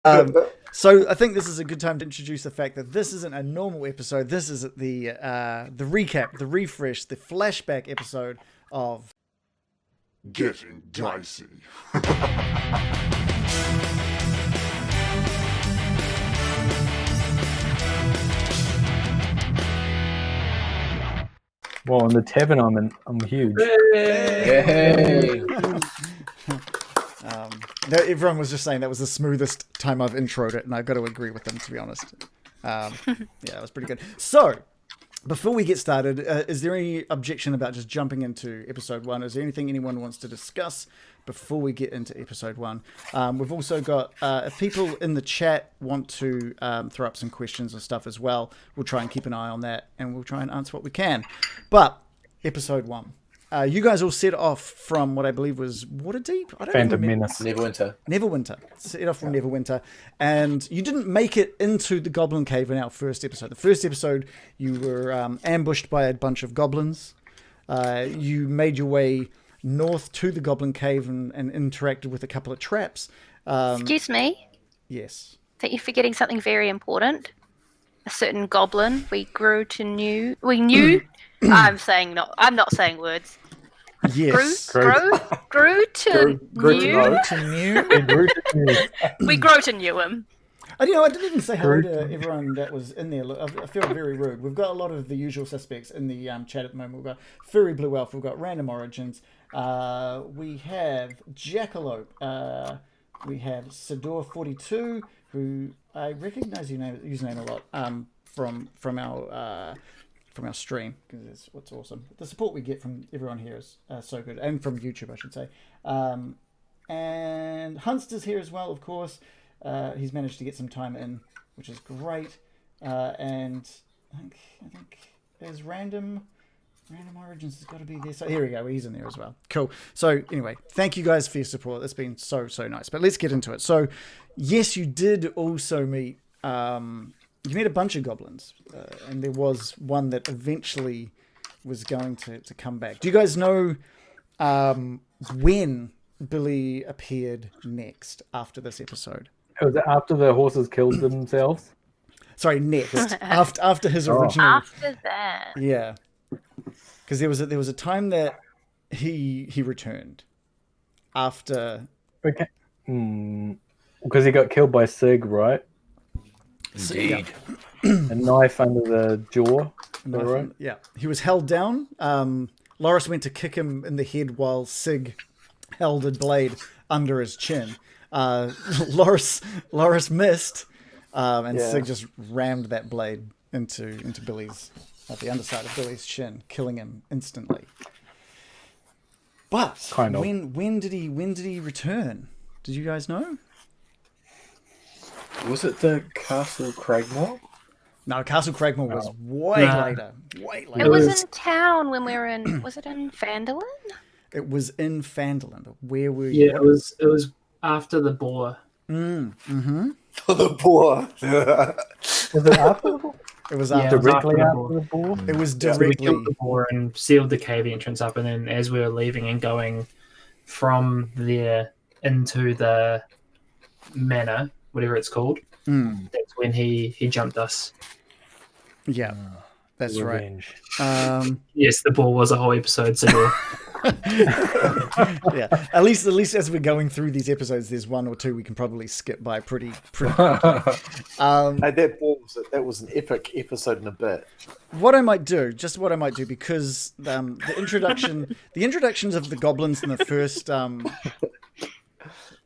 So I think this is a good time to introduce the fact that this isn't a normal episode. This is the recap, the refresh, the flashback episode of Getting Dicey. Well, in the tavern, I'm huge. Hey. Everyone was just saying that was the smoothest time I've introed it, and I've got to agree with them, to be honest. Yeah, that was pretty good. So, before we get started, is there any objection about just jumping into episode 1? Is there anything anyone wants to discuss before we get into episode 1? We've also got, if people in the chat want to throw up some questions or stuff as well, we'll try and keep an eye on that, and we'll try and answer what we can. But, episode 1. You guys all set off from what I believe was Waterdeep? I don't Phantom remember. Menace. Neverwinter. Set off from Neverwinter. And you didn't make it into the Goblin Cave in our first episode. The first episode, you were ambushed by a bunch of goblins. You made your way north to the Goblin Cave and interacted with a couple of traps. Excuse me? Yes. I think you're forgetting something very important. A certain goblin we knew. I'm not saying words. Yes. Grew to knew. We grow to knew him. I didn't even say hello to everyone that was in there. I feel very rude. We've got a lot of the usual suspects in the chat at the moment. We've got Furry Blue Elf. We've got Random Origins. We have Jackalope. We have Sador42, who I recognize your username a lot from our stream, because it's what's awesome. The support we get from everyone here is so good, and from YouTube, I should say. And Hunster's here as well, of course. He's managed to get some time in, which is great. And I think there's Random Origins has got to be there. So here we go. He's in there as well. Cool. So anyway, thank you guys for your support. It's been so nice. But let's get into it. So yes, you did also meet. You met a bunch of goblins, and there was one that eventually was going to come back. Do you guys know when Billy appeared next after this episode? Was it after the horses killed themselves? Sorry, next. after his original... After that. Yeah. Because there was a time that he returned. After... Okay. Because he got killed by Sig, right? Indeed. A knife under the jaw. Right? Yeah. He was held down. Loris went to kick him in the head while Sig held a blade under his chin. Loris missed, and Sig just rammed that blade into Billy's the underside of Billy's chin, killing him instantly. But when did he return? Did you guys know? Was it the Castle Cragmore? No, Castle Cragmore was way later. It was in town when we were in. Was it in Phandelver? It was in Phandelver. But where were you? Yeah, it was after the boar. Mm-hmm. The boar. Was it after the boar? It was Yeah, after, Directly after after the boar? It was So we directly. killed the boar and sealed the cave entrance up, and then as we were leaving and going from there into the manor, whatever it's called, that's when he jumped us. Yeah, that's Revenge. right. Yes, the boar was a whole episode, so Yeah, at least as we're going through these episodes, there's one or two we can probably skip by pretty. That was an epic episode and a bit. What I might do, because the introductions of the goblins in the first.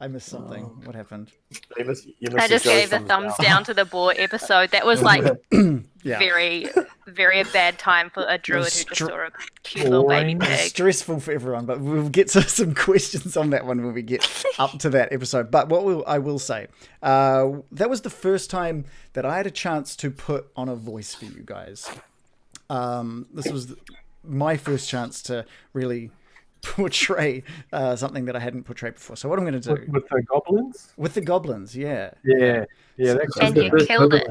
I missed something. What happened? I just gave the thumbs down to the boar episode. That was like very, very bad time for a druid who just saw a cute little baby pig. Stressful for everyone, but we'll get to some questions on that one when we get up to that episode. But I will say, that was the first time that I had a chance to put on a voice for you guys. This was my first chance to really portray something that I hadn't portrayed before. So what I'm going to do With the goblins? with the goblins, yeah. Yeah. That's And you killed it.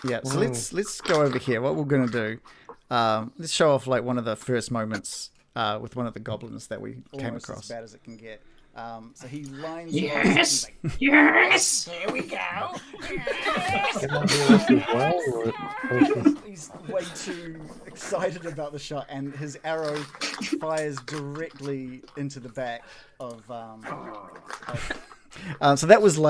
Yeah, so let's go over here. What we're going to do, let's show off like one of the first moments with one of the goblins that we came across. As bad as it can get. So he lines Yes! up. And Yes! here we go. Can I do this as well? Or He's way too excited about the shot, and his arrow fires directly into the back of. So that was the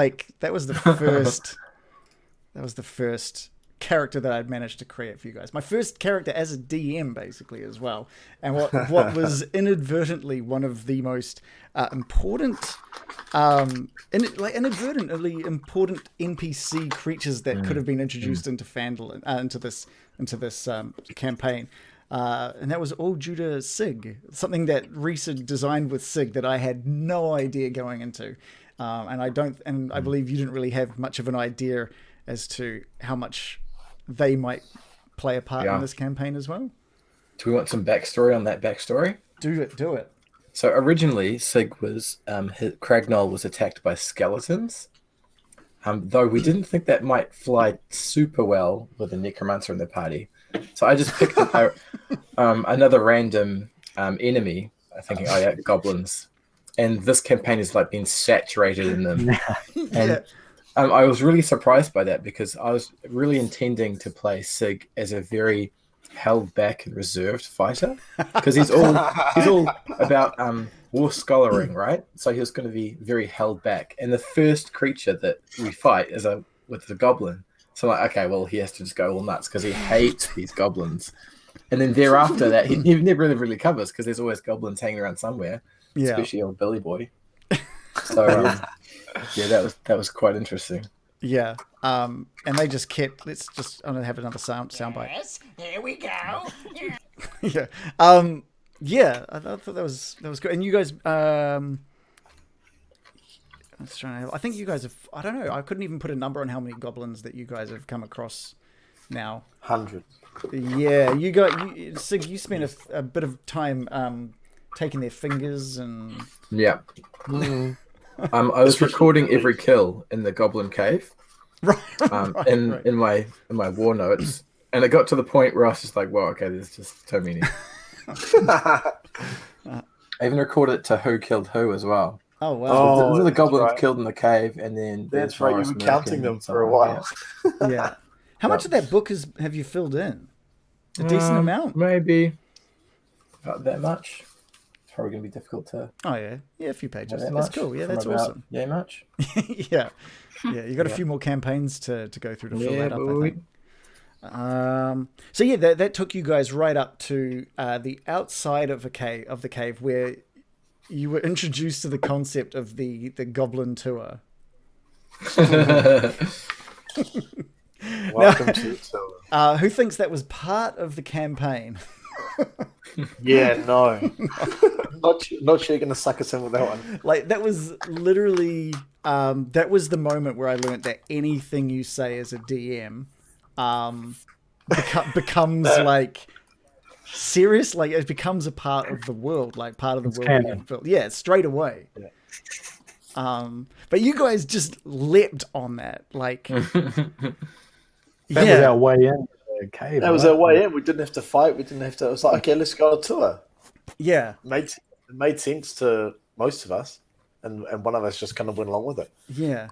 first character that I'd managed to create for you guys. My first character as a DM, basically, as well. And what was inadvertently one of the most inadvertently important NPC creatures that could have been introduced into Phandelver, into this campaign. And that was all due to Sig, something that Reese had designed with Sig that I had no idea going into. And I believe you didn't really have much of an idea as to how much they might play a part in this campaign as well. Do we want some backstory on that backstory? Do it. So originally, Sig was Cragnol was attacked by skeletons. Though we didn't think that might fly super well with a necromancer in the party. So I just picked another random enemy, thinking, oh yeah, goblins. And this campaign has like been saturated in them. And I was really surprised by that because I was really intending to play Sig as a very held back and reserved fighter because he's all about war scholaring, right? So he was going to be very held back. And the first creature that we fight is with the goblin. So I'm like, okay, well, he has to just go all nuts because he hates these goblins. And then thereafter that, he never really covers because there's always goblins hanging around somewhere, especially old Billy Boy. So yeah, that was quite interesting. Yeah. And they just kept. Let's just have another soundbite. Yes, here we go. Yeah. Yeah. I thought that was good. And you guys. I think you guys have. I don't know. I couldn't even put a number on how many goblins that you guys have come across now. 100. Yeah. Sig, you spent a bit of time taking their fingers and. Yeah. I was recording every kill in the Goblin Cave, in my war notes, and it got to the point where I was just like, "Well, okay, there's just so many." I even recorded it to who killed who as well. Oh wow! So these are the goblins killed in the cave, and then that's right. You were counting them for a while. Yeah. How much of that book have you filled in? A decent amount, maybe. About that much. Probably going to be difficult to. Oh yeah, a few pages. That's cool. Yeah, that's awesome. Yeah, much. yeah. You got a few more campaigns to go through to fill that up. I think. So yeah, that took you guys right up to the outside of the cave where you were introduced to the concept of the Goblin tour. Welcome to the tour. Who thinks that was part of the campaign? Yeah, no. Not sure you're going to suck us in with that one. Like, that was literally, that was the moment where I learned that anything you say as a DM becomes, like, serious. Like, it becomes a part of the world, like, part of the world that you've built. Yeah, straight away. Yeah. But you guys just leapt on that. Like, that was our way in. Cave, that was our way in. We didn't have to fight. We didn't have to. It was like, okay, let's go on a tour. Yeah, it made sense to most of us, and one of us just kind of went along with it. Yeah.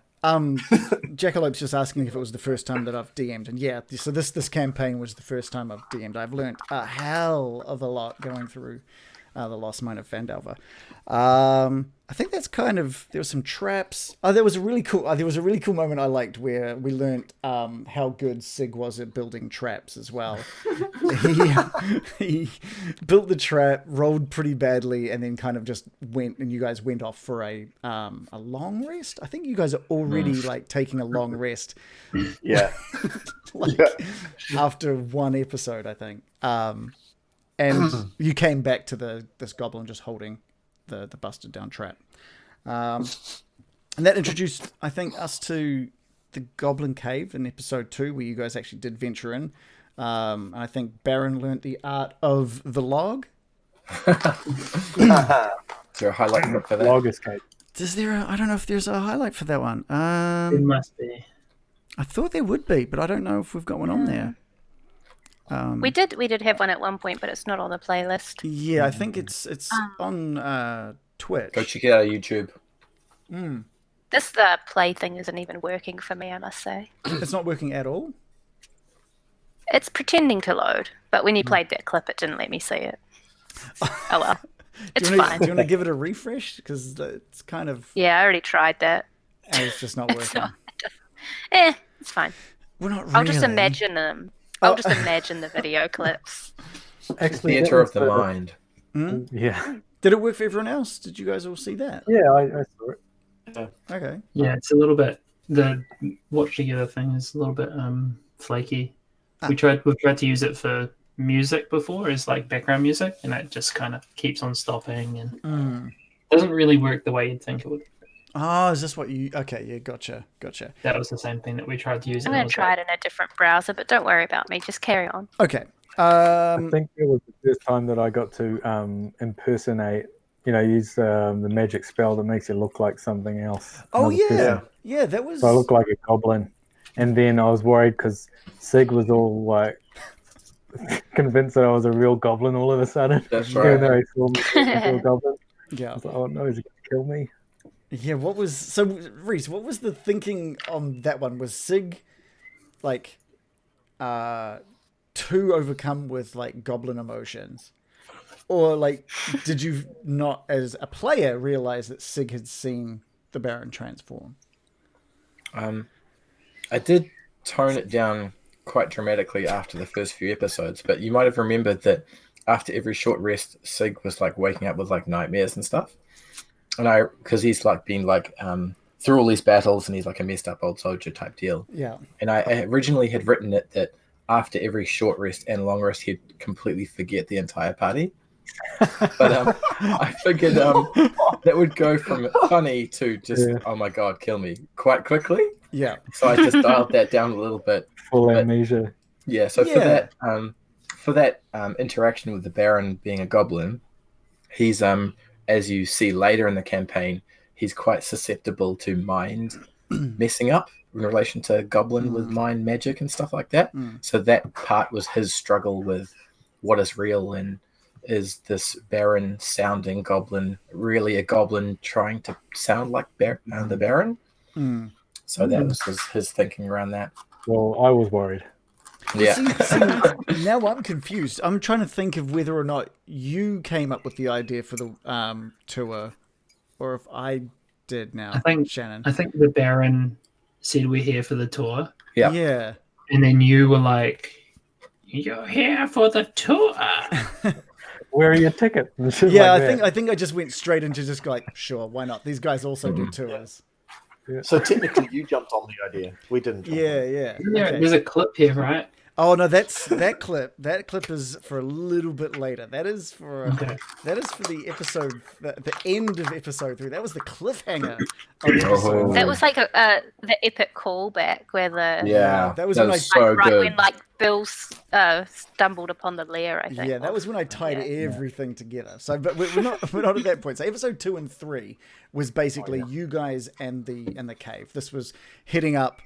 Jackalope's just asking if it was the first time that I've DM'd, and yeah, so this campaign was the first time I've DM'd. I've learned a hell of a lot going through the Lost Mine of Phandelver. I think that's kind of, there were some traps. There was a really cool moment I liked where we learned how good Sig was at building traps as well. he built the trap, rolled pretty badly, and then kind of just went, and you guys went off for a long rest. I think you guys are already like taking a long rest. Yeah. After one episode, I think. And you came back to this goblin just holding the busted down trap. And that introduced, I think, us to the Goblin Cave in episode 2, where you guys actually did venture in. And I think Baron learnt the art of the log. Is there a highlight for that? Log escape. I don't know if there's a highlight for that one. It must be. I thought there would be, but I don't know if we've got one on there. We did have one at one point, but it's not on the playlist. Yeah, I think it's on Twitch. Go check it out on YouTube. This the play thing isn't even working for me, I must say. It's not working at all. It's pretending to load, but when you played that clip, it didn't let me see it. Oh well, it's fine. Do you want to give it a refresh? Because it's kind of. Yeah, I already tried that. And it's just not working. It's fine. Well, not really. I'll just imagine them. I'll just imagine the video clips. Actually, Theatre of the mind. Yeah. Did it work for everyone else? Did you guys all see that? Yeah, I saw it. Okay. Yeah, it's a little bit the watch together thing is a little bit flaky. We've tried to use it for music before as like background music, and it just kind of keeps on stopping and doesn't really work the way you'd think it would. Oh, is this what you? Okay, yeah, gotcha. That was the same thing that we tried to use. I'm going to try it in a different browser, but don't worry about me. Just carry on. Okay. I think it was the first time that I got to impersonate, use the magic spell that makes you look like something else. Oh another yeah, person. yeah, that was. So I look like a goblin, and then I was worried because Sig was all like convinced that I was a real goblin all of a sudden. That's Even though right. he saw me as a real goblin. Yeah. I was like, oh no, is he gonna kill me? Yeah. What was so, Reese? What was the thinking on that one? Was Sig like too overcome with like goblin emotions, or like did you not, as a player, realize that Sig had seen the Baron transform? I did tone it down quite dramatically after the first few episodes, but you might have remembered that after every short rest, Sig was like waking up with like nightmares and stuff. And because he's like been like through all these battles and he's like a messed up old soldier type deal. Yeah. And I originally had written it that after every short rest and long rest, he'd completely forget the entire party. But I figured that would go from funny to just, oh my God, kill me quite quickly. Yeah. So I just dialed that down a little bit. Full amnesia. Yeah, so for that interaction with the Baron being a goblin, he's as you see later in the campaign, he's quite susceptible to mind messing up in relation to goblin with mind magic and stuff like that. So that part was his struggle with what is real and is this Baron sounding goblin really a goblin trying to sound like the Baron? So that was his thinking around that. Well, I was worried. Yeah. See, now I'm confused. I'm trying to think of whether or not you came up with the idea for the tour, or if I did. Now, Shannon. I think the Baron said we're here for the tour. Yeah. Yeah. And then you were like, "You're here for the tour." Where are your tickets? Yeah, I think I just went straight into just like, sure, why not? These guys also do tours. Yeah. So technically, you jumped on the idea. We didn't. Jump on it. Yeah. Yeah, there's a clip here, right? Oh no, that clip. That clip is for a little bit later. That is for the episode, the end of episode 3. That was the cliffhanger of episode. That was like the epic callback where that was so good. when like Bill stumbled upon the lair. I think. Yeah, that was when I tied everything together. So, but we're not at that point. So, episode 2 and 3 was basically you guys and the cave. This was hitting up,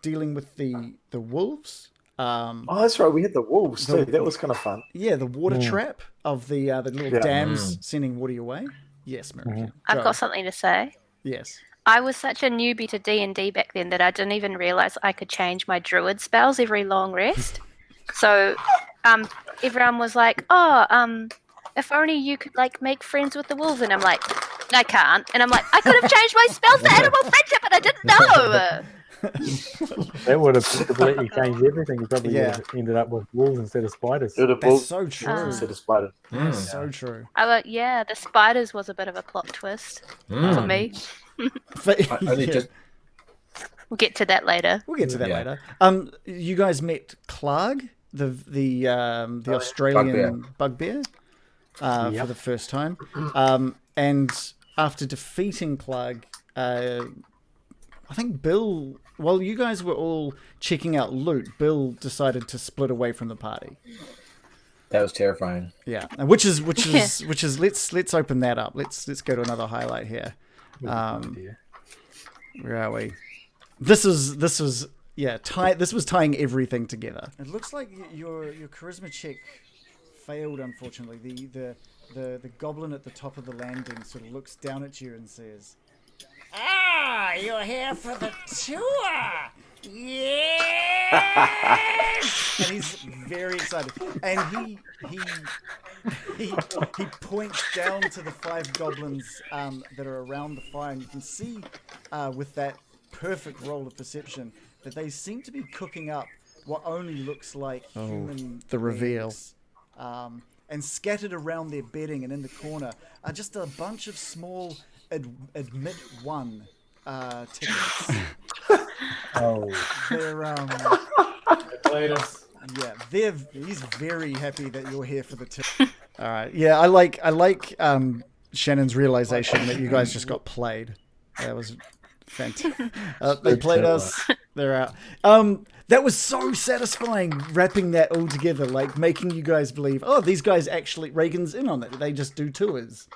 dealing with the wolves. Oh, that's right. We had the wolves too. That was kind of fun. Yeah, the water trap of the little dams sending water your way. Yes, Mary. I've got something to say. Yes. I was such a newbie to D&D back then that I didn't even realize I could change my druid spells every long rest. So, everyone was like, "Oh, if only you could like make friends with the wolves," and I'm like, "I can't." And I'm like, "I could have changed my spells to animal friendship, and I didn't know." That would have completely changed everything. You probably would have ended up with wolves instead of spiders. That's so true. Instead of spiders. That's so true. The spiders was a bit of a plot twist for me. We'll get to that later. We'll get to that later. You guys met Clark, the Australian bugbear, for the first time. And after defeating Clark, I think Bill, while you guys were all checking out loot, Bill decided to split away from the party. That was terrifying. Yeah, which is let's open that up. Let's go to another highlight here. Where are we? This was tying everything together. It looks like your charisma check failed, unfortunately. The goblin at the top of the landing sort of looks down at you and says, Ah, you're here for the tour. Yes! And he's very excited. And he points down to the 5 goblins that are around the fire, and you can see with that perfect roll of perception that they seem to be cooking up what only looks like human the reveal. legs. And scattered around their bedding and in the corner are just a bunch of small admit one tickets. Oh, They're Played us. yeah, he's very happy that you're here for the ticket. All right, yeah, I like Shannon's realization that you guys just got played. That was fantastic. They played us. They're out. That was so satisfying wrapping that all together, like making you guys believe, oh, these guys actually, Reagan's in on it. They just do tours.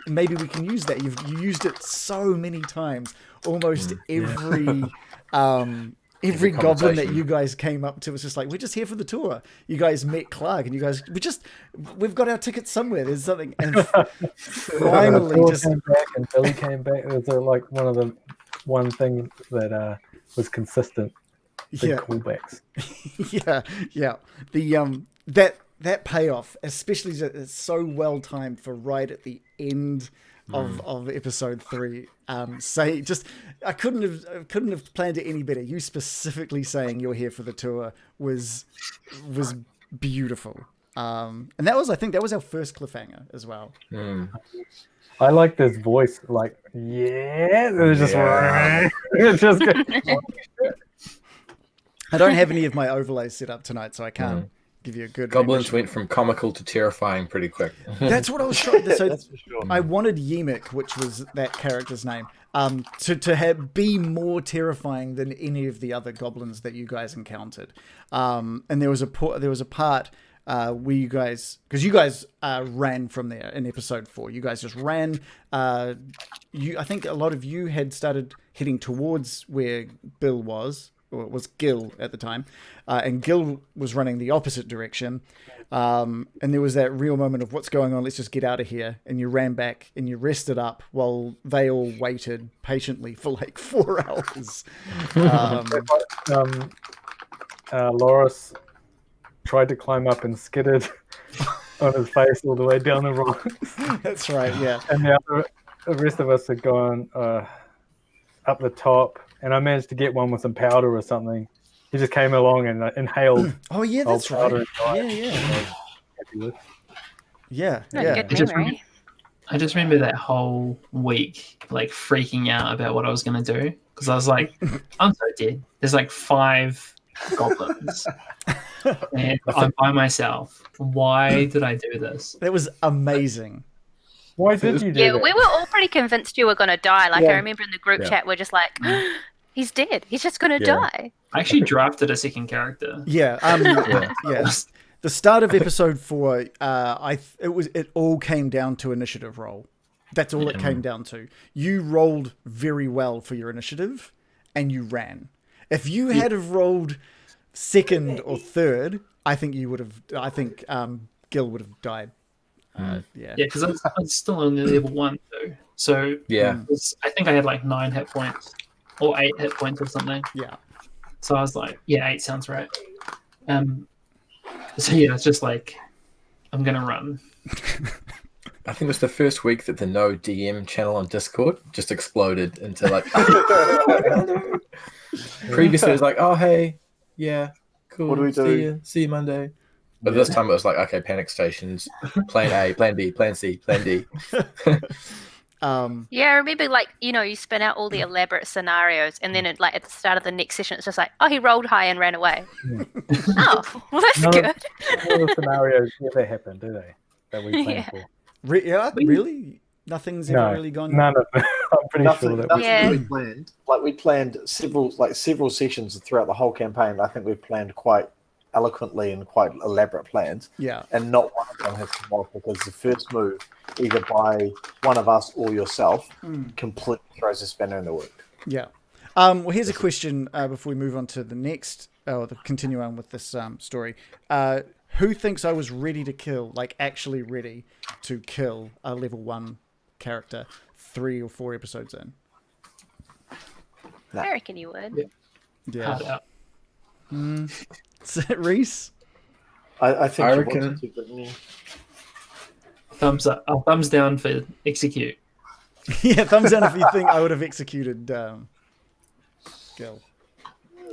Maybe we can use that. You used it so many times. Almost every goblin that you guys came up to was just like, we're just here for the tour. You guys met Clark, and you guys, we've got our tickets somewhere. There's something, and finally, Paul just came back and Billy came back. It was like one thing that was consistent. Big callbacks. yeah. The that payoff, especially it's so well timed for right at the end of episode 3. I couldn't have planned it any better. You specifically saying you're here for the tour was beautiful. And I think that was our first cliffhanger as well. I like this voice, like, yeah, it was just, it's just good. I don't have any of my overlays set up tonight, so I can't give you a good. Goblins went from comical to terrifying pretty quick. That's what I was trying to say. That's for sure. I wanted Yemik, which was that character's name, to be more terrifying than any of the other goblins that you guys encountered. And there was a part where you guys, because you guys ran from there in episode 4. You guys just ran. I think a lot of you had started heading towards where Bill was. Or it was Gil at the time, and Gil was running the opposite direction, and there was that real moment of what's going on, let's just get out of here, and you ran back and you rested up while they all waited patiently for like 4 hours. Loris tried to climb up and skidded on his face all the way down the rocks. That's right, yeah. And the rest of us had gone up the top, and I managed to get one with some powder or something. He just came along and inhaled. Oh yeah, that's right. Yeah. Good memory. I just remember that whole week, like freaking out about what I was going to do, because I was like, I'm so dead. There's like 5 goblins, and I'm by myself. Why did I do this? That was amazing. Why did you do that? We were all pretty convinced you were going to die. Like, I remember in the group chat, we're just like, he's dead. He's just going to die. I actually drafted a second character. Yeah. The start of episode 4, it all came down to initiative roll. That's all it came down to. You rolled very well for your initiative, and you ran. If you had have rolled second or third, I think you would have. I think Gil would have died. Because I was still only level 1 though. So I think I had like 9 hit points or 8 hit points or something. Yeah. So I was like, 8 sounds right. So it's just like, I'm gonna run. I think it was the first week that the no DM channel on Discord just exploded into like. Previously, it was like, oh hey, yeah, cool. What do we do? See you Monday. But this time it was like, okay, panic stations, plan A, plan B, plan C, plan D. I remember, like, you spin out all the elaborate scenarios, and then at the start of the next session, it's just like, oh, he rolled high and ran away. Oh, well, that's good. All the scenarios never happen, do they? That we planned for. Really? Nothing's ever really gone. None of them. I'm pretty sure that we planned. Like we planned several sessions throughout the whole campaign. I think we planned quite eloquently and quite elaborate plans. Yeah. And not one of them has come off because the first move, either by one of us or yourself, completely throws a spanner in the works. Yeah. Well, here's a question before we move on to the next, continue on with this story. Who thinks I was ready to kill, like actually ready to kill a level 1 character 3 or 4 episodes in? I reckon you would. Hard out. Reese? I think I she reckon- wanted to, but Thumbs up. Oh, thumbs down for execute. Yeah, thumbs down if you think I would have executed Gil.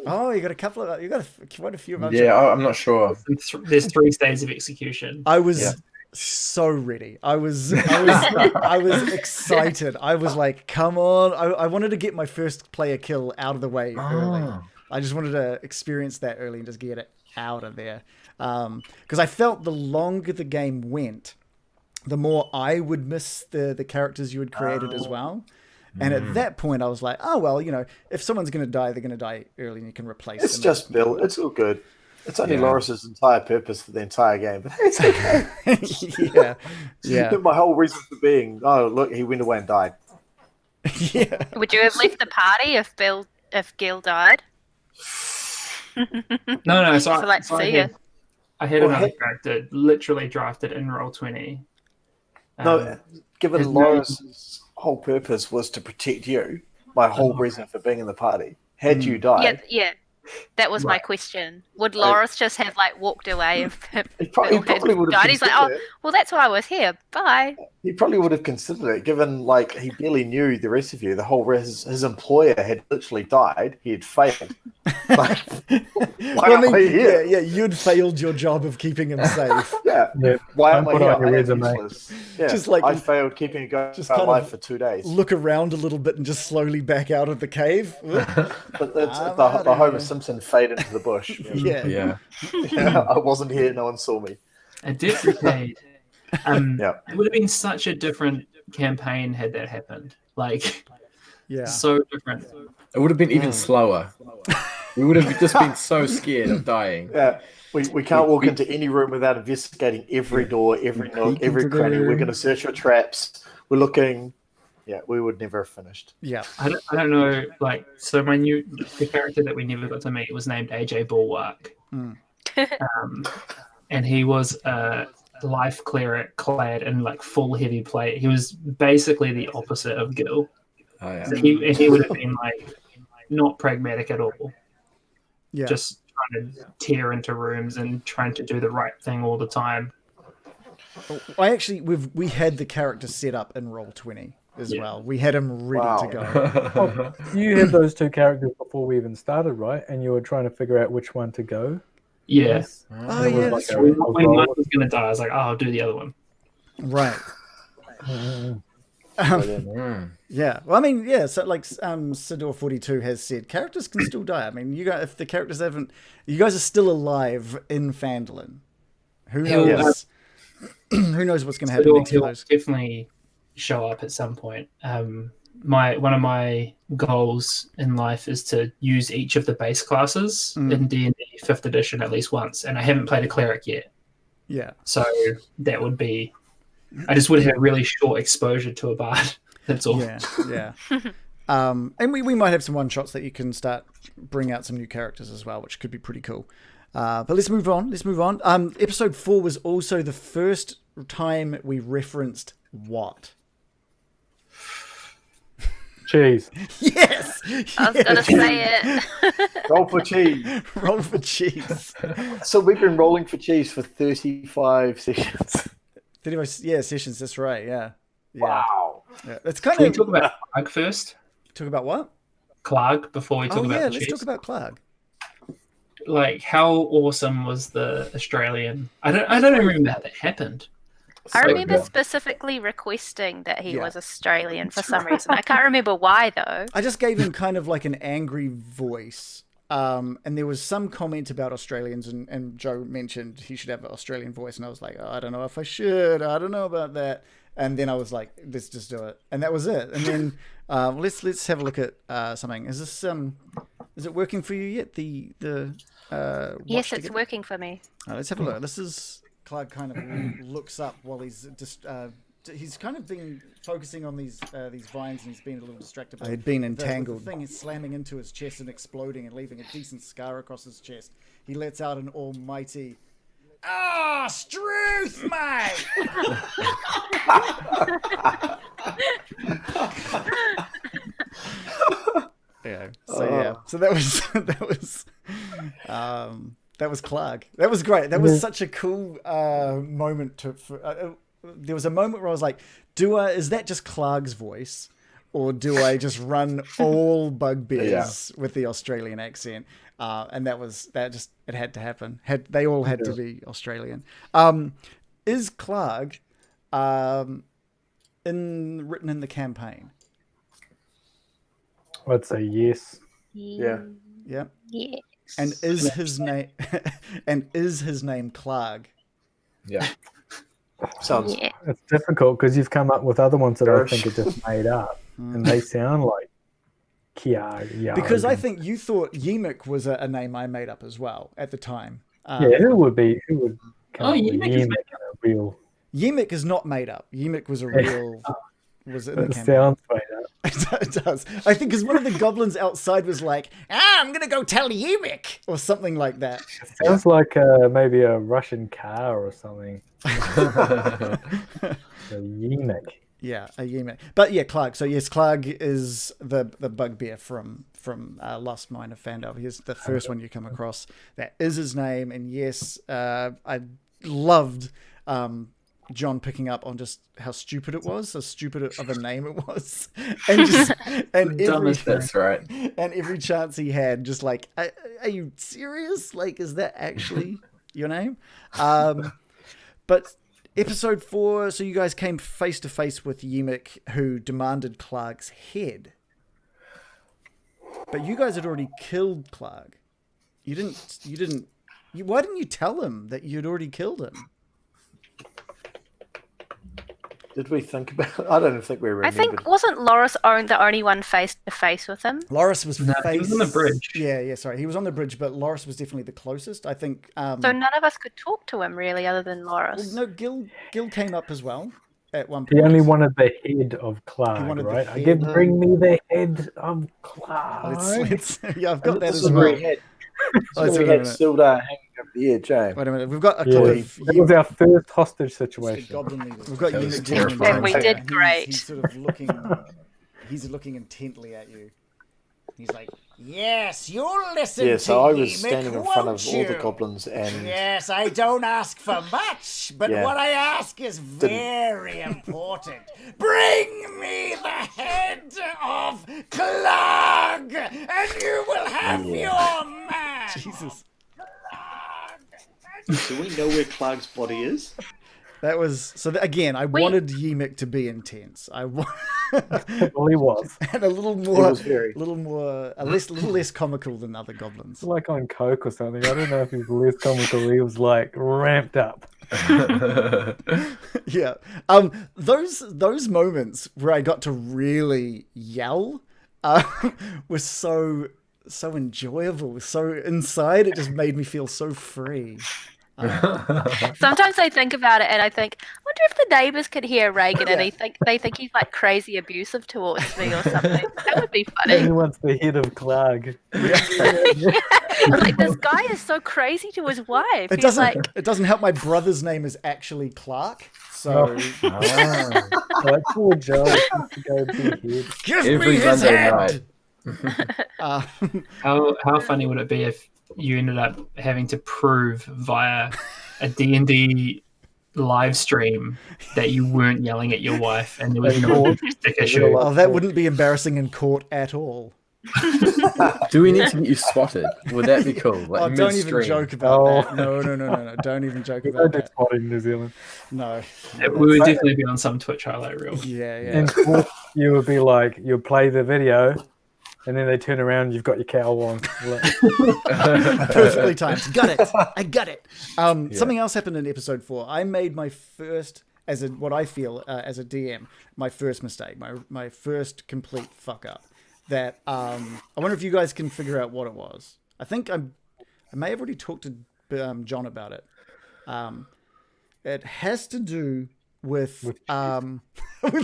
Oh, you got quite a few of them. Yeah, I'm not sure. There's 3 stages of execution. I was so ready. I was excited. I was like, come on. I wanted to get my first player kill out of the way early. I just wanted to experience that early and just get it out of there. Because I felt the longer the game went, the more I would miss the characters you had created as well. And at that point, I was like, oh, well, if someone's going to die, they're going to die early and you can replace them. it's just Bill. It's all good. It's only Loris's entire purpose for the entire game, but it's okay. Yeah. My whole reason for being, oh, look, he went away and died. Yeah. Would you have left the party if Gil died? No. So, So, like, see ya. I had another character literally drafted in Roll20. No, given his Loris's whole purpose was to protect you, my whole reason for being in the party. Had you died, Yeah. That was my question. Would Loris just have walked away if he probably would have died? He's like, considered it. well, that's why I was here. Bye. He probably would have considered it, given he barely knew the rest of you. The whole his employer had literally died. He had failed. Why am I here? Yeah, you'd failed your job of keeping him safe. Yeah. Yeah. Why Don't am I put here? on your I am resume. useless. Yeah. Just like- I failed keeping a guy Just kind of alive for 2 days. Look around a little bit and just slowly back out of the cave. But that's I'm the outta Homer here. Simpson fade into the bush. Yeah. Yeah. I wasn't here. No one saw me. A Depricate. Yeah. It would have been such a different campaign had that happened. Yeah. So different. It would have been even slower. We would have just been so scared of dying. Yeah. We can't walk into any room without investigating every door, every nook, every cranny. We're going to search for traps. We're looking. Yeah, we would never have finished. Yeah. I don't know. So the character that we never got to meet was named AJ Bulwark. And he was a life cleric clad in full heavy plate. He was basically the opposite of Gil. Oh, yeah. So he would have been not pragmatic at all. Yeah. Just trying to tear into rooms and trying to do the right thing all the time. We had the character set up in Roll20 as well. We had him ready to go. You had those 2 characters before we even started, right? And you were trying to figure out which one to go. Yeah. Oh, It was yeah, like that's a- right. a When roll. Mike was going to die, I was like, I'll do the other one. Right. Mm. Yeah. Well, I mean, yeah. So, Sidor42 has said, characters can still die. I mean, if the characters you guys are still alive in Phandalin. Who knows? Who knows what's going to happen next to He'll those? definitely show up at some point. One of my goals in life is to use each of the base classes in D&D 5th edition at least once, and I haven't played a cleric yet. Yeah. So that would be... I just would have really short exposure to a bard. That's all. Yeah. And we might have some one-shots that you can bring out some new characters as well, which could be pretty cool. But let's move on. Episode 4 was also the first time we referenced what? Cheese. Yes! I was going to say it. Roll for cheese. Roll for cheese. So we've been rolling for cheese for 35 sessions. 35 sessions, that's right, yeah. Wow. Yeah. It's kind Can we of... talk about Clark first? Talk about what? Clark, before we talk about the let's cheese? talk about Clark. How awesome was the Australian? I don't even remember how that happened. I So remember good. specifically requesting that he Yeah. was Australian for some reason. I can't remember why, though. I just gave him kind of like an angry voice. And there was some comment about Australians, and Joe mentioned he should have an Australian voice, and I was like, I don't know if I should. I don't know about that. And then I was like, let's just do it, and that was it. And then let's have a look at something. Is this is it working for you yet? The Yes, it's working for me. let's have a look. This is Clark kind of looks up while he's just. He's kind of been focusing on these vines, and he's been a little distracted. He'd been entangled. The thing is slamming into his chest and exploding and leaving a decent scar across his chest. He lets out an almighty, Struth, mate! Yeah. So that was that was Clark. That was great. That was such a cool moment. There was a moment where I was like, is that just Clark's voice? Or do I just run all bugbears with the Australian accent? And it had to happen. They all had to be Australian. Is Clark written in the campaign? I'd say yes. Yeah. Yeah. Yes. And is his name Clark? Yeah. Sounds. Yeah. It's difficult because you've come up with other ones that I Gosh. think are just made up, and they sound like Kia. Because I think you thought Yemik was a name I made up as well at the time. Who would come up with Yemek is Yemek in a real? Yemek is not made up. Yemek was a real. Was in the It campaign. sounds made up. It does. I think because one of the goblins outside was like, I'm going to go tell Yemek or something like that. It sounds like maybe a Russian car or something. A Yemek. Yeah, a Yemek. But yeah, Clark. So yes, Clark is the bugbear from Lost Mine of Phandelver. He's the first one you come across. That is his name. And yes, I loved John picking up on just how stupid it was, how stupid of a name it was, and That's right. And every chance he had, just like, are you serious? Like, is that actually your name? But episode 4, so you guys came face to face with Yemek, who demanded Clark's head. But you guys had already killed Clark. Why didn't you tell him that you'd already killed him? Did we think about? I don't think we I remembered. think wasn't Loris the only one face to face with him? Loris was he was on the bridge. Yeah, sorry. He was on the bridge, but Loris was definitely the closest. I think. So none of us could talk to him really, other than Loris. No, Gil came up as well at one point. He only wanted the head of Clark, wanted the right? head. Bring me the head of Clark. Yeah, I've got that This as is well. where he had, Oh, we had Silda hanging over the edge, eh? Wait a minute. We've got a Yeah, clip of that was our first hostage situation. Goblin leaders. We've got That was Yemek terrifying. And we did great. He's sort of looking. He's looking intently at you. He's like, "Yes, you'll listen Yeah, to so I was Yemek, standing in front of won't all the you? goblins, and Yes, I don't ask for much, but Yeah. what I ask is very important. Bring me the head of Clog, and you will have your man." Jesus. Do we know where Clark's body is? That was again. I wanted Yemek to be intense. Well, he was. And a little more, was very- little less comical than other goblins. Like on coke or something. I don't know if he was less comical. He was like ramped up. Yeah. Those moments where I got to really yell were so enjoyable. So inside, it just made me feel so free. Sometimes I think about it and I think, I wonder if the neighbours could hear Reagan and they think he's like crazy abusive towards me or something. That would be He funny. wants the head of Clark. Like this guy is so crazy to his wife. It doesn't help. My brother's name is actually Clark. So Like poor Joe wants to go be head. give Every me his Monday head. night. How funny would it be if you ended up having to prove via a D&D live stream that you weren't yelling at your wife and there was no stick issue? Oh, that wouldn't be embarrassing in court at all. Do we need to get you swatted? Would that be cool? Like Oh, don't even midstream? joke about Oh. that. No. Don't even joke We about don't do that. spot in New Zealand. No. We would definitely be on some Twitch highlight reel. Yeah. In court, you would be like, you'll play the video, and then they turn around, you've got your cowl on. Perfectly timed. Got it. I got it. Something else happened in episode 4. I made my first, as a DM, my first mistake, my first complete fuck up. That I wonder if you guys can figure out what it was. I think I may have already talked to John about it. It has to do with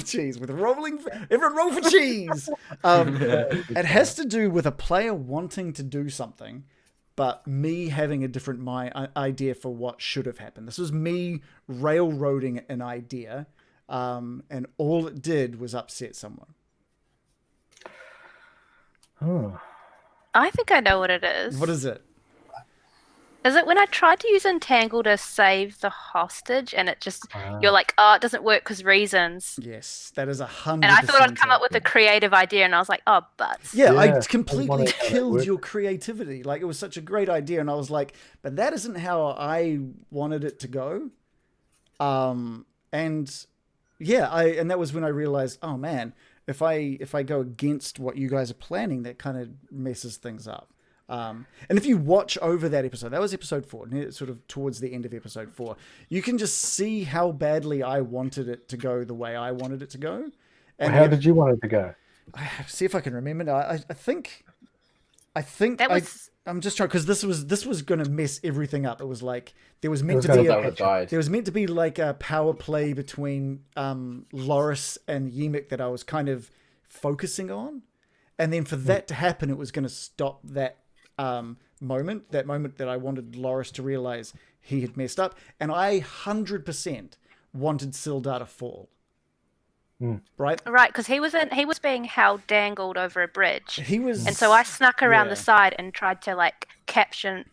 cheese, with rolling. Everyone roll for cheese. It has to do with a player wanting to do something, but me having a different idea for what should have happened. This was me railroading an idea, and all it did was upset someone. Oh. I think I know what it is. What is it? Is it when I tried to use Entangle to save the hostage and it just, Ah. you're like, oh, it doesn't work because reasons. Yes, that is 100%. And I thought I'd come up with a creative idea and I was like, oh, butts. Yeah, I Yeah, I completely wanted how that killed worked. your creativity. Like, it was such a great idea, and I was like, but that isn't how I wanted it to go. And yeah, and that was when I realized, oh man, if I go against what you guys are planning, that kind of messes things up. And if you watch over that episode, that was episode 4, sort of towards the end of episode 4, you can just see how badly I wanted it to go the way I wanted it to go. And How did you want it to go? see if I can remember now. I think That was I'm just trying, because this was going to mess everything up. It was like there was meant was to be gonna Zelda died. there was meant to be like a power play between Loris and Yemek that I was kind of focusing on, and then for that to happen, it was going to stop that moment that I wanted Loris to realize he had messed up, and I 100% wanted Sildar to fall. Right? right, because he was being held dangled over a bridge. He was, And so I snuck around yeah. the side and tried to like catch him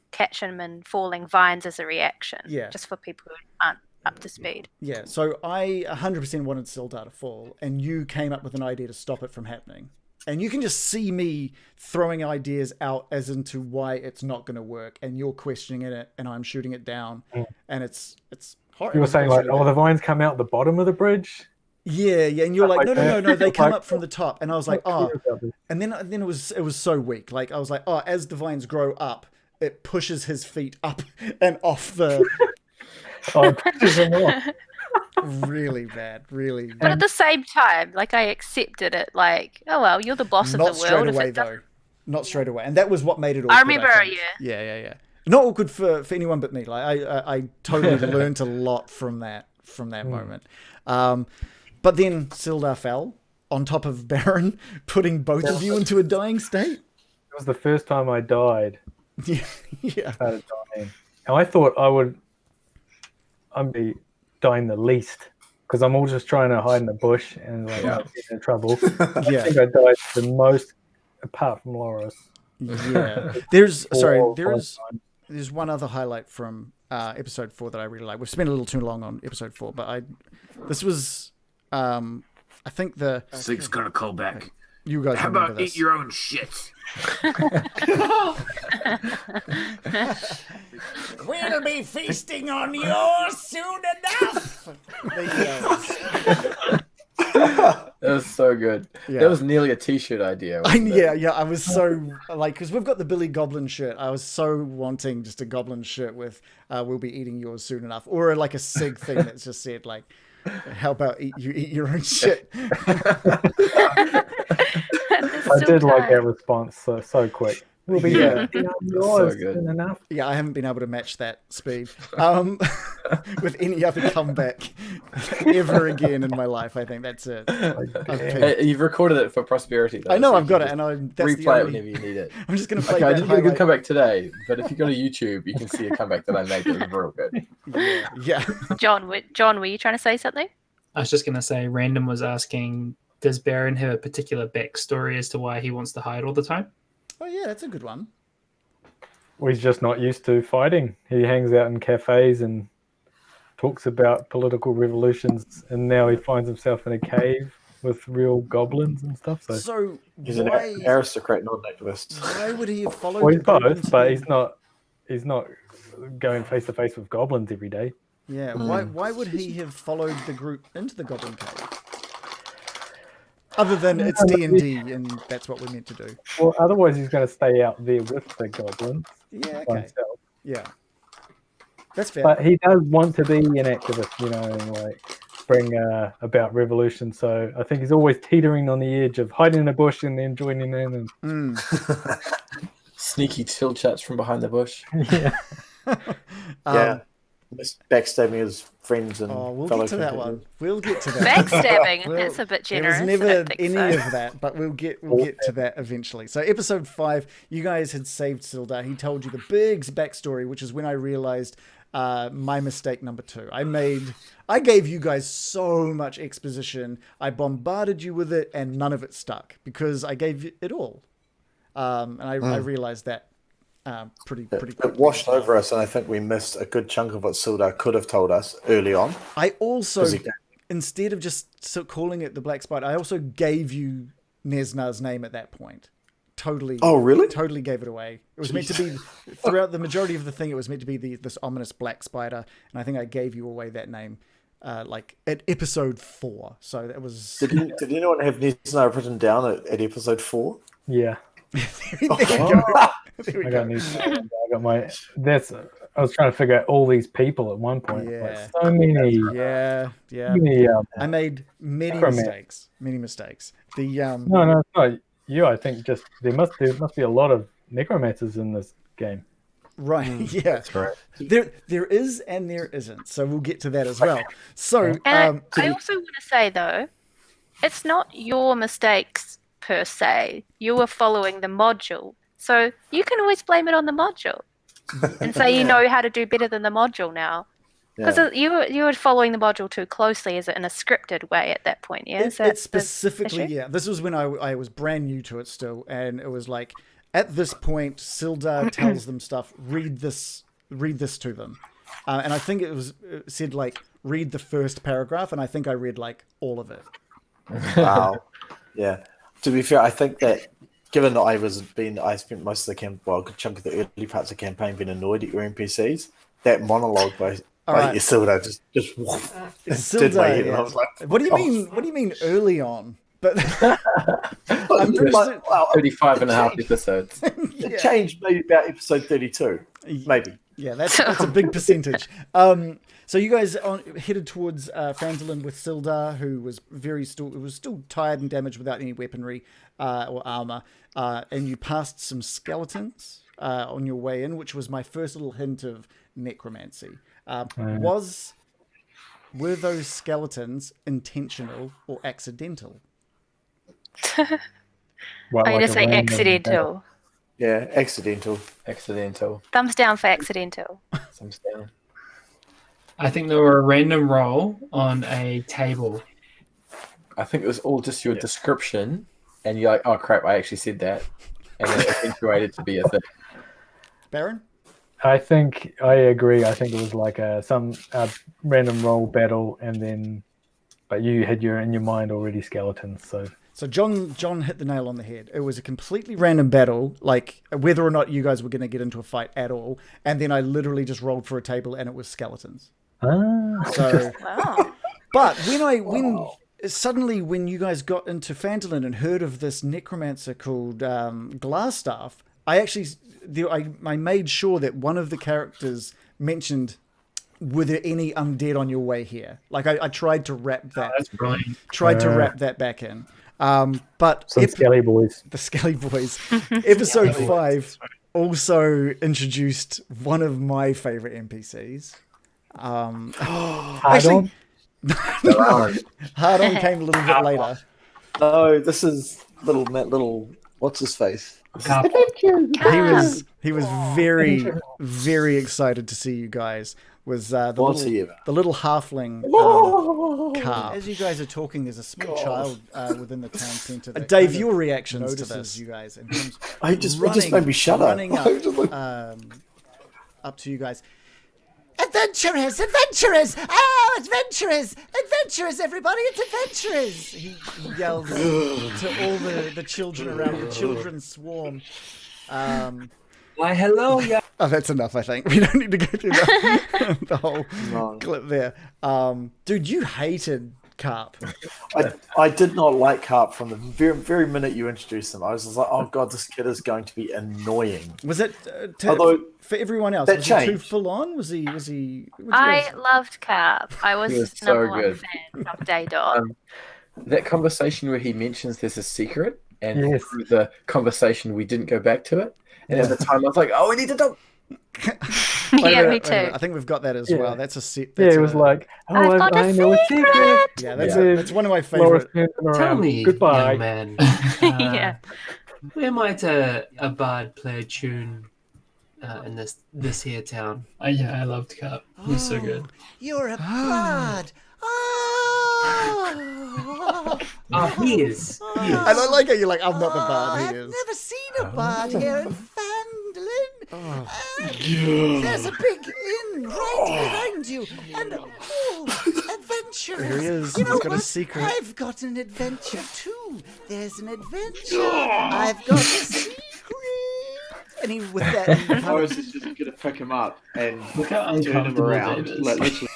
in falling vines as a reaction. Yeah. Just for people who aren't up to speed. Yeah, so I 100% wanted Sildar to fall, and you came up with an idea to stop it from happening. And you can just see me throwing ideas out as into why it's not going to work, and you're questioning it, and I'm shooting it down, and it's horrible. You were saying like, oh, the vines come out the bottom of the bridge. Yeah, and you're like, like no, that. they come Like, up from the top, and I was like, oh, and then it was so weak. Like I was like, oh, as the vines grow up, it pushes his feet up and off the. Oh, it pushes them off. Really bad, really. But at the same time, like I accepted it. Like, oh well, you're the boss of Not the straight world. If away it doesn't- though. Not straight away, and that was what made it awkward. I remember, think. Yeah. Not awkward for anyone but me. Like I totally learned a lot from that moment. But then Sildar fell on top of Baron, putting both of you into a dying state. It was the first time I died. Yeah. Started dying. And I thought I'd be dying the least because I'm all just trying to hide in the bush and like not get in trouble. Yeah. I think I died the most apart from Loris. Yeah. There's Four or five times. there's one other highlight from episode 4 that I really like. We've spent a little too long on episode 4, but this was I think Sig's gonna call back. You guys How remember about this. eat your own shit? We'll be feasting on yours soon enough. That was so good. Yeah. That was nearly a t-shirt idea. wasn't it? Yeah. I was so like, because we've got the Billy Goblin shirt. I was so wanting just a Goblin shirt with "We'll be eating yours soon enough," or like a Sig thing that's just said like, "How about eat your own shit?" I did like that response so quick. We'll be yours So good. soon enough. Yeah, I haven't been able to match that speed with any other comeback ever again in my life. I think that's it. I've peaked. Hey, you've recorded it for prosperity, though. I know so I've you got can it, and just that's the replay it only. whenever you need it. I'm just gonna play Okay, I that didn't get a good highlight. comeback today, but if you go to YouTube, you can see a comeback that I made that was real good. Yeah. John, were you trying to say something? I was just going to say, Random was asking, does Baron have a particular backstory as to why he wants to hide all the time? Oh yeah, that's a good one. Well, he's just not used to fighting. He hangs out in cafes and talks about political revolutions, and now he finds himself in a cave with real goblins and stuff. So He's an aristocrat, not an activist. Why would he have followed? well, he's the goblins both, but to he's not going face to face with goblins every day. Yeah. Why would he have followed the group into the Goblin Cave? Other than it's D&D, and that's what we're meant to do. Well, otherwise he's going to stay out there with the goblins Yeah. by Okay. himself. Yeah. That's fair. But he does want to be an activist, and like bring about revolution. So I think he's always teetering on the edge of hiding in a bush and then joining in. And Sneaky chill chats from behind the bush. yeah, Yeah. Backstabbing his friends and we'll fellow get to that competitors. one. We'll get to that. Backstabbing. Well, That's a bit There generous. was I never don't think any so. of that, but we'll get to that eventually. So episode 5, you guys had saved Sildar. He told you the big backstory, which is when I realized my mistake number 2. I gave you guys so much exposition. I bombarded you with it, and none of it stuck because I gave it all. and I realized that pretty quickly. It washed over us, and I think we missed a good chunk of what Sildar could have told us early on. I also, instead of just calling it the Black Spider, I also gave you Nesnar's name at that point. Totally. Oh, really? Totally gave it away. It was meant to be, throughout the majority of the thing, it was meant to be this ominous black spider, and I think I gave you away that name, like at episode 4. So that was. Did anyone have Nesnar written down at episode 4? Yeah. There you go. There we I go. got my. I was trying to figure out all these people at one point. Yeah. Like, so many. Yeah. Many, I made many Necromancy. mistakes. The No, it's not you. I think just there must be a lot of necromancers in this game. Right, yeah. That's right. There is and there isn't. So we'll get to that as well. So And I also want to say though, it's not your mistakes per se. You were following the module. So you can always blame it on the module and say you know how to do better than the module now. Because you were following the module too closely, is it in a scripted way at that point? Yeah, it's specifically, yeah. This was when I was brand new to it still, and it was like at this point, Sildar tells them stuff. Read this to them, and I think it said like read the first paragraph, and I think I read like all of it. Wow. Yeah. To be fair, I think that given that I spent most of the a good chunk of the early parts of the campaign being annoyed at your NPCs, that monologue by Sildar just did my head, and I was like, what do you mean? What do you mean early on? But I'm like, like, 35 and a half episodes. it changed maybe about episode 32, maybe. Yeah, that's a big percentage. So you guys headed towards Phandelver with Sildar, who was still tired and damaged without any weaponry or armor, and you passed some skeletons on your way in, which was my first little hint of necromancy. Were those skeletons intentional or accidental? I'm going to say accidental. Yeah, accidental. Accidental. Thumbs down for accidental. Thumbs down. I think they were a random roll on a table. I think it was all just your description, and you're like, oh crap, I actually said that. And then it accentuated to be a thing. Baron? I think I agree. I think it was like some random roll battle, but you had in your mind already skeletons. So John hit the nail on the head. It was a completely random battle, like whether or not you guys were going to get into a fight at all. And then I literally just rolled for a table, and it was skeletons. So, Wow. but when you guys got into Phandelver and heard of this necromancer called Glassstaff, I made sure that one of the characters mentioned, were there any undead on your way here? Like I tried to wrap that. That's brilliant. Tried to wrap that back in. But some Skelly boys. The Skelly boys. Episode 5 also introduced one of my favorite NPCs. Actually, Hard On came a little bit later. No, this is little what's his face? He was very, very excited to see you guys. Was the little halfling Carp. As you guys are talking, there's a small child within the town centre. Dave, your reactions to this, you guys, in terms it just made me shudder. Running up to you guys. Adventurers! Adventurers! Oh, adventurers! Adventurers, everybody! It's adventurers! He yells to all the children around the children's swarm. Why, hello, yeah. Oh, that's enough, I think. We don't need to go through the whole clip there. Dude, you hated Carp. I did not like Carp from the very, very minute you introduced him. I was just like, oh god, this kid is going to be annoying. Was it for everyone else? Was he too full on? Was he? I loved Carp. I was number one fan from day dot. That conversation where he mentions there's a secret, and through the conversation we didn't go back to it. And at the time, I was like, "Oh, we need to talk." Me too. I think we've got that as well. That's a set. It was like, I know a secret. Yeah, that's one of my favorite. Tell me, goodbye, young man. Yeah. Where might a bard play a tune in this here town? I loved Carp. He's so good. You're a bard. Oh, Oh, he is. He is. I don't like it. You're like, I'm not the bard. He I've is. never seen a bard here in Phandelver. There's a big inn right behind you, and adventurers. There he is. You know He's got a what? secret. I've got an adventure too. There's an adventure. I've got a secret. And he with that. Boris is just gonna pick him up and Look how turn him uncomfortable around. Dave is. Like, literally.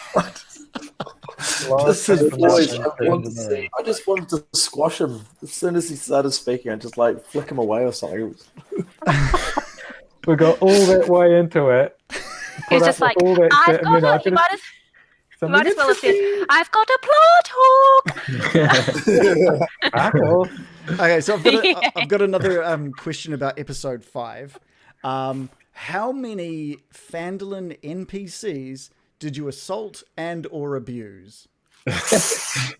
This is boys. Last I just wanted to squash him as soon as he started speaking and just like flick him away or something. We got all that way into it. He's put just up like, with all that I've shit, and got then I a, you could've- might as something might as well have said, interesting. I've got a plot hook. Ah, cool. Okay, so Yeah. I've got another question about episode 5. How many Phandelver NPCs did you assault and or abuse?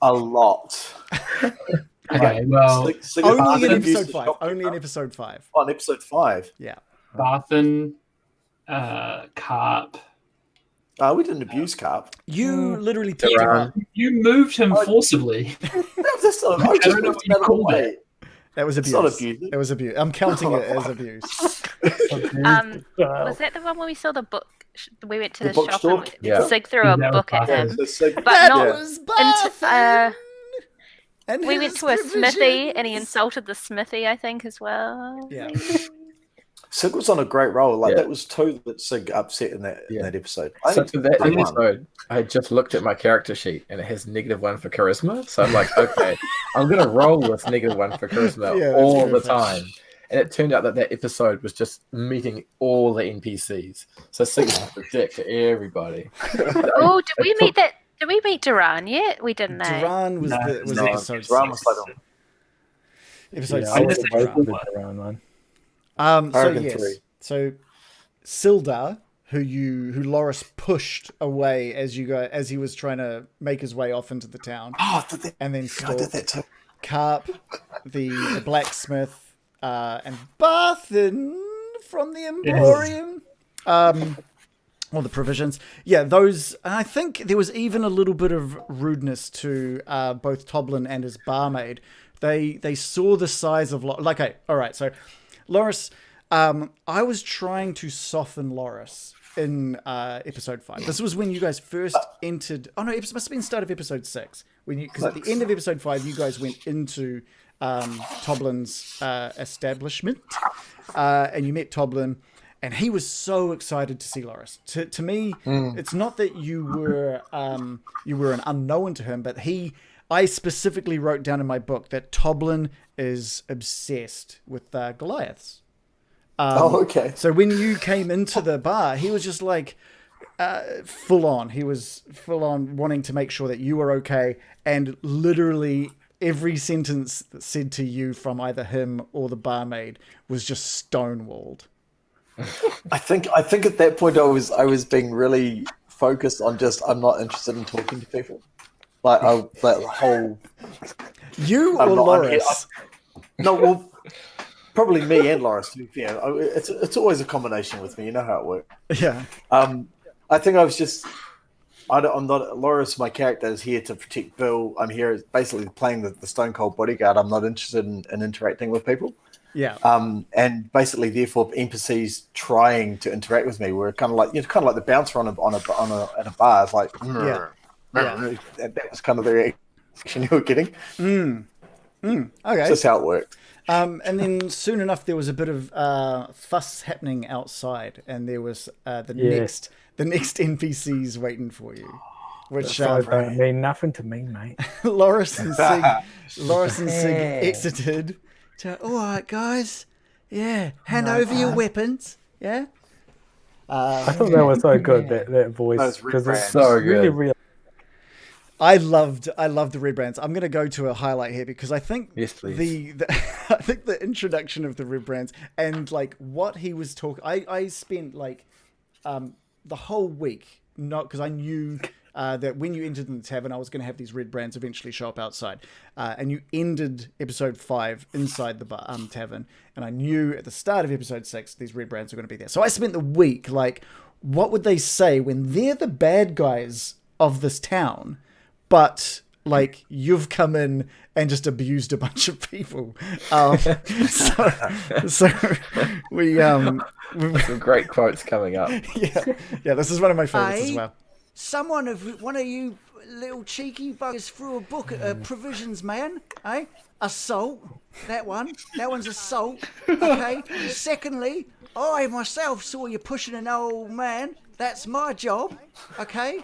A lot. Okay, well, Only in abused episode the 5. shop Only in keeper. episode 5. On episode 5. Yeah. Barthen, Carp. We didn't abuse Carp. You literally picked him up. You moved him forcibly. That's not, I I just don't know moved what you him out of the call way. That was It's abuse. not abuse. It was abuse. I'm counting it as abuse. Was that the one where we saw the book? We went to The the, shop bookstore? and Yeah. Sig threw a That was book at Barthen. him. So, so, But That not was into, Barthen and we went his to a smithy provisions. and he insulted the smithy, I think, as well. Yeah. Sig was on a great roll. Like Yeah. that was 2 that Sig upset in that episode. I So think for that one. episode, I just looked at my character sheet and it has -1 for charisma. So I'm like, okay, I'm gonna roll with -1 for charisma Yeah, that's all the perfect. time. And it turned out that that episode was just meeting all the NPCs. So Sig was the dick to everybody. Oh, did we meet that? Did we meet Duran yet? We didn't. Duran was, No, was No, episode Ron 6. was like, Episode Yeah, I 6. just- I was with around one. So Arrogant yes. 3. So Sildar, who Loris pushed away as he was trying to make his way off into the town, oh, did that, and then I did stalked that too. Carp, the blacksmith, and Barthen from the Emporium. All the provisions. Yeah, those. I think there was even a little bit of rudeness to both Toblin and his barmaid. They saw the size of like. Okay, all right. So, Loris, I was trying to soften Loris in episode 5. This was when you guys first entered. Oh no, it must have been the start of episode 6. Because at the end of episode 5, you guys went into Toblin's establishment, and you met Toblin. And he was so excited to see Loris. To me, it's not that you were an unknown to him, but I specifically wrote down in my book that Toblin is obsessed with Goliaths. Okay. So when you came into the bar, he was just like full on. He was full on wanting to make sure that you were okay, and literally every sentence that said to you from either him or the barmaid was just stonewalled. I think at that point I was being really focused on just I'm not interested in talking to people. Like that whole You I'm or not- I'm here- Loris? no, well, probably me and Loris. To be fair, it's always a combination with me. You know how it works. Yeah. I think I was just. I'm not Loris. My character is here to protect Bill. I'm here basically playing the Stone Cold bodyguard. I'm not interested in interacting with people. Yeah. And basically, therefore, NPCs trying to interact with me were kind of like the bouncer at a bar. It's like, Yeah. that was kind of the reaction you were getting. Okay. That's how it worked. And then soon enough, there was a bit of fuss happening outside, and there was the next NPCs waiting for you, which Those don't mean nothing to me, mate. Loris and Sig exited. To, all right, guys. Yeah, hand over your weapons. Yeah. I thought that was so good, that voice. That was Because rebrand. it's So really, good. really. I loved the rebrands. I'm going to go to a highlight here because I think Yes, please. I think the introduction of the rebrands and like what he was talking. I spent like the whole week not because I knew that when you entered in the tavern, I was going to have these red brands eventually show up outside, and you ended episode 5 inside the tavern, and I knew at the start of episode 6 these red brands were going to be there. So I spent the week like, what would they say when they're the bad guys of this town? But like you've come in and just abused a bunch of people. So we Some great quotes coming up. yeah. This is one of my favorites as well. One of you little cheeky buggers threw a book at a provisions man, eh? Assault. That one's assault. Okay. Secondly, I myself saw you pushing an old man. That's my job. Okay.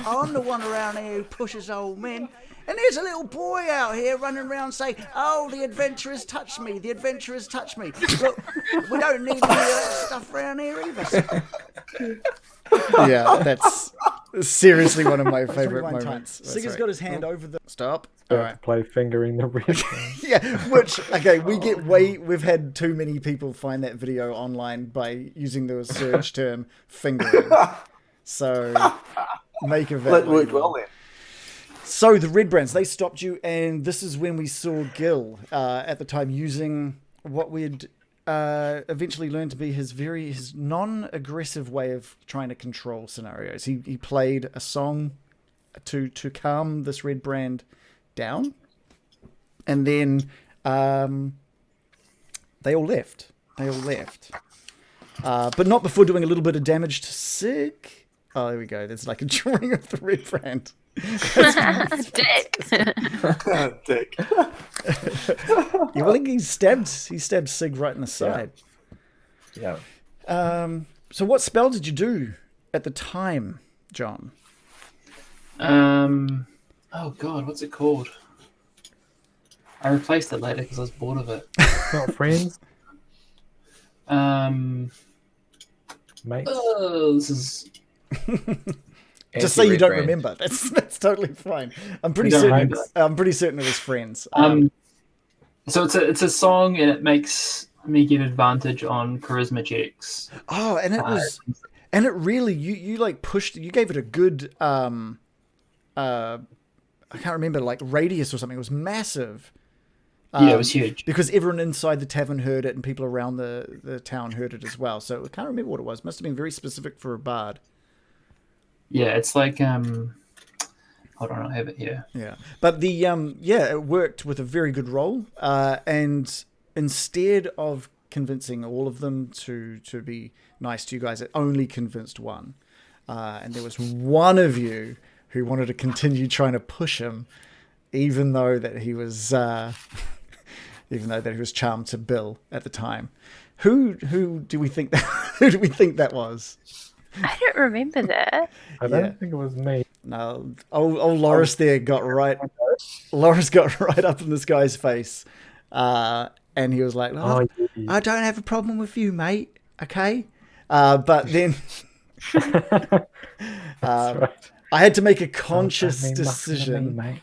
I'm the one around here who pushes old men. And there's a little boy out here running around saying, "Oh, the adventurers touched me. The adventurers touched me." Look, we don't need any of that stuff around here either. Yeah, that's seriously one of my favorite moments. Sigur's got his hand over the... Stop. All right. Play fingering the rib. Yeah, which, okay, we've had too many people find that video online by using the search term fingering. So, make of that. That worked well then. So, the Redbrands, they stopped you, and this is when we saw Gil at the time using what we'd eventually learned to be his non-aggressive way of trying to control scenarios. He played a song to calm this Redbrand down, and then they all left. But not before doing a little bit of damage to Sig. Oh, there we go. There's like a drawing of the Redbrand. Dick. Dick. Yeah, well, he stabbed Sig right in the side. Yeah. So what spell did you do at the time, John? Oh god, what's it called? I replaced it later because I was bored of it. Not friends, mates. Oh, this is. Just say you don't Anti-rebrand. remember. That's totally fine. I'm pretty don't certain. remember. I'm pretty certain it was friends. So it's a song and it makes me get advantage on charisma checks. Oh, and it was, and it really you like pushed. You gave it a good I can't remember, like radius or something. It was massive. Yeah, it was huge. Because everyone inside the tavern heard it, and people around the town heard it as well. So I can't remember what it was. Must have been very specific for a bard. Yeah, it's like hold on, I have it here. Yeah, but the it worked with a very good roll. And instead of convincing all of them to be nice to you guys, it only convinced one. And there was one of you who wanted to continue trying to push him, even though that he was charmed to Bill at the time. Who do we think that was? I don't remember that. I don't think it was me. No, old Loris there got right. Loris got right up in this guy's face, and he was like, "Oh, I don't have a problem with you, mate. Okay," but then Right. I had to make a conscious decision. Mate.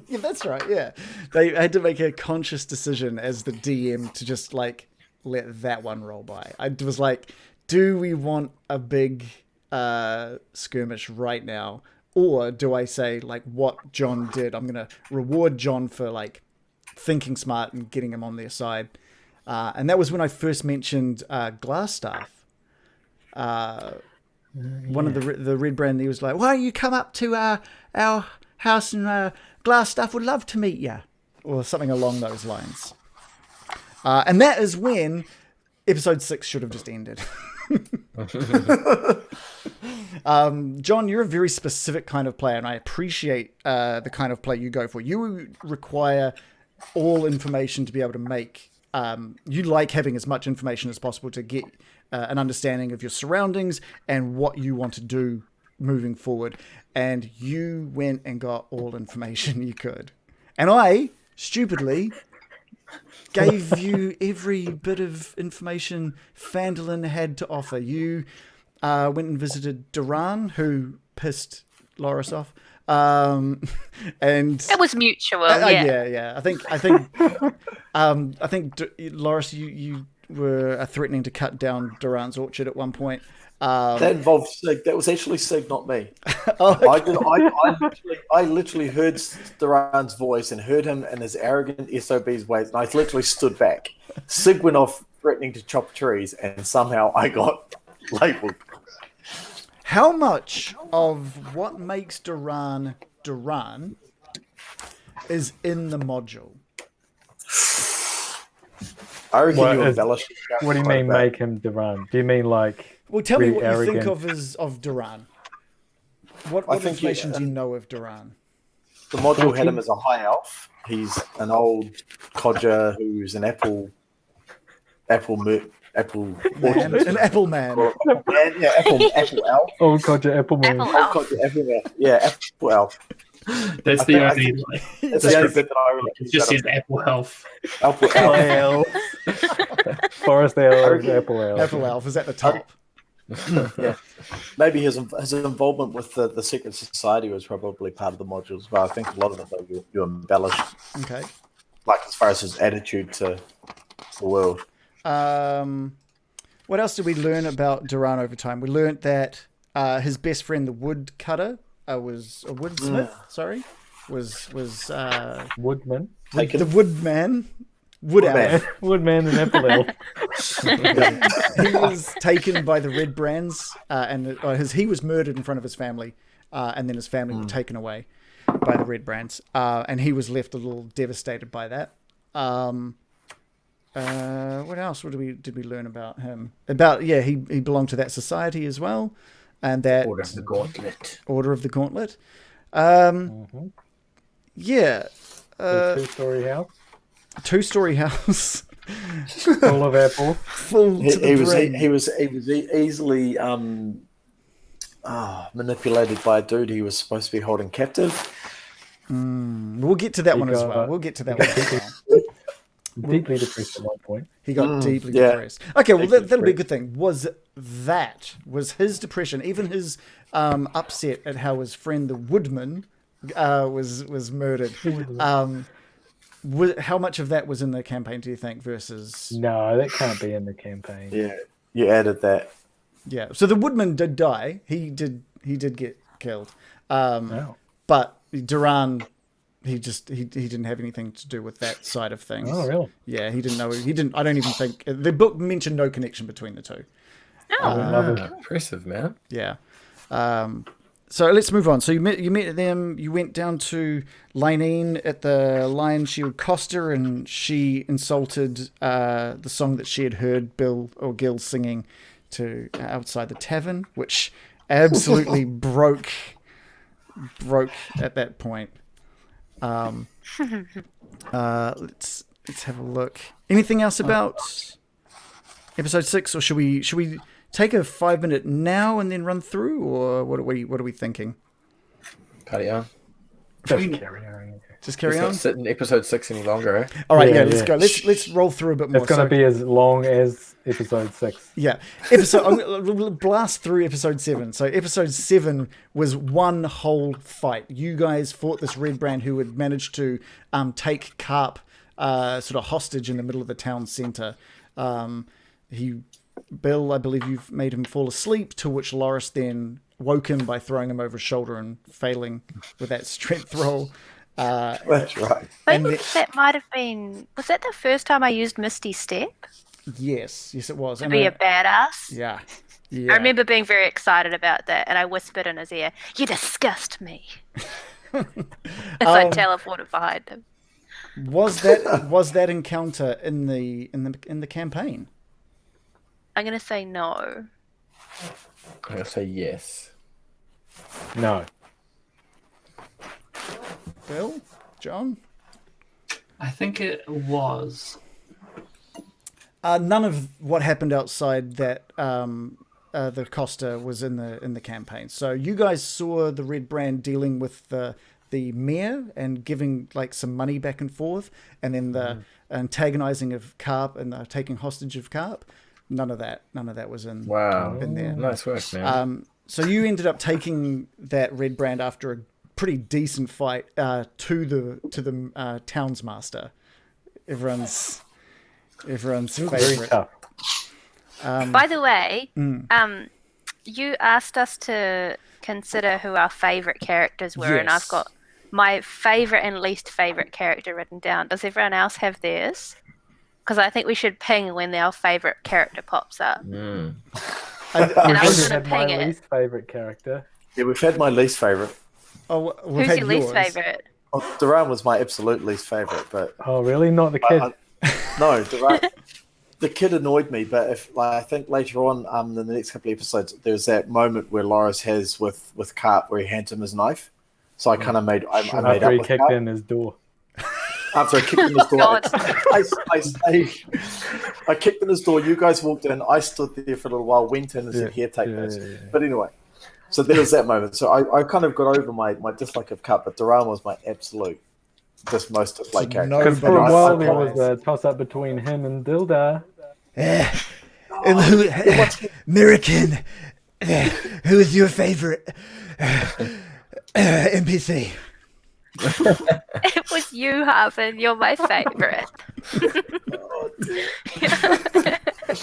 Yeah, that's right. Yeah, I had to make a conscious decision as the DM to just like let that one roll by. I was like, do we want a big skirmish right now, or do I say like what John did? I'm gonna reward John for like thinking smart and getting him on their side, and that was when I first mentioned Glassstaff. One of the Redbrand, he was like, "Why don't you come up to our house and Glassstaff would love to meet you," or something along those lines. And that is when episode 6 should have just ended. John, you're a very specific kind of player, and I appreciate the kind of play you go for. You require all information to be able to make. You like having as much information as possible to get an understanding of your surroundings and what you want to do moving forward. And you went and got all information you could. And I, stupidly, gave you every bit of information Phandelver had to offer. You went and visited Duran, who pissed Loris off. And It was mutual. yeah. I think Loris, you were threatening to cut down Duran's orchard at one point. That involved Sig. That was actually Sig, not me. Oh, okay. I literally heard Duran's voice and heard him in his arrogant SOB's ways, and I literally stood back. Sig went off threatening to chop trees, and somehow I got labelled. How much of what makes Duran is in the module. I reckon What you is- embellish. What do you mean make him Duran? Do you mean like Well, tell me really what you arrogant? think of Duran. What I think information do you know of Duran? The module had him as a high elf. He's an old codger who's an apple Man, orchard. an apple man. Yeah, apple elf. Oh, God, your Apple Man. Apple Old elf. codger, apple elf. Yeah, apple elf. That's I the think- I only. think- Like, That's the only bit that I remember. it just says Apple Health. Apple elf. Forest Elf, Apple Elf. Apple elf is at the top. Yeah, maybe his involvement with the secret society was probably part of the modules, but I think a lot of it though you embellish, Okay. like as far as his attitude to the world. What else did we learn about Duran over time? We learned that his best friend, the woodcutter, was a woodsmith. Sorry, was Woodman. the woodman. Wood elf. Woodman and Apple Elf. He was taken by the red brands, and he was murdered in front of his family, and then his family were taken away by the red brands, and he was left a little devastated by that. What else did we learn about him? He belonged to that society as well, and that Order of the Gauntlet. Order of the Gauntlet. Yeah. Two-story house. Two-story house. Full of apples. Full to the brim. He was easily manipulated by a dude he was supposed to be holding captive. We'll get to that one as well. We'll get to that one as well. Deeply depressed at one point. He got deeply yeah. depressed. Okay, well that'll be a good thing. Was his depression, even his upset at how his friend the woodman was murdered? How much of that was in the campaign, do you think? Versus No, that can't be in the campaign. Yeah, you added that. yeah. So the woodman did die. He did get killed. Wow. But Duran, he didn't have anything to do with that side of things. Oh, really? Yeah, he didn't know. He didn't. I don't even think the book mentioned no connection between the two. Impressive, man. Yeah. So let's move on. So you met them. You went down to Laineen at the Lion Shield Costa, and she insulted the song that she had heard Bill or Gil singing to outside the tavern, which absolutely broke at that point. Let's have a look. Anything else about episode 6, or should we take a 5-minute now and then run through, or what are we thinking? Carry on. Just carry on. Just carry Let's on. not sit in episode 6 any longer, eh? All right, Yeah, let's yeah. go. Let's roll through a bit more. It's going to be as long as episode 6. Yeah, we'll blast through episode 7. So episode 7 was one whole fight. You guys fought this red brand who had managed to take Carp sort of hostage in the middle of the town centre. Bill, I believe you've made him fall asleep, to which Loris then woke him by throwing him over his shoulder and failing with that strength roll. That's right. I think that might have been. Was that the first time I used Misty Step Yes, it was. to be a badass? Yeah. I remember being very excited about that, and I whispered in his ear, "You disgust me," as I teleported behind him. Was that encounter in the campaign? I'm gonna say no. I'm going to say yes. No. Bill? John? I think it was. None of what happened outside that the Costa was in the campaign. So you guys saw the Red Brand dealing with the mayor and giving like some money back and forth, and then the antagonizing of Carp and the taking hostage of Carp. None of that was in there. Nice work, man. So you ended up taking that Red Brand after a pretty decent fight to the townsmaster. Everyone's Very favorite. tough. By the way, you asked us to consider who our favorite characters were, and I've Yes. got my favorite and least favorite character written down. Does everyone else have theirs? Because I think we should ping when our favorite character pops up. We've And I already was gonna had my ping it. least favourite character. Yeah, we've had my least favorite. Oh, we've Who's had your least yours. favorite? Oh, Duran was my absolute least favourite, but Oh, really? Not the kid? no, Duran. The kid annoyed me, but I think later on, in the next couple of episodes, there's that moment where Loris has with Carp where he hands him his knife. So I kind of made I made After up he with kicked Carp. in his door. After I kicked in his door, God. I kicked in his door. You guys walked in. I stood there for a little while, went in and said, "Here, take this." yeah. But anyway, so there was that moment. So I kind of got over my dislike of Carp, but Duran was my absolute most disliked character. No, Because but for a I- while I there was promise. a toss-up between him and Dilda. American, who is your favorite NPC? It was you, Harvin. You're my favourite.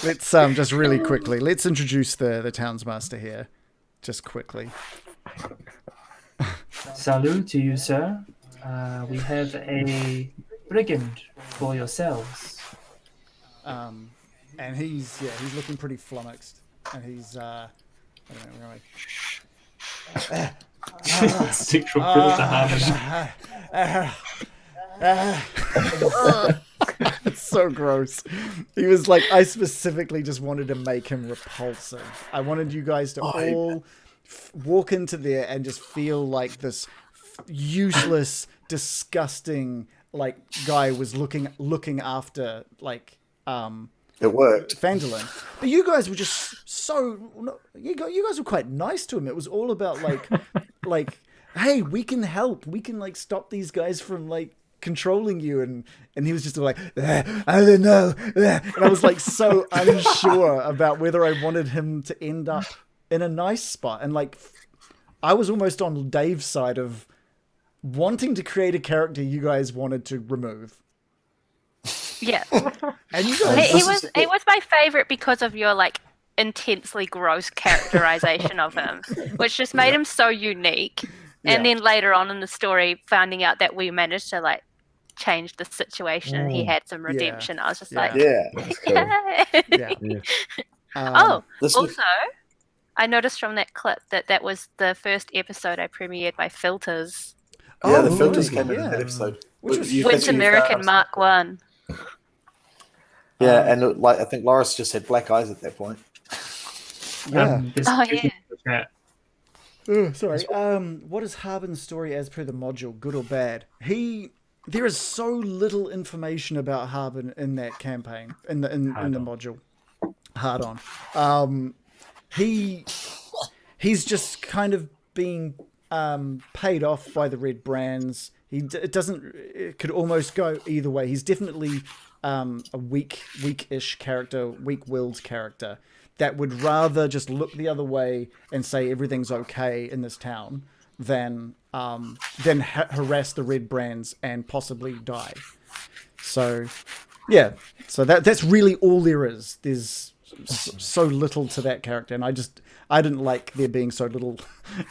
Let's just really quickly. Let's introduce the townsmaster here, just quickly. Salut to you, sir. We have a brigand for yourselves. And he's looking pretty flummoxed, and he's I don't know, really. Sexual predator Harvin. It's so gross. He was like, I specifically just wanted to make him repulsive. I wanted you guys to all walk into there and just feel like this useless, disgusting like guy was looking after like It worked. Phandelver. But you guys were just so you guys were quite nice to him. It was all about like hey, we can help. We can like stop these guys from like controlling you, and he was just like, I don't know. And I was like so unsure about whether I wanted him to end up in a nice spot. And like I was almost on Dave's side of wanting to create a character you guys wanted to remove. Yeah. And you guys He was my favourite because of your like intensely gross characterization of him, which just made him so unique. And then later on in the story, finding out that we managed to like change the situation and he had some redemption, I was just like, That's cool. yay. This Also, I noticed from that clip that was the first episode I premiered by Filters. Yeah, the Oh, filters really? came in Yeah. that episode. Which was You Winter think you American found- Mark 1. Yeah, and like I think Loris just had black eyes at that point. Yeah. Oh, yeah. Oh, sorry. What is Harbin's story as per the module, good or bad? There is so little information about Harbin in that campaign, in the module. Hard on. He's just kind of being paid off by the red brands. It could almost go either way. He's definitely a weak-ish character, weak-willed character that would rather just look the other way and say everything's okay in this town than harass the red brands and possibly die. So, yeah. So that's really all there is. There's so little to that character, and I didn't like there being so little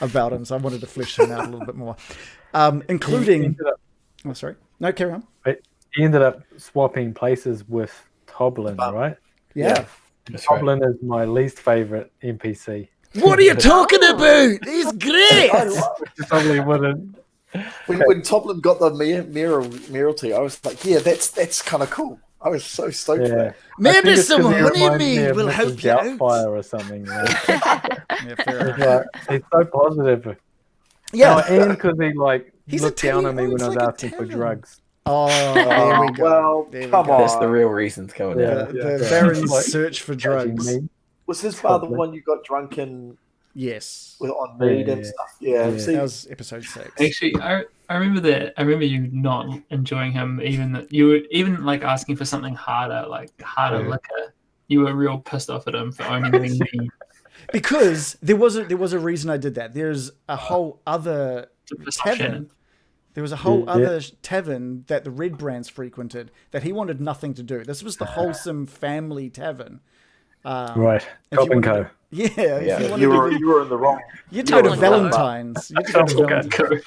about him, so I wanted to flesh him out a little bit more. Including... Oh, sorry. No, carry on. He ended up swapping places with Toblin, right? Yeah. Goblin is my least favorite NPC. What are you talking about? He's great. Probably wouldn't. When Toblin got the mayoralty, I was like, yeah, that's kind of cool. I was so stoked for that. Maybe some honey will Mrs. help you out. Doubtfire or something. Yeah, fair He's, enough. he's so positive. Yeah. And because he He's looked a down on me owns when I was like a asking for tavern. drugs. Oh, there we go. Well, There we come go. on. That's the real reasons coming out. The Baron's Like, search for drugs. Me. Was his bar the one you got drunk in Yes. on mead and Yeah. stuff? Yeah. Yeah. See, That was episode 6. Actually, I remember that. I remember you not enjoying him. You were even like asking for something harder, like harder liquor. You were real pissed off at him for only getting me. Because there was a reason I did that. There's a whole other To piss off tavern. Shannon. There was a whole other tavern that the Red Brands frequented that he wanted nothing to do. This was the wholesome family tavern. Right. If you Goblin wanted Co. to- Yeah, if you wanted you to, were in the wrong. you had to go to Goblin Co. Valentine's. You had to go to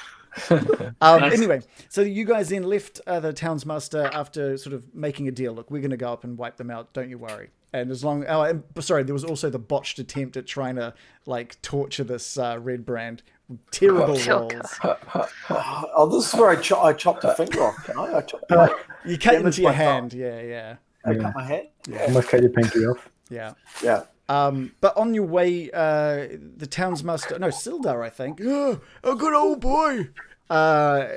Valentine's. Nice. Anyway, so you guys then left the townsmaster after sort of making a deal. Look, we're going to go up and wipe them out. Don't you worry. And as long, there was also the botched attempt at trying to like torture this red brand. terrible Oh, rolls. Oh, this is where I chopped a finger off. Can I? I chopped my, You cut damaged into your my hand. Yeah. I cut my hand. Almost cut your pinky off. Yeah. Yeah. But on your way, the townsmaster, no, Sildar, I think, oh, a good old boy.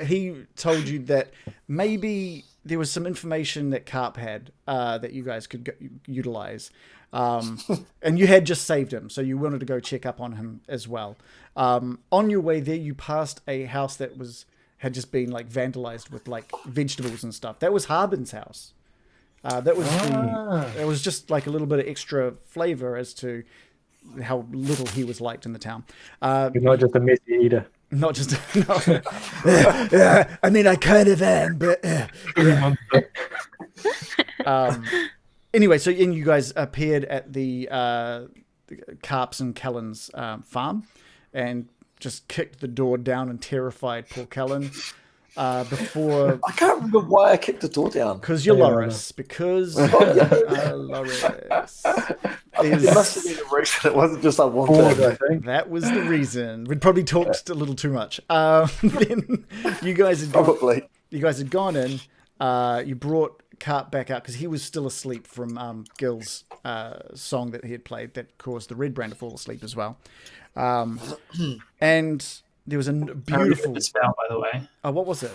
He told you that maybe there was some information that Carp had that you guys could utilize. And you had just saved him, so you wanted to go check up on him as well. On your way there, you passed a house that had just been like vandalized with like vegetables and stuff. That was Harbin's house. It was just like a little bit of extra flavor as to how little he was liked in the town. You're not just a messy eater. Not just. No. I mean, I kind of am, but. Anyway, so you guys appeared at the Carps and Kellen's farm, and just kicked the door down and terrified poor Kellen. Before I can't remember why I kicked the door down. Because you're Loris. Because Loris. There must have been a reason. It wasn't just like one thing. That was the reason. We'd probably talked a little too much. Then you guys had gone in. You brought Carp back out because he was still asleep from Gil's song that he had played that caused the rebrand to fall asleep as well. And there was a beautiful the spell, by the way. Oh, what was it?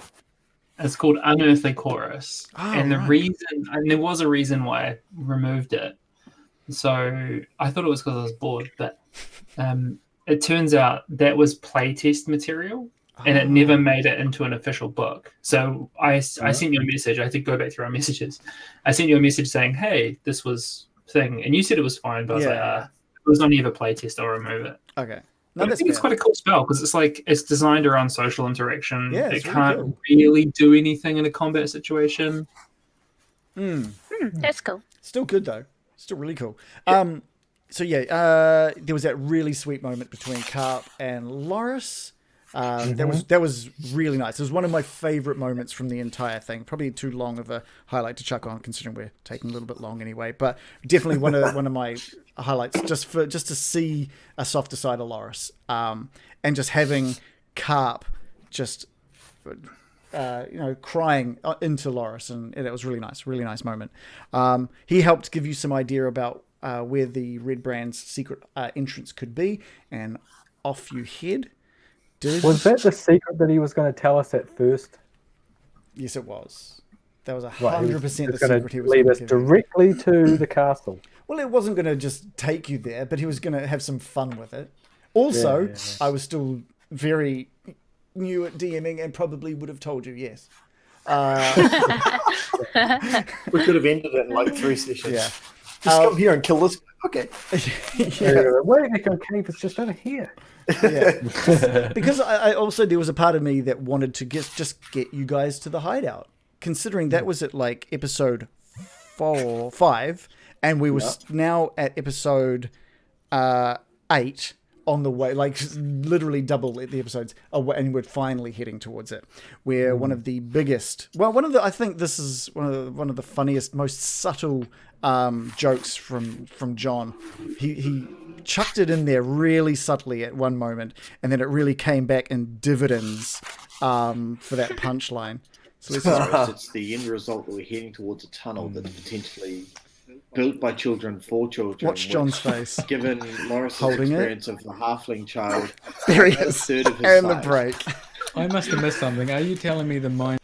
It's called Unearthly Chorus, and the right. reason, and there was a reason why I removed it. So I thought it was because I was bored, but it turns out that was playtest material, and it never made it into an official book. So I sent you a message. I had to go back through our messages. I sent you a message saying, "Hey, this was thing," and you said it was fine, but I was like, "It was only ever playtest. I'll remove it." Okay. No, I think it's quite a cool spell because it's designed around social interaction. Yeah, it it's can't really do anything in a combat situation. That's cool. Still good though. Still really cool. So there was that really sweet moment between Carp and Loris. That was really nice. It was one of my favorite moments from the entire thing. Probably too long of a highlight to chuck on, considering we're taking a little bit long anyway. But definitely one of my highlights, just to see a softer side of Loris, and just having Carp just crying into Loris, and it was really nice moment. He helped give you some idea about where the Red Brand's secret entrance could be, and off you head. Was that the secret that he was going to tell us at first? Yes, it was. That was 100% the secret he was lead going us to directly to the castle. Well, it wasn't going to just take you there, but he was going to have some fun with it. Also, I was still very new at DMing and probably would have told you yes. We could have ended it in like 3 sessions. Yeah. Just come here and kill this. Okay. Where Necromancy Cave is just over here. Yeah. Because I also, there was a part of me that wanted to just get you guys to the hideout, considering that was at like episode 5, and we were now at episode 8 on the way, like literally double the episodes away, and we're finally heading towards it. We're one of the biggest, I think this is one of the funniest, most subtle jokes from John. He chucked it in there really subtly at one moment, and then it really came back in dividends for that punchline. So it's the end result that we're heading towards a tunnel that's potentially built by children for children. Watch John's face. Given Loris' experience of the halfling child, there he is, third of his and size. the break. I must have missed something. Are you telling me the mine?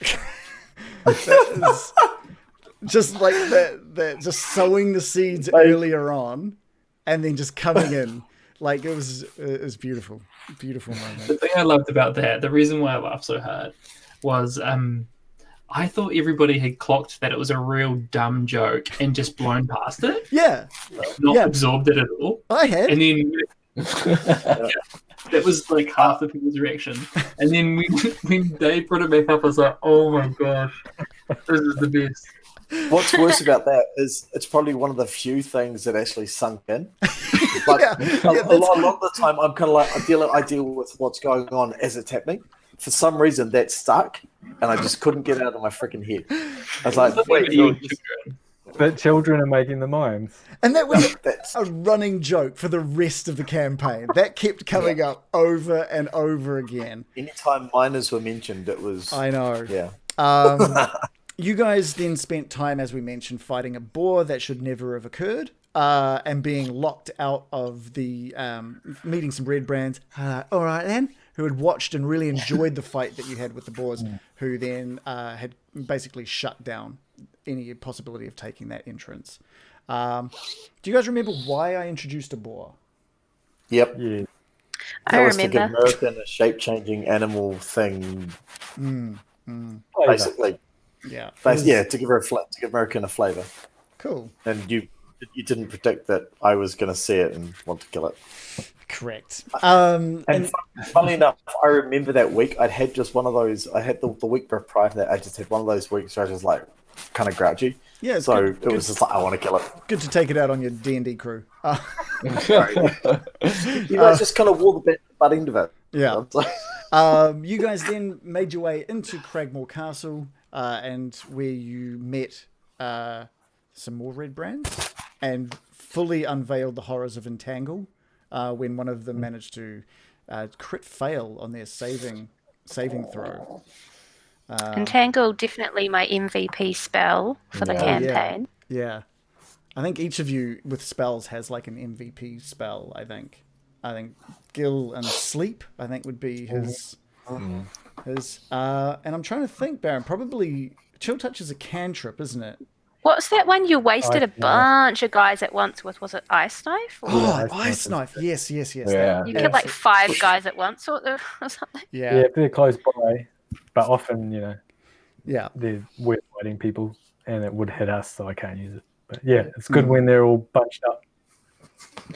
Just like that, just sowing the seeds earlier on, and then just coming in, like it was beautiful moment. The thing I loved about that, the reason why I laughed so hard, was I thought everybody had clocked that it was a real dumb joke and just blown past it. Yeah, not absorbed it at all. I had, and then that was like half the people's reaction. And then when they put it back up, I was like, "Oh my gosh, this is the best." What's worse about that is it's probably one of the few things that actually sunk in. Like a lot of the time, I'm kind of like I deal with what's going on as it's happening. For some reason, that stuck, and I just couldn't get it out of my freaking head. I was like, "Wait, that children are making the mines. And that was a running joke for the rest of the campaign. That kept coming up over and over again. Anytime miners were mentioned, it was. I know. Yeah. You guys then spent time, as we mentioned, fighting a boar that should never have occurred, and being locked out of the meeting some rebrands. All right then, who had watched and really enjoyed the fight that you had with the boars, who then had basically shut down any possibility of taking that entrance. Do you guys remember why I introduced a boar? Yep. Yeah. That was to give American a shape-changing animal thing. Basically. Yeah. To give American a flavor. Cool. And you didn't predict that I was going to see it and want to kill it. Correct. And funnily enough, I remember that week I'd had just one of those. I had the week prior to that. I just had one of those weeks where I was like kind of grouchy. Yeah. So it was just like I want to kill it. Good to take it out on your D&D crew. You guys just kind of wore the butt end of it. Yeah. You guys then made your way into Cragmore Castle, and where you met some more red brands and fully unveiled the horrors of Entangle when one of them managed to crit fail on their saving throw. Entangle, definitely my MVP spell for the campaign. Yeah. I think each of you with spells has like an MVP spell, I think Gil and Sleep, I think, would be his. And I'm trying to think, Baron, probably Chill Touch is a cantrip, isn't it? What's that one you wasted a bunch of guys at once with? Was it Ice Knife? Oh, Ice Knife. Yes. Yeah. You killed like 5 guys at once or something. Yeah. Yeah, they're close by, but often, Yeah. we're fighting people and it would hit us, so I can't use it. But yeah, it's good when they're all bunched up.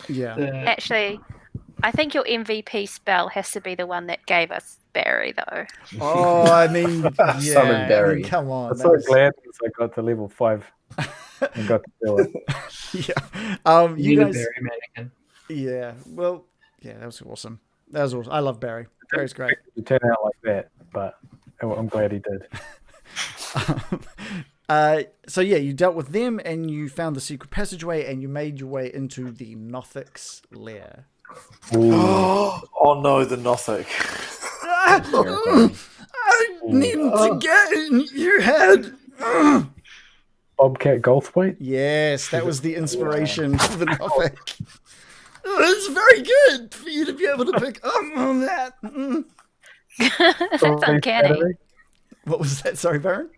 Yeah. Actually, I think your MVP spell has to be the one that gave us Barry, though. Oh, I mean, yeah. Summon Barry. Come on. I'm so glad once I got to level 5 and got to do it. Yeah. You Need a guys. Barry mannequin. Yeah. Well, yeah, that was awesome. I love Barry. Barry's great. It turned out like that, but I'm glad he did. So yeah, you dealt with them and you found the secret passageway and you made your way into the Nothic's lair. Oh no, the Nothic. I need to get in your head. Bobcat Goldthwait? Yes, that was the inspiration for the Nothic. It's very good for you to be able to pick up on that. That's uncanny. What was that? Sorry, Baron?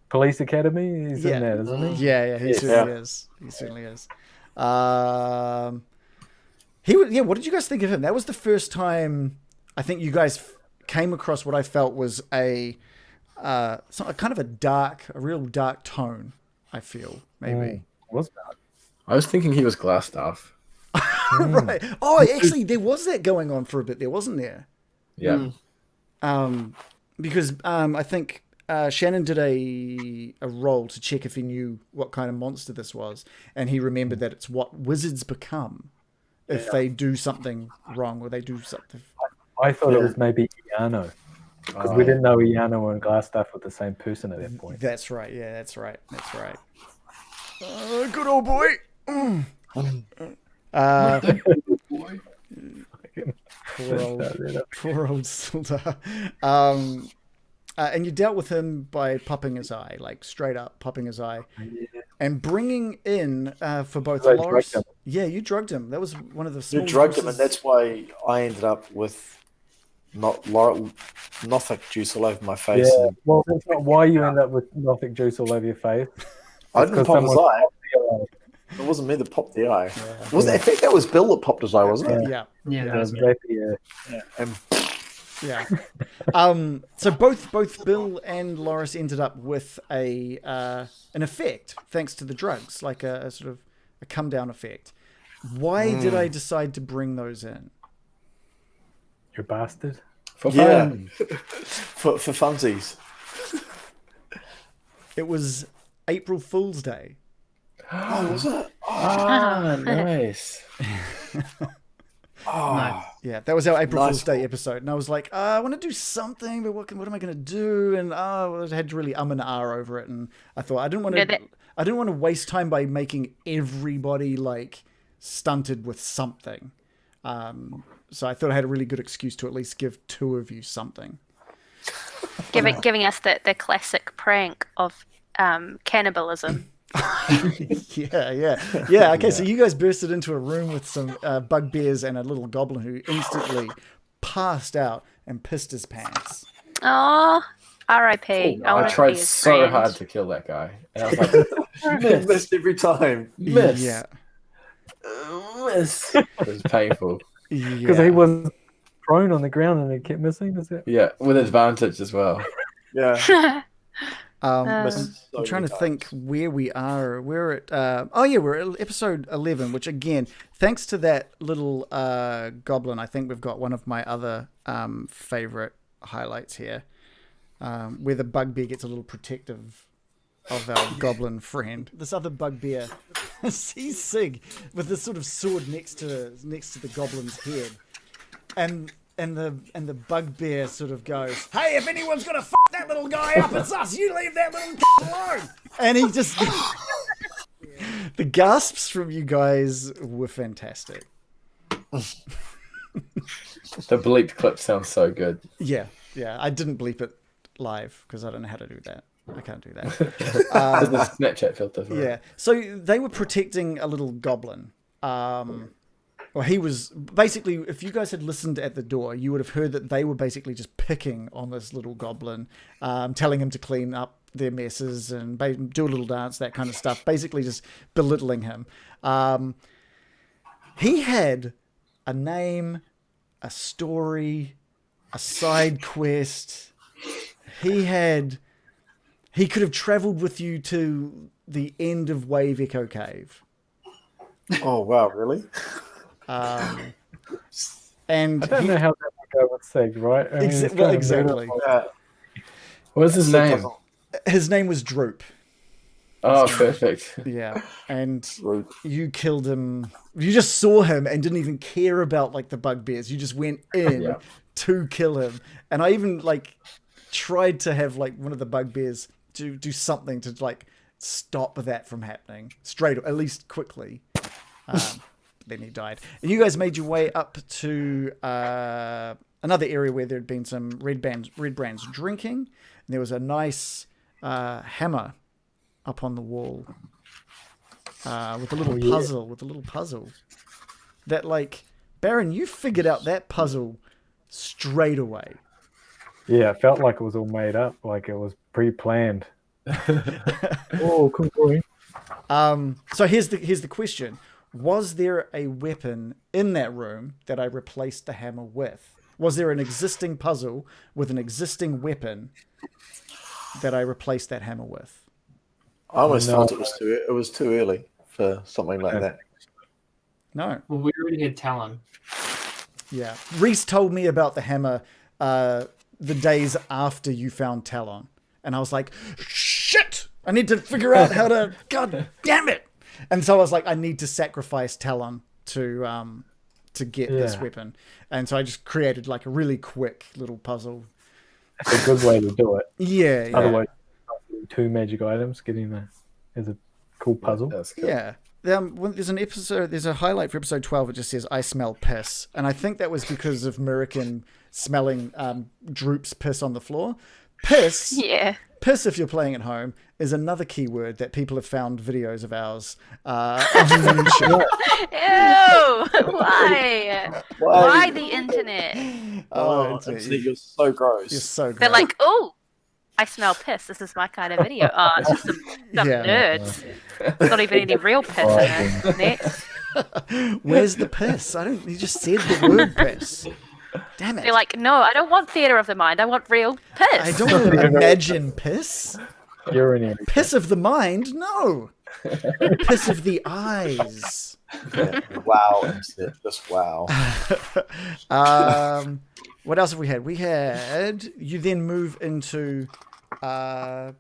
Police Academy? He's in there, isn't he? Yeah, he certainly is. He certainly is. What did you guys think of him? That was the first time I think you guys came across what I felt was a kind of a real dark tone, I feel, maybe. Was that? I was thinking he was Glassstaff. Right. Oh, actually, there was that going on for a bit there, wasn't there? Yeah. Because I think Shannon did a roll to check if he knew what kind of monster this was, and he remembered that it's what wizards become if they do something wrong or they do something. I thought it was maybe Iano. Because we didn't know Iano and Glassstaff were the same person at that point. That's right. Yeah, that's right. Good old boy. Poor old Sildar. And you dealt with him by popping his eye, like straight up popping his eye, and bringing in for both Loris. Yeah, you drugged him. That was one of the. You drugged him, and that's why I ended up with Nothic juice all over my face. Yeah, well, that's not why you end up with Nothic juice all over your face. I didn't pop his eye. It wasn't me that popped the eye. In fact, that was Bill that popped his eye, wasn't it? Yeah. That was me. Yeah. So both Bill and Loris ended up with an effect thanks to the drugs, like a sort of a come down effect. Why did I decide to bring those in? You bastard. For fun. for funsies. It was April Fool's Day. Oh, was it? Ah, nice. Yeah, that was our April Fool's Day episode, and I was like, I want to do something, but what am I going to do? And I had to really and ah over it, and I thought I didn't want to. I didn't want to waste time by making everybody like stunted with something. So I thought I had a really good excuse to at least give 2 of you something. Giving us the classic prank of cannibalism. Yeah. Okay, so you guys bursted into a room with some bugbears and a little goblin who instantly passed out and pissed his pants. Oh, R.I.P. I tried so hard to kill that guy, and I was like, Missed every time. miss, Yeah. miss. It was painful. Because he was prone on the ground and he kept missing. Is it? Yeah, with advantage as well. Yeah. I'm trying to think where we are. We're at we're at episode 11, which again, thanks to that little goblin, I think we've got one of my other favorite highlights here, where the bugbear gets a little protective of our goblin friend. This other bugbear sees Sig with this sort of sword next to the goblin's head, and the bugbear sort of goes, "Hey, if anyone's gonna f that little guy up, it's us. You leave that little alone." And he just the gasps from you guys were fantastic. The bleeped clip sounds so good. Yeah. I didn't bleep it live because I don't know how to do that. I can't do that. There's the Snapchat filter. For Yeah. So they were protecting a little goblin. Well, he was basically, if you guys had listened at the door, you would have heard that they were basically just picking on this little goblin, telling him to clean up their messes and do a little dance, that kind of stuff, basically just belittling him. He had a name, a story, a side quest. He could have traveled with you to the end of Wave Echo Cave. Oh, wow, really? And I don't know how that would go with Sig, right? I mean, it's kind of exactly. What's his name? His name was Droop. Oh, perfect. Yeah, and you killed him. You just saw him and didn't even care about like the bugbears. You just went in to kill him. And I even like tried to have like one of the bugbears do something to like stop that from happening at least quickly. Then he died. And you guys made your way up to another area where there had been some red brands drinking. And there was a nice hammer up on the wall with a little puzzle. That like, Baron, you figured out that puzzle straight away. Yeah, it felt like it was all made up, like it was pre-planned. Oh, cool boy. So here's the question. Was there a weapon in that room that I replaced the hammer with? Was there an existing puzzle with an existing weapon that I replaced that hammer with? I almost felt it was too early for something like that. No. Well, we already had Talon. Yeah. Reese told me about the hammer the days after you found Talon. And I was like, shit! I need to figure out how to... God damn it! And so I was like, I need to sacrifice Talon to get this weapon. And so I just created like a really quick little puzzle. It's a good way to do it. Yeah. Otherwise, 2 magic items, getting as a cool puzzle. That's cool. Yeah. When there's a highlight for episode 12. It just says, I smell piss. And I think that was because of Murican smelling Droop's piss on the floor. Piss. Yeah. Piss, if you're playing at home, is another keyword that people have found videos of ours on YouTube. Ew! Why? Why the internet? Oh, you're so gross. You're so gross. They're like, oh, I smell piss. This is my kind of video. Oh, it's just some nerds. It's not even any real piss in it. Next. Where's the piss? You just said the word piss. Damn it. They're like, no, I don't want theatre of the mind. I want real piss. I don't want to imagine piss. Urinary. Piss of the mind? No. Piss of the eyes. Yeah. Wow. Just wow. What else have we had? You then move into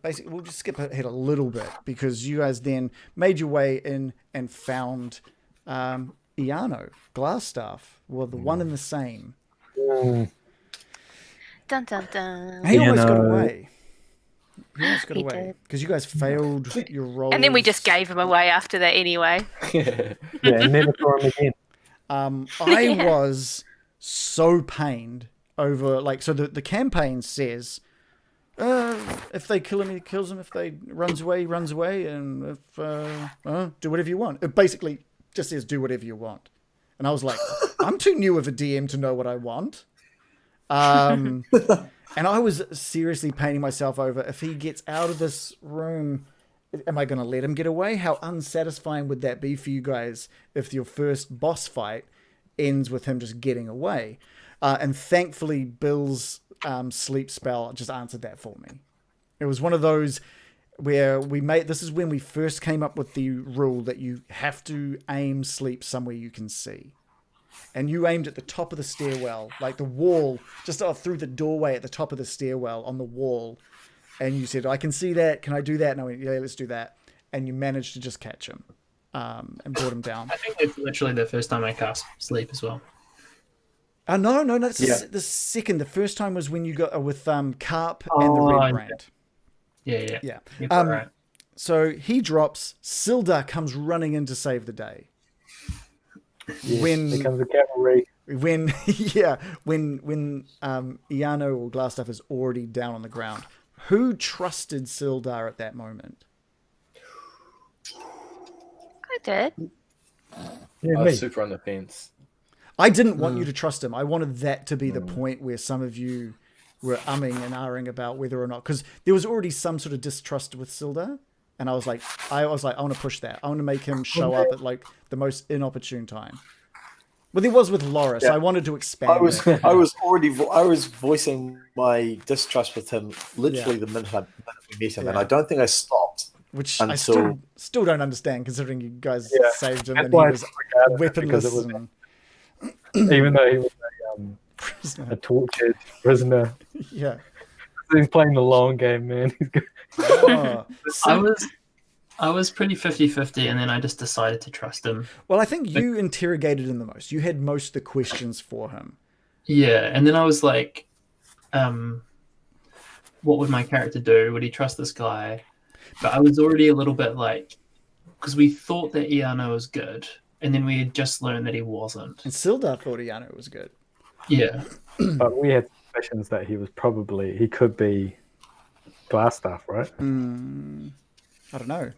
basically, we'll just skip ahead a little bit because you guys then made your way in and found Iano, Glassstaff. Well, the one and the same. Dun dun dun. He almost got away. Who else got He away? did. Because you guys failed your roll. And then we just gave him away after that anyway. Yeah, and never saw him again. I Yeah. was so pained over, like, so the campaign says, if they kill him, he kills him. If they runs away, he runs away. And if, do whatever you want. It basically just says, do whatever you want. And I was like, I'm too new of a DM to know what I want. And I was seriously painting myself over, if he gets out of this room, am I going to let him get away? How unsatisfying would that be for you guys if your first boss fight ends with him just getting away? And thankfully, Bill's sleep spell just answered that for me. It was one of those where this is when we first came up with the rule that you have to aim sleep somewhere you can see. And you aimed at the top of the stairwell, like the wall, just through the doorway at the top of the stairwell on the wall. And you said, I can see that. Can I do that? And I went, yeah, let's do that. And you managed to just catch him and brought him down. I think it's literally the first time I cast sleep as well. No, that's the second. The first time was when you got with Carp and the rebrand. Yeah. Yeah. You're quite right. So he drops. Sildar comes running in to save the day. Yes, When here comes the cavalry. when Iano or Glassstaff is already down on the ground, who trusted Sildar at that moment? I did. Yeah, I me. was super on the fence. I didn't want you to trust him. I wanted that to be the point where some of you were umming and ahhing about whether or not, because there was already some sort of distrust with Sildar. And I was like, I want to push that. I want to make him show up at like the most inopportune time. Well, there was with Loris. Yeah. I wanted to expand. I was voicing my distrust with him literally the minute we met him, and I don't think I stopped. Which until... I still don't understand, considering you guys saved him That's and he why was I weaponless. because it was even though he was a tortured prisoner. Yeah. He's playing the long game, man. He's good. Oh. I was pretty 50-50, and then I just decided to trust him. Well, I think you interrogated him the most. You had most of the questions for him. Yeah, and then I was like, what would my character do? Would he trust this guy? But I was already a little bit like, because we thought that Iano was good, and then we had just learned that he wasn't. And Sildar thought Iano was good. Yeah. But we had suspicions that he could be Glassstaff, right? I don't know.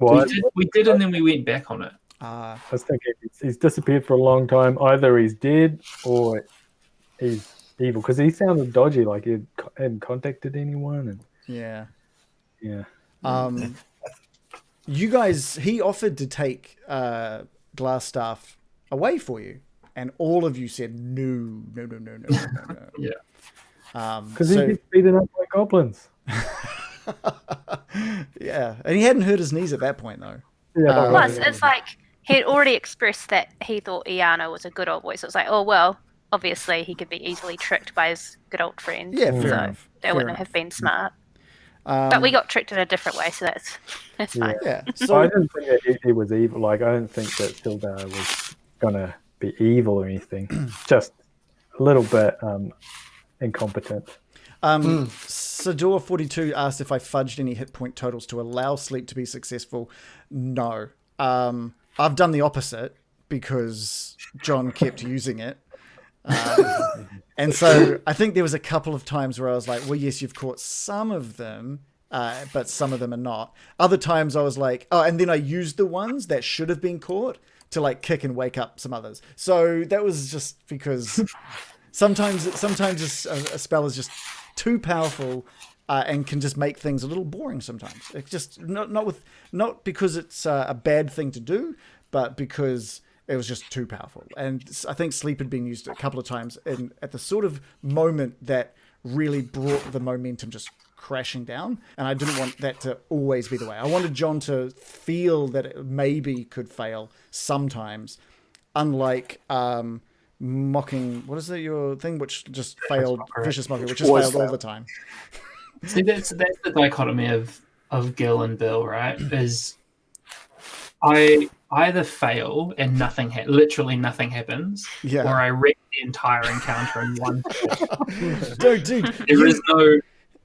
We did, and then we went back on it. I was thinking he's disappeared for a long time. Either he's dead or he's evil, because he sounded dodgy, like he hadn't contacted anyone. And yeah. You guys, he offered to take Glassstaff away for you, and all of you said no. Yeah. Because he gets beaten up by goblins. Yeah, and he hadn't hurt his knees at that point though. Yeah. Plus, it's like he'd already expressed that he thought Iano was a good old boy. So it's like, oh, well, obviously he could be easily tricked by his good old friend. Yeah, fair enough. That wouldn't have been smart. But we got tricked in a different way, so that's fine. Yeah. So I didn't think that he was evil. Like, I didn't think that Sildar was gonna be evil or anything. Just a little bit incompetent. Sador42 asked if I fudged any hit point totals to allow sleep to be successful. No. I've done the opposite because John kept using it. And so I think there was a couple of times where I was like, well, yes, you've caught some of them, but some of them are not. Other times I was like, oh, and then I used the ones that should have been caught to like kick and wake up some others. So that was just because sometimes a spell is just too powerful and can just make things a little boring sometimes. It's just not because it's a bad thing to do, but because it was just too powerful. And I think sleep had been used a couple of times at the sort of moment that really brought the momentum just crashing down. And I didn't want that to always be the way. I wanted John to feel that it maybe could fail sometimes, unlike mocking, what is it, your thing, which just failed, vicious mockery, which just failed all the time. See, that's the dichotomy of Gil and Bill, right? Is I either fail and literally nothing happens, or I wreck the entire encounter in one. Dude, there is no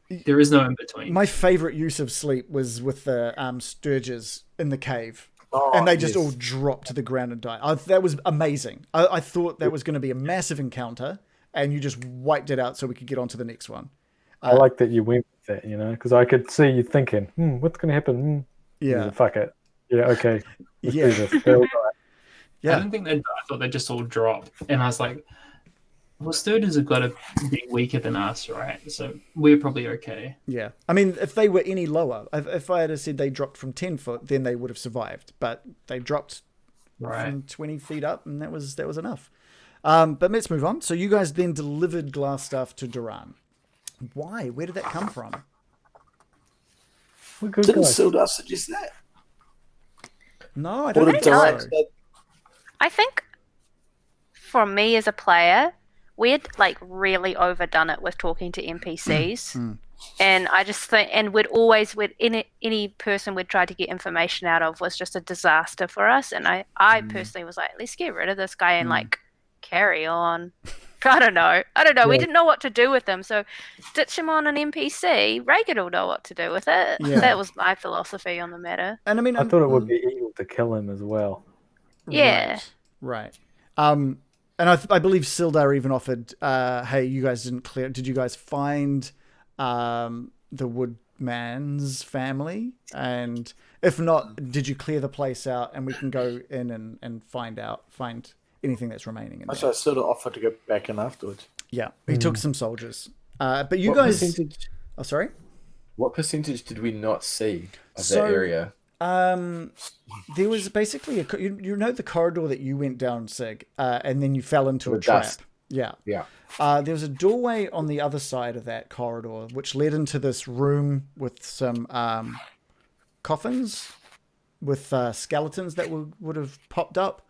There is no in between. My favorite use of sleep was with the Sturges in the cave. Oh, And they just yes. all dropped to the ground and died. That was amazing. I thought that was going to be a massive encounter, and you just wiped it out so we could get on to the next one. I like that you went with that, because I could see you thinking, what's going to happen? Yeah. Fuck it. Yeah, okay. Let's Yeah. do this. They'll die. I didn't think they'd die. I thought they'd just all drop. And I was like, well, Sturges have got to be weaker than us, right? So we're probably okay. Yeah. I mean, if they were any lower, if I had said they dropped from 10 foot, then they would have survived. But they dropped from 20 feet up, and that was enough. But let's move on. So you guys then delivered glass stuff to Duran. Why? Where did that come from? We're good Didn't guys. Sildar suggest that? No, I Or don't did think Duran so. say- I think for me as a player, we had like really overdone it with talking to NPCs. And I just think, and we'd always, with any person we'd tried to get information out of was just a disaster for us. And I personally was like, let's get rid of this guy and like carry on. I don't know. We didn't know what to do with him. So ditch him on an NPC. Reagan will know what to do with it. Yeah. That was my philosophy on the matter. And I mean, I thought it would be evil to kill him as well. Yeah. Right. And I believe Sildar even offered, hey, you guys didn't clear. Did you guys find the Woodman's family? And if not, did you clear the place out and we can go in and find anything that's remaining in there? So I sort of offered to go back in afterwards. Yeah. He took some soldiers. But you What guys. percentage? Oh, sorry? What percentage did we not see of So- that area? There was basically you know the corridor that you went down, Sig, and then you fell into a With trap. dust. Yeah. Yeah. There was a doorway on the other side of that corridor, which led into this room with some coffins with skeletons that would have popped up.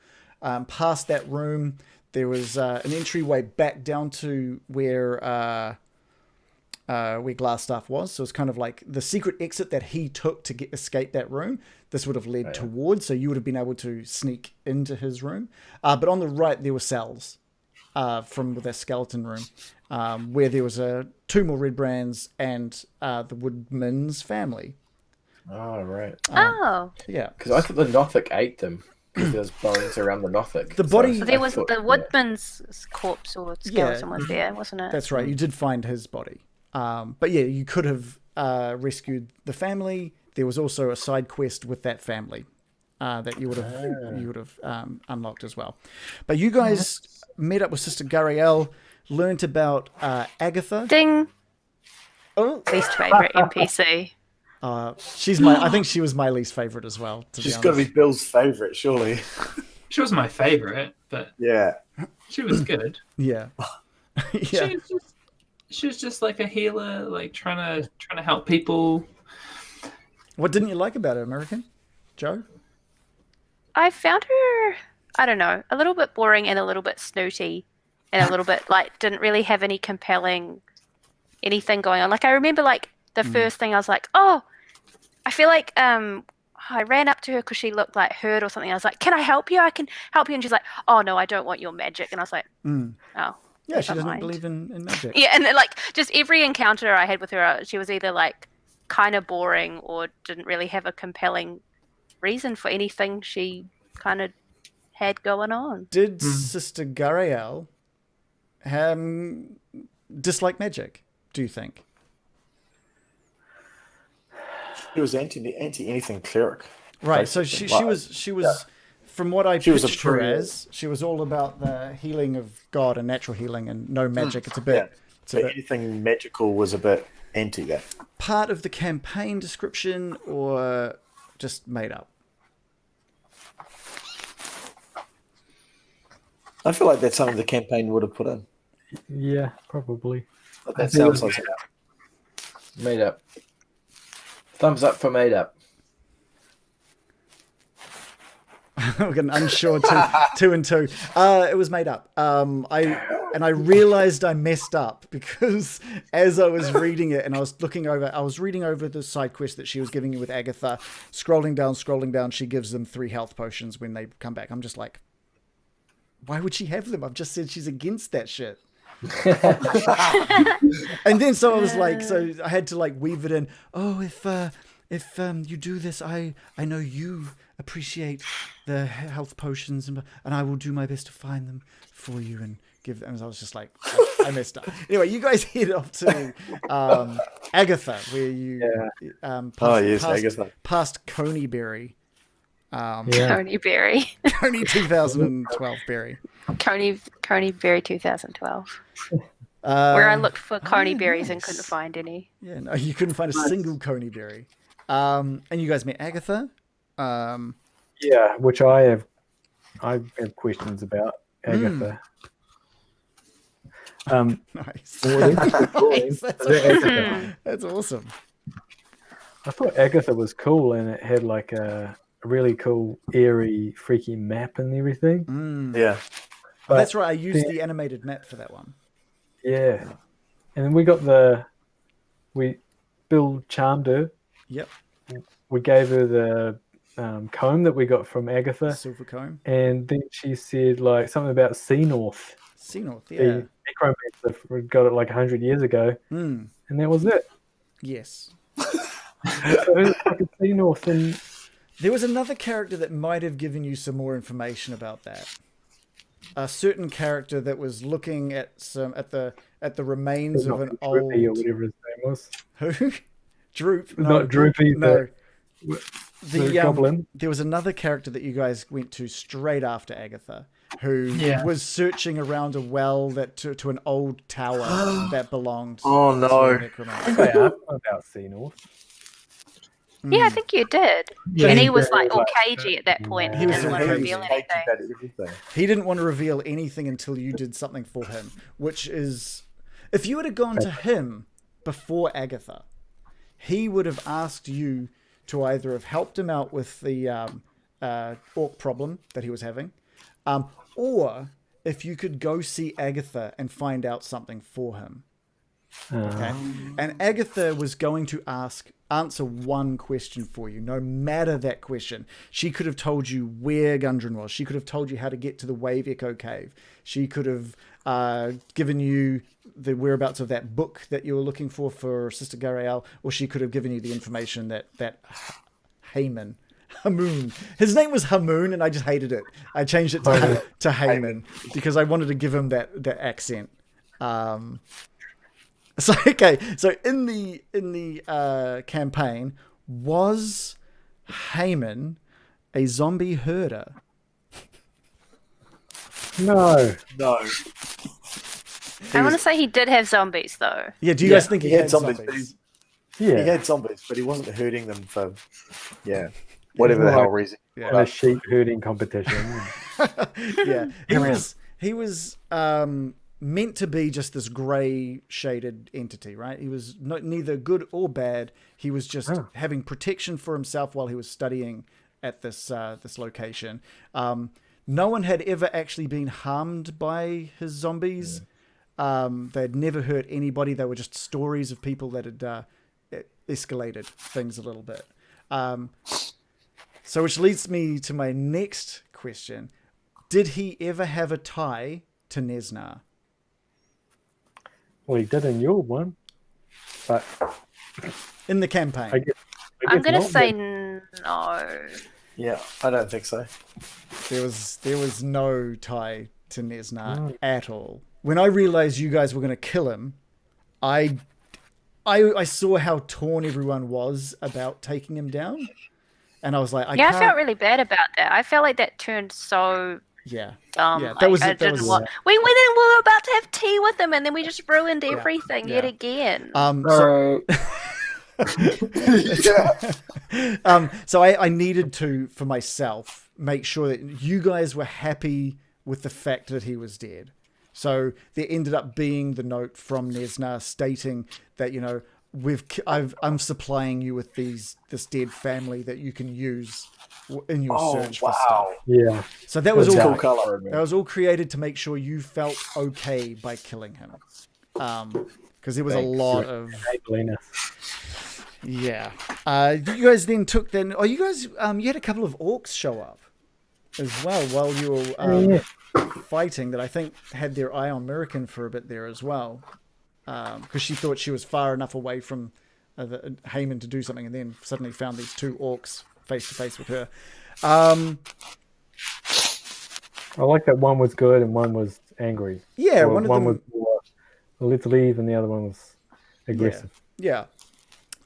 Past that room, there was an entryway back down to where Glassstaff was. So it's kind of like the secret exit that he took to escape that room. This would have led towards, so you would have been able to sneak into his room. But on the right, there were cells from that skeleton room, where there was two more rebrands and the Woodman's family. Oh, right. Yeah. Because I thought the Nothic ate them. Because there's bones around the Nothic. The body- So there was thought- the Woodman's corpse or skeleton was there, wasn't it? That's right. You did find his body. But yeah, you could have rescued the family. There was also a side quest with that family that you would have unlocked as well. But you guys met up with Sister Gariel, learnt about Agatha. Ding. Oh, Least favorite NPC. I think she was my least favorite as well. She's got to be Bill's favourite, surely. She was my favorite, but Yeah. she was good. Yeah. Yeah. She was just like a healer, like trying to help people. What didn't you like about her, American? Joe? I found her, I don't know, a little bit boring and a little bit snooty and a little bit like didn't really have any compelling anything going on. Like I remember like the first thing I was like, oh, I feel like I ran up to her because she looked like hurt or something. I was like, can I help you? I can help you. And she's like, oh no, I don't want your magic. And I was like, oh. Yeah, she never doesn't mind. believe in magic. Yeah, and like just every encounter I had with her, she was either like kind of boring or didn't really have a compelling reason for anything she kind of had going on. Did Sister Gariel dislike magic, do you think? She was anti anything cleric. Right, so she was from what I She was a pitched her prayer. as, she was all about the healing of God and natural healing and no magic. It's a bit So anything magical was a bit anti that. part of the campaign description or just made up. I feel like that's something the campaign would have put in. Yeah, probably. But that sounds like Made up. Thumbs up for made up. We're getting unsure two and two. It was made up. I realized I messed up because as I was reading it and I was reading over the side quest that she was giving you with Agatha, scrolling down, she gives them 3 health potions when they come back. I'm just like, why would she have them? I've just said she's against that shit. And then so I was like, so I had to like weave it in. Oh, if you do this, I know you appreciate the health potions, and I will do my best to find them for you and give them. And I was just like, I messed up. Anyway, you guys head off to Agatha, where you Agatha. past Coneyberry. Coneyberry. Coney 2012 berry. Coneyberry 2012. Where I looked for Coneyberries and couldn't find any. Yeah, no, you couldn't find a single Coneyberry. And you guys met Agatha. Yeah, which I have questions about Agatha. Nice. Nice. That's awesome. I thought Agatha was cool, and it had like a really cool, airy, freaky map and everything. Yeah. Oh, that's right. I used the animated map for that one. Yeah. And then Bill charmed her. Yep. We gave her the comb that we got from Agatha. Silver comb. And then she said like something about Seanorth. Seanorth, yeah. The necromancer got it like 100 years ago. And that was it. Yes. So it was like a Seanorth, and there was another character that might have given you some more information about that. A certain character that was looking at the remains of an old, or whatever his name was. Who? Droop. No, not Droopy. No. The Goblin. There was another character that you guys went to straight after Agatha, who was searching around a well that to an old tower that belonged. Oh no! To a necromancer. About Seanorth. Yeah, I think you did. Yeah, and he was like all cagey at that point. He He was didn't want to cagey. reveal anything. He didn't want to reveal anything until you did something for him, which is, if you would have gone to him before Agatha, he would have asked you to either have helped him out with the orc problem that he was having, or if you could go see Agatha and find out something for him. Okay, and Agatha was going to answer one question for you, no matter that question. She could have told you where Gundren was. She could have told you how to get to the Wave Echo Cave. She could have given you the whereabouts of that book that you were looking for Sister Garael, or she could have given you the information that Hamun, his name was Hamun, and I just hated it. I changed it to Hamun because I wanted to give him that accent. So in the campaign, was Hamun a zombie herder? No. I want to say he did have zombies, though. Yeah, do you guys think he had zombies? But he had zombies, but he wasn't herding them for, whatever the hell reason. A sheep herding competition. Yeah, he was meant to be just this grey shaded entity, right? He was neither good or bad. He was just having protection for himself while he was studying at this location. No one had ever actually been harmed by his zombies. They'd never hurt anybody. They were just stories of people that had escalated things a little bit. So which leads me to my next question. Did he ever have a tie to Nesnar? Well, he did in your one, but in the campaign. I'm going to say no. Yeah, I don't think so. There was no tie to Nesnar at all. When I realized you guys were going to kill him, I saw how torn everyone was about taking him down, and I was like, I felt really bad about that. I felt like that turned so. Yeah. Yeah, that was we went and we were about to have tea with them, and then we just ruined everything yet again. So I needed to, for myself, make sure that you guys were happy with the fact that he was dead. So there ended up being the note from Nesnar stating that, I'm supplying you with this dead family that you can use in your search for stuff. Yeah. So that was all color. That was all created to make sure you felt okay by killing him. Because there was a lot of. Yeah. You guys then took you guys you had a couple of orcs show up as well while you were fighting that I think had their eye on Mirakin for a bit there as well, because she thought she was far enough away from Heyman to do something, and then suddenly found these two orcs face to face with her. I like that one was good and one was angry. Yeah, Or one of them was more, let's leave, and the other one was aggressive. Yeah.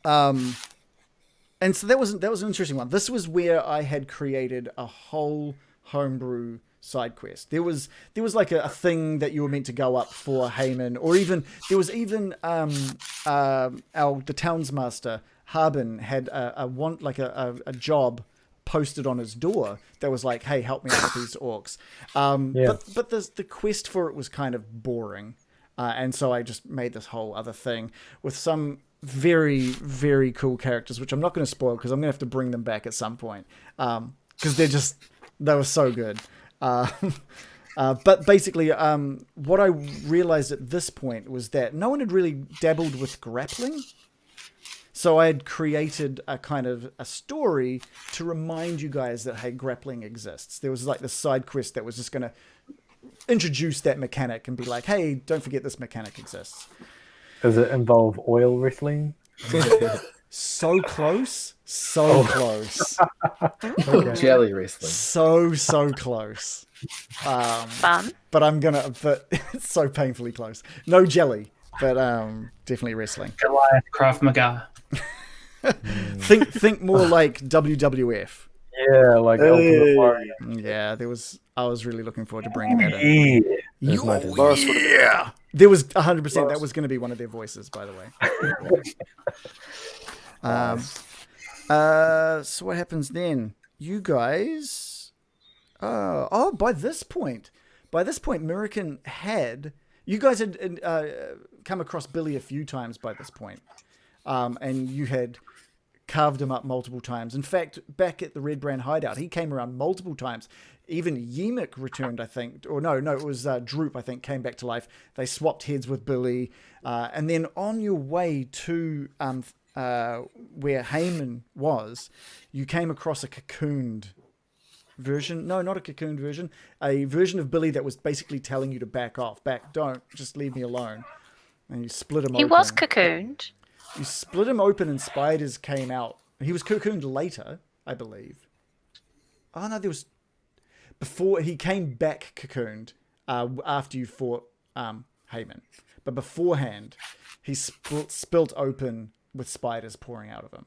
And so that was an interesting one. This was where I had created a whole homebrew side quest. There was like a thing that you were meant to go up for Heyman, or even there was even the townsmaster Harbin had a job posted on his door that was like, hey, help me out with these orcs. But the quest for it was kind of boring. And so I just made this whole other thing with some very, very cool characters, which I'm not going to spoil because I'm going to have to bring them back at some point. Because they were so good. But basically, what I realized at this point was that no one had really dabbled with grappling. So I had created a kind of a story to remind you guys that, hey, grappling exists. There was like this side quest that was just going to introduce that mechanic and be like, hey, don't forget this mechanic exists. Does it involve oil wrestling? So close. So close. Okay. Jelly wrestling. So close. Fun. But it's so painfully close. No jelly, but definitely wrestling. Goliath Krav Maga. Think more like WWF. Yeah, like Ultimate Warrior. Yeah, I was really looking forward to bringing that in. Yeah. There was 100%. That was going to be one of their voices, by the way. So what happens then? You guys. By this point, Mirakin you guys had come across Billy a few times by this point, and you had carved him up multiple times. In fact, back at the Rebrand hideout, he came around multiple times. Even Yemik returned, I think. Or no, it was Droop, I think, came back to life. They swapped heads with Billy. And then on your way to where Heyman was, you came across a cocooned version. No, not a cocooned version. A version of Billy that was basically telling you to back off. Don't. Just leave me alone. And you split him open. He was cocooned. You split him open and spiders came out. He was cocooned later, I believe. Oh, no, there was... Before, he came back cocooned after you fought Heyman. But beforehand, he spilt open with spiders pouring out of him.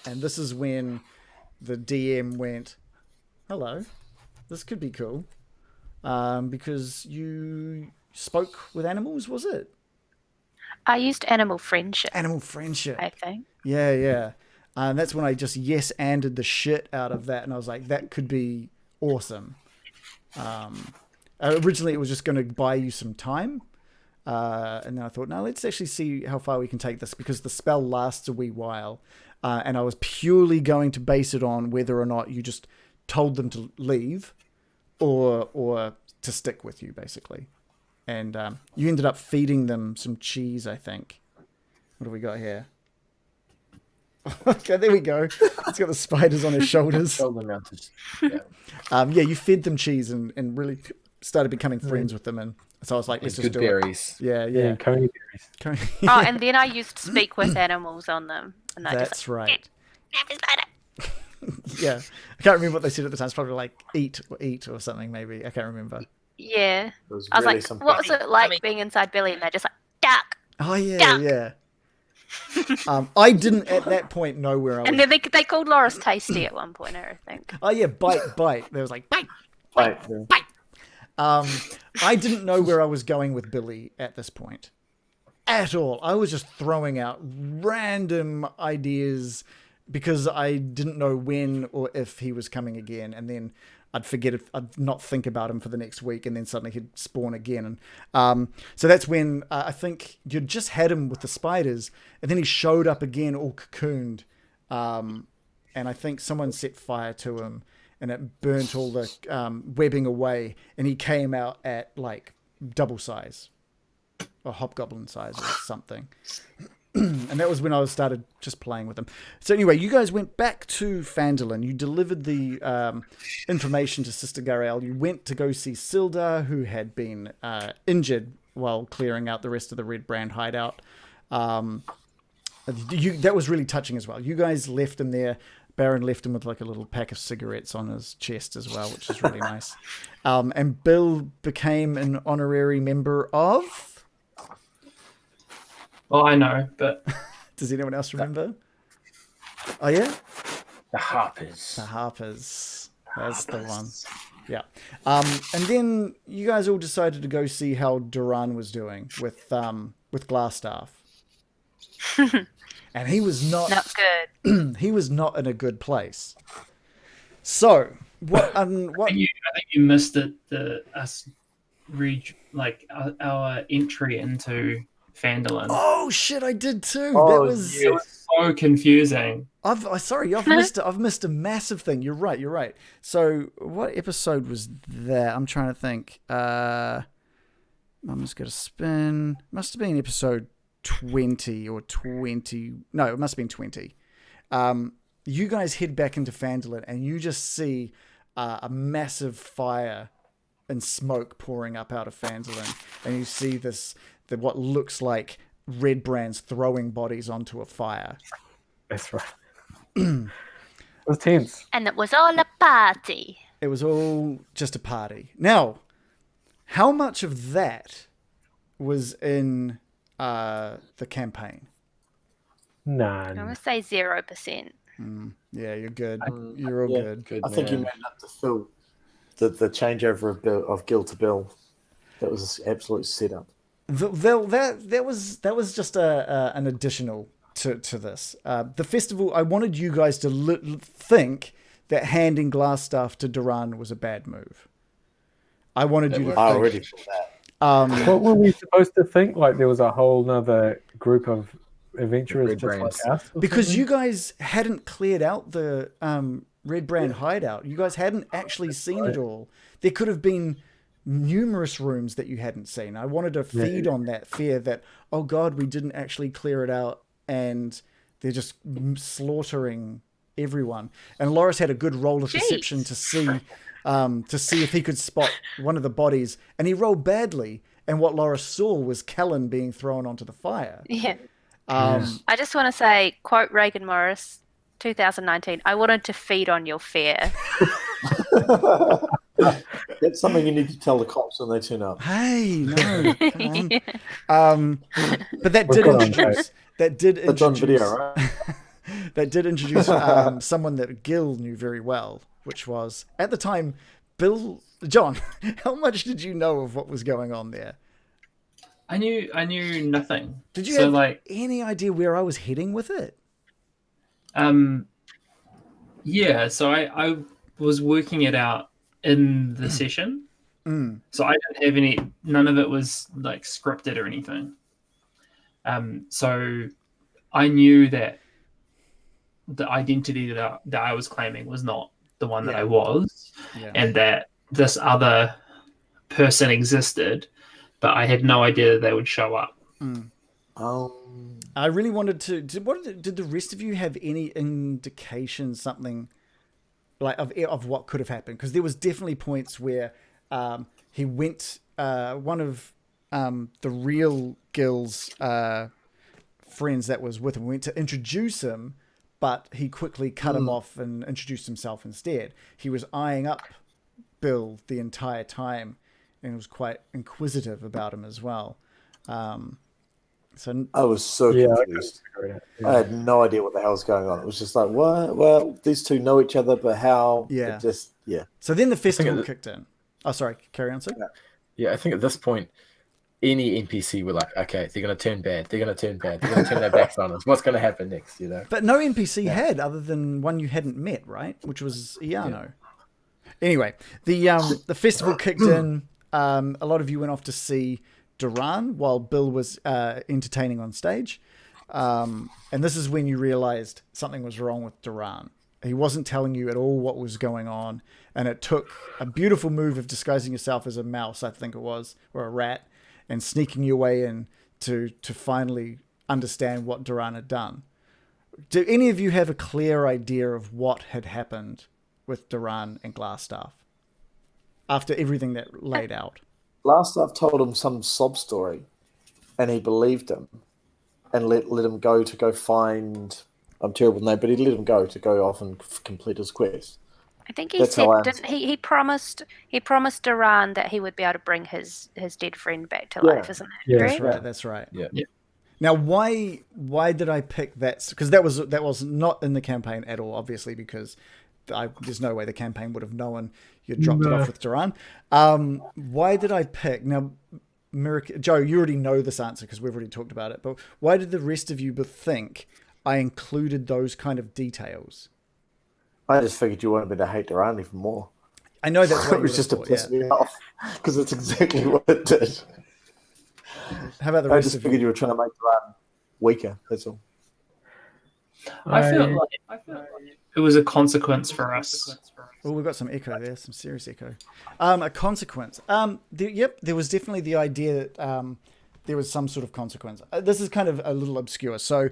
And this is when the DM went, hello, this could be cool. Because you spoke with animals, was it? I used animal friendship. Animal friendship. I think. Yeah. And that's when I just yes-anded the shit out of that. And I was like, that could be awesome. Originally, it was just going to buy you some time. And then I thought, no, let's actually see how far we can take this because the spell lasts a wee while. And I was purely going to base it on whether or not you just told them to leave or to stick with you, basically. And you ended up feeding them some cheese, I think. What do we got here? Okay, there we go. It's got the spiders on his shoulders. You fed them cheese and really started becoming friends with them. And so I was like, let's just do berries. it. Yeah. Coney berries. Oh, and then I used speak with animals on them. And That's right. Have a spider. Yeah. I can't remember what they said at the time. It's probably like eat or something, maybe. I can't remember. Yeah. It was I was really like, what was it like being inside Billy? And they're just like, duck. Oh, yeah, Duck. yeah. I didn't at that point know where I was. And then they called Loris Tasty at one point, I think. Oh, yeah, bite. There was like, bite. I didn't know where I was going with Billy at this point. At all. I was just throwing out random ideas because I didn't know when or if he was coming again. And then I'd forget it. I'd not think about him for the next week, and then suddenly he'd spawn again. And so that's when I think you just had him with the spiders, and then he showed up again, all cocooned. And I think someone set fire to him, and it burnt all the webbing away, and he came out at like double size, or hobgoblin size, or something. and that was when I started just playing with them. So anyway, you guys went back to Phandelver. You delivered the information to Sister Garael. You went to go see Sildar, who had been injured while clearing out the rest of the Rebrand hideout. That was really touching as well. You guys left him there. Baron left him with like a little pack of cigarettes on his chest as well, which is really nice. And Bill became an honorary member of... Well, I know, but Does anyone else remember? Oh, yeah? The Harpers. The Harpers. That's the one. Yeah. And then you guys all decided to go see how Duran was doing with Glassstaff. And he was not good. he was not in a good place. So what I think you missed it. Our entry into Phandelver. Oh shit, I did too. Oh, that was It was so confusing. I've missed a massive thing. You're right. So what episode was that? I'm trying to think. I'm just gonna spin. Must have been episode 20 or 20. No, it must have been 20. You guys head back into Phandelver and you just see a massive fire and smoke pouring up out of Phandelver, and you see what looks like red brands throwing bodies onto a fire. That's right. It was tense. And it was all a party. It was all just a party. Now, how much of that was in the campaign? I'm None. going to say 0%. Yeah, you're good. You're all good. I think you made up to Phil. The changeover of Gil to Bill. That was an absolute setup. That was just an additional to this. The festival, I wanted you guys to think that handing Glassstaff to Duran was a bad move. I wanted you to think. I already thought that. What were we supposed to think? Like there was a whole nother group of adventurers Red just like Brands. us? or Because something? you guys hadn't cleared out the Red Brand hideout. You guys hadn't actually seen it all. There could have been numerous rooms that you hadn't seen. I wanted to feed on that fear that, oh God, we didn't actually clear it out and they're just slaughtering everyone. And Loris had a good roll of perception to see if he could spot one of the bodies, and he rolled badly. And what Loris saw was Kellen being thrown onto the fire. Yeah. I just want to say, quote Reagan Morris, 2019, I wanted to feed on your fear. That's something you need to tell the cops when they turn up. Hey, no. Come on. But that did got on introduce. That did That's on introduce. video, right? That did introduce someone that Gil knew very well, which was at the time Bill. John, how much did you know of what was going on there? I knew nothing. Did you so have any idea where I was heading with it? Yeah, so I was working it out in the session. So I didn't have none of it was like scripted or anything. So I knew that the identity that I was claiming was not the one that I was, and that this other person existed, but I had no idea that they would show up. I really wanted to. Did the rest of you have any indication, something like of what could have happened? Because there was definitely points where he went. One of the real Gil's friends that was with him went to introduce him, but he quickly cut him off and introduced himself instead. He was eyeing up Bill the entire time and was quite inquisitive about him as well. So I was so confused. I had no idea what the hell was going on. It was just like, what? Well, these two know each other, but how? Yeah. It just, yeah. So then the festival kicked in. Oh, sorry. Carry on, sir. Yeah, I think at this point, any NPC were like, okay, they're going to turn bad. They're going to turn bad. They're going to turn their backs on us. What's going to happen next, you know? But no NPC had, other than one you hadn't met, right? Which was Iano. Anyway, the festival kicked in. A lot of you went off to see Duran while Bill was entertaining on stage. And this is when you realized something was wrong with Duran. He wasn't telling you at all what was going on. And it took a beautiful move of disguising yourself as a mouse, I think it was, or a rat, and sneaking your way in to finally understand what Duran had done. Do any of you have a clear idea of what had happened with Duran and Glassstaff after everything that laid out? Glassstaff told him some sob story, and he believed him, and let him go to go find. I'm terrible name, but he let him go to go off and complete his quest. I think he That's said, how I didn't he? He promised Duran that he would be able to bring his dead friend back to life, isn't that Yeah, correct? That's right. Yeah. Now, why did I pick that? Because that was not in the campaign at all, obviously, because there's no way the campaign would have known you dropped it off with Duran. Why did I pick now? Joe, you already know this answer because we've already talked about it. But why did the rest of you think I included those kind of details? I just figured you wanted me to hate Duran even more. I know that's what it was just to piss me off because it's exactly what it did. How about the I rest just of figured you? you were trying to make Duran weaker. That's all. I feel like it was a consequence for us. Oh, we've got some echo there, some serious echo. A consequence. There was definitely the idea that there was some sort of consequence. This is kind of a little obscure. So,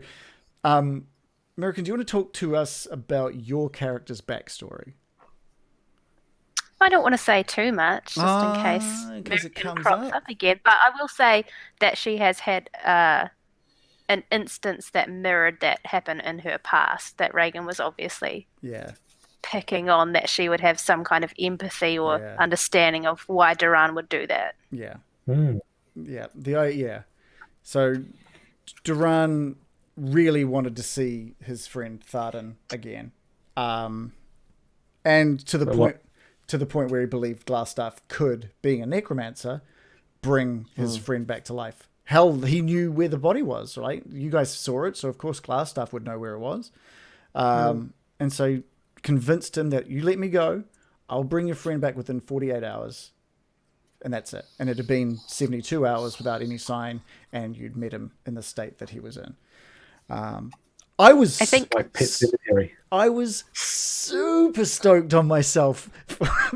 American, do you want to talk to us about your character's backstory? I don't want to say too much, just in case it comes crops up again. But I will say that she has had an instance that mirrored that happen in her past. That Reagan was obviously picking on, that she would have some kind of empathy or understanding of why Duran would do that. Yeah. Mm. Yeah. So Duran really wanted to see his friend Thardan again, and to the point where he believed Glassstaff could, being a necromancer, bring his friend back to life. Hell, he knew where the body was, right? You guys saw it, so of course Glassstaff would know where it was. And so convinced him that you let me go, I'll bring your friend back within 48 hours. And that's it. And it had been 72 hours without any sign, and you'd met him in the state that he was in. I was super stoked on myself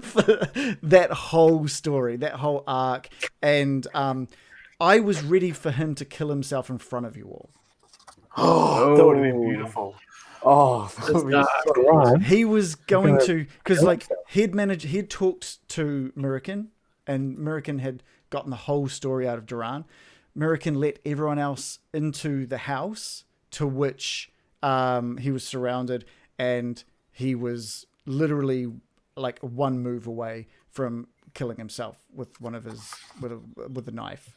for that whole story, that whole arc, and I was ready for him to kill himself in front of you all. Oh, that would have been beautiful. Oh, that would be so nice. He was going to, because like he'd talked to Murikin, and Murikin had gotten the whole story out of Duran. Murikin let everyone else into the house to which he was surrounded, and he was literally like one move away from killing himself with one of his with a knife.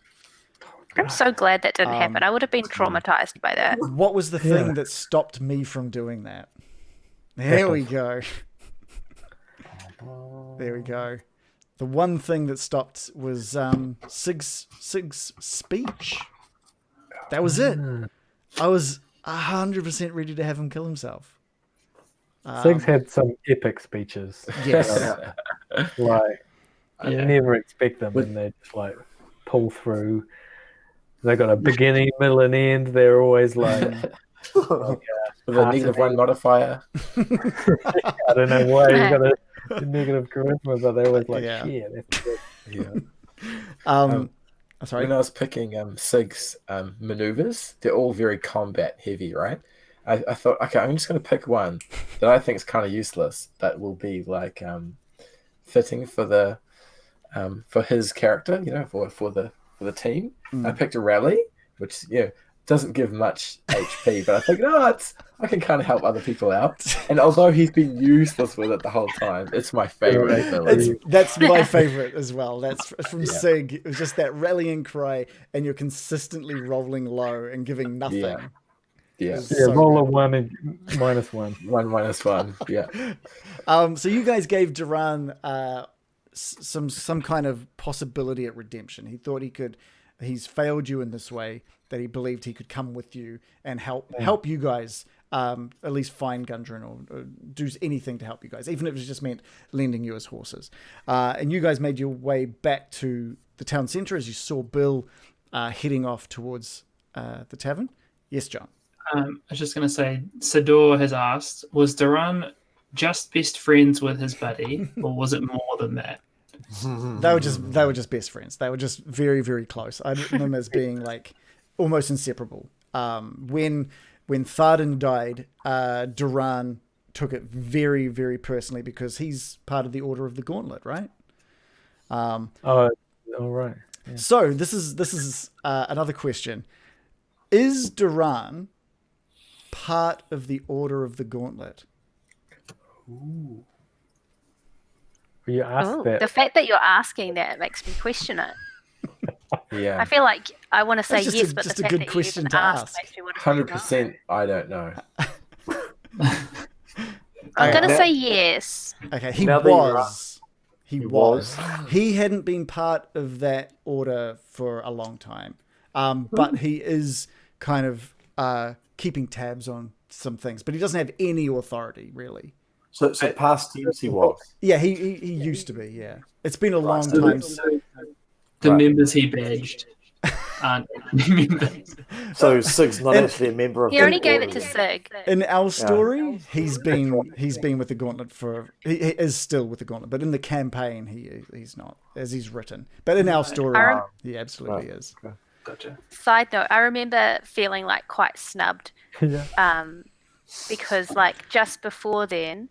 I'm so glad that didn't happen. I would have been traumatized by that. What was the thing that stopped me from doing that? There we go. There we go. The one thing that stopped was Sig's speech. That was it. I was 100% ready to have him kill himself. Sig's had some epic speeches. Yes. Like, you never expect them, and they just like pull through. They got a beginning, middle, and end. They're always like with a -1 modifier. I don't know why you got a negative charisma, but they're always like, that's good. Yeah. Sorry. When I was picking Sig's maneuvers, they're all very combat heavy, right? I thought, okay, I'm just going to pick one that I think is kind of useless, that will be like fitting for the for his character, for the team. I picked a rally, which doesn't give much HP, but I think I can kind of help other people out. And although he's been useless with it the whole time, it's my favorite ability. That's my favorite as well. That's from Sig. It was just that rallying cry, and you're consistently rolling low and giving nothing. Roll a 1 and -1. 1 -1. Yeah. So you guys gave Duran some kind of possibility at redemption. He thought he's failed you in this way, that he believed he could come with you and help you guys at least find Gundren or do anything to help you guys, even if it just meant lending you his horses. And you guys made your way back to the town centre as you saw Bill heading off towards the tavern. Yes, John? I was just going to say, Sador has asked, was Duran just best friends with his buddy, or was it more than that? They were just best friends. They were just very, very close. I know them as being like almost inseparable. when Thardan died, Duran took it very, very personally because he's part of the Order of the Gauntlet, right? Oh, all right. Yeah. So this is another question: is Duran part of the Order of the Gauntlet? Ooh. You asked Ooh, that. the fact that you're asking that makes me question it. Yeah. I feel like I want to say That's yes, but just the a fact good that you question even to asked ask. makes me want to say no. 100%. I don't know. I'm gonna Now- say yes. Okay, he Now that you're was. He He was. was. He hadn't been part of that order for a long time, but he is kind of keeping tabs on some things. But he doesn't have any authority, really. So past tense he was. Yeah, he used to be. Yeah, it's been a long So time. the Right. members he badged aren't members. So Sig's not And- actually a member of He the already gave it order to then. Sig. In our story, he's been with the Gauntlet for. He is still with the Gauntlet, but in the campaign, he's not, as he's written. But in our story, I rem- he absolutely is. Gotcha. Side note, I remember feeling like quite snubbed Yeah. because like just before then,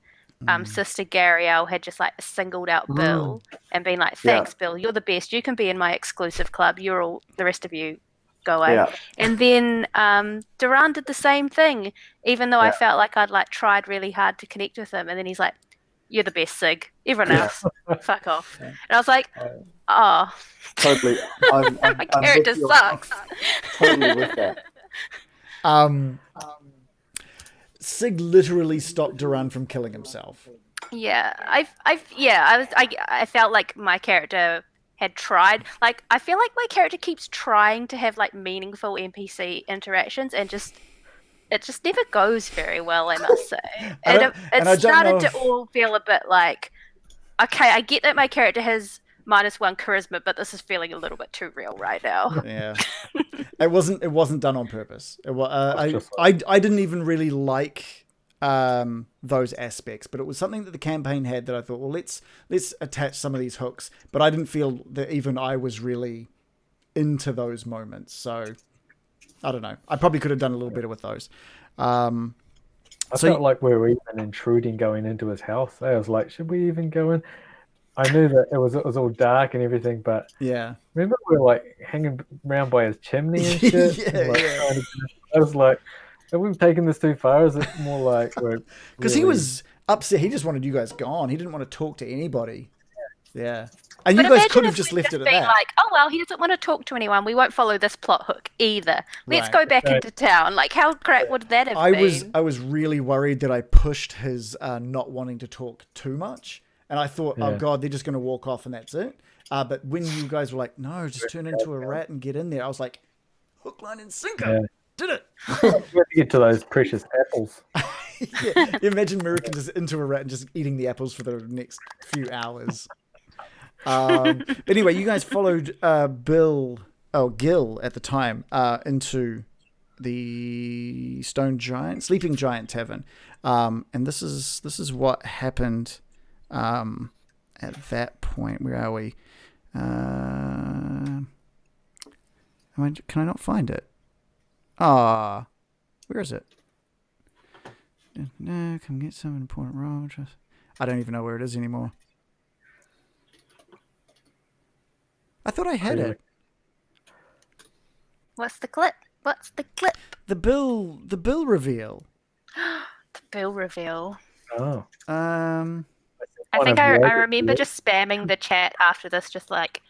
Sister Gariel had just like singled out Bill and been like, "Thanks, Bill, you're the best. You can be in my exclusive club. You're all the rest of you go away." Yeah. And then Duran did the same thing, even though I felt like I'd like tried really hard to connect with him. And then he's like, "You're the best, Sig. Everyone else, fuck off." And I was like, "Oh, Totally. I'm my character with you. sucks." Totally with that. Sig literally stopped Duran from killing himself. Yeah, I felt like my character had tried. Like, I feel like my character keeps trying to have like meaningful NPC interactions, and it just never goes very well, I must say. I It don't know started to if- all feel a bit like, okay, I get that my character has -1 charisma, but this is feeling a little bit too real right now. Yeah, it wasn't done on purpose. It was, I didn't even really like those aspects, but it was something that the campaign had that I thought, well, let's attach some of these hooks. But I didn't feel that even I was really into those moments. So I don't know. I probably could have done a little better with those. I felt like we were even intruding going into his house. I was like, should we even go in? I knew that it was all dark and everything, but yeah, remember we were like hanging around by his chimney and shit. I was like, have we taken this too far? Is it more like because he was upset. He just wanted you guys gone. He didn't want to talk to anybody. Yeah. And But you guys imagine could have if just we'd left it at been that. like, oh well, he doesn't want to talk to anyone. We won't follow this plot hook either. Let's Right. go back into town. Like, how great would that have been? I was really worried that I pushed his not wanting to talk too much, and I thought, oh god, they're just going to walk off and that's it. But when you guys were like, no, just turn into a rat and get in there, I was like, hook, line, and sinker. Did it? We had to get to those precious apples. Yeah. Imagine American just into a rat and just eating the apples for the next few hours. But anyway, you guys followed Gil at the time into the Sleeping Giant Tavern, and this is what happened at that point. Where are we? Can I not find it? Where is it? No, come get some important role. I don't even know where it is anymore. I thought I had it. What's the clip? What's the clip? The bill reveal. The bill reveal. Oh. I think I remember just spamming the chat after this, just like,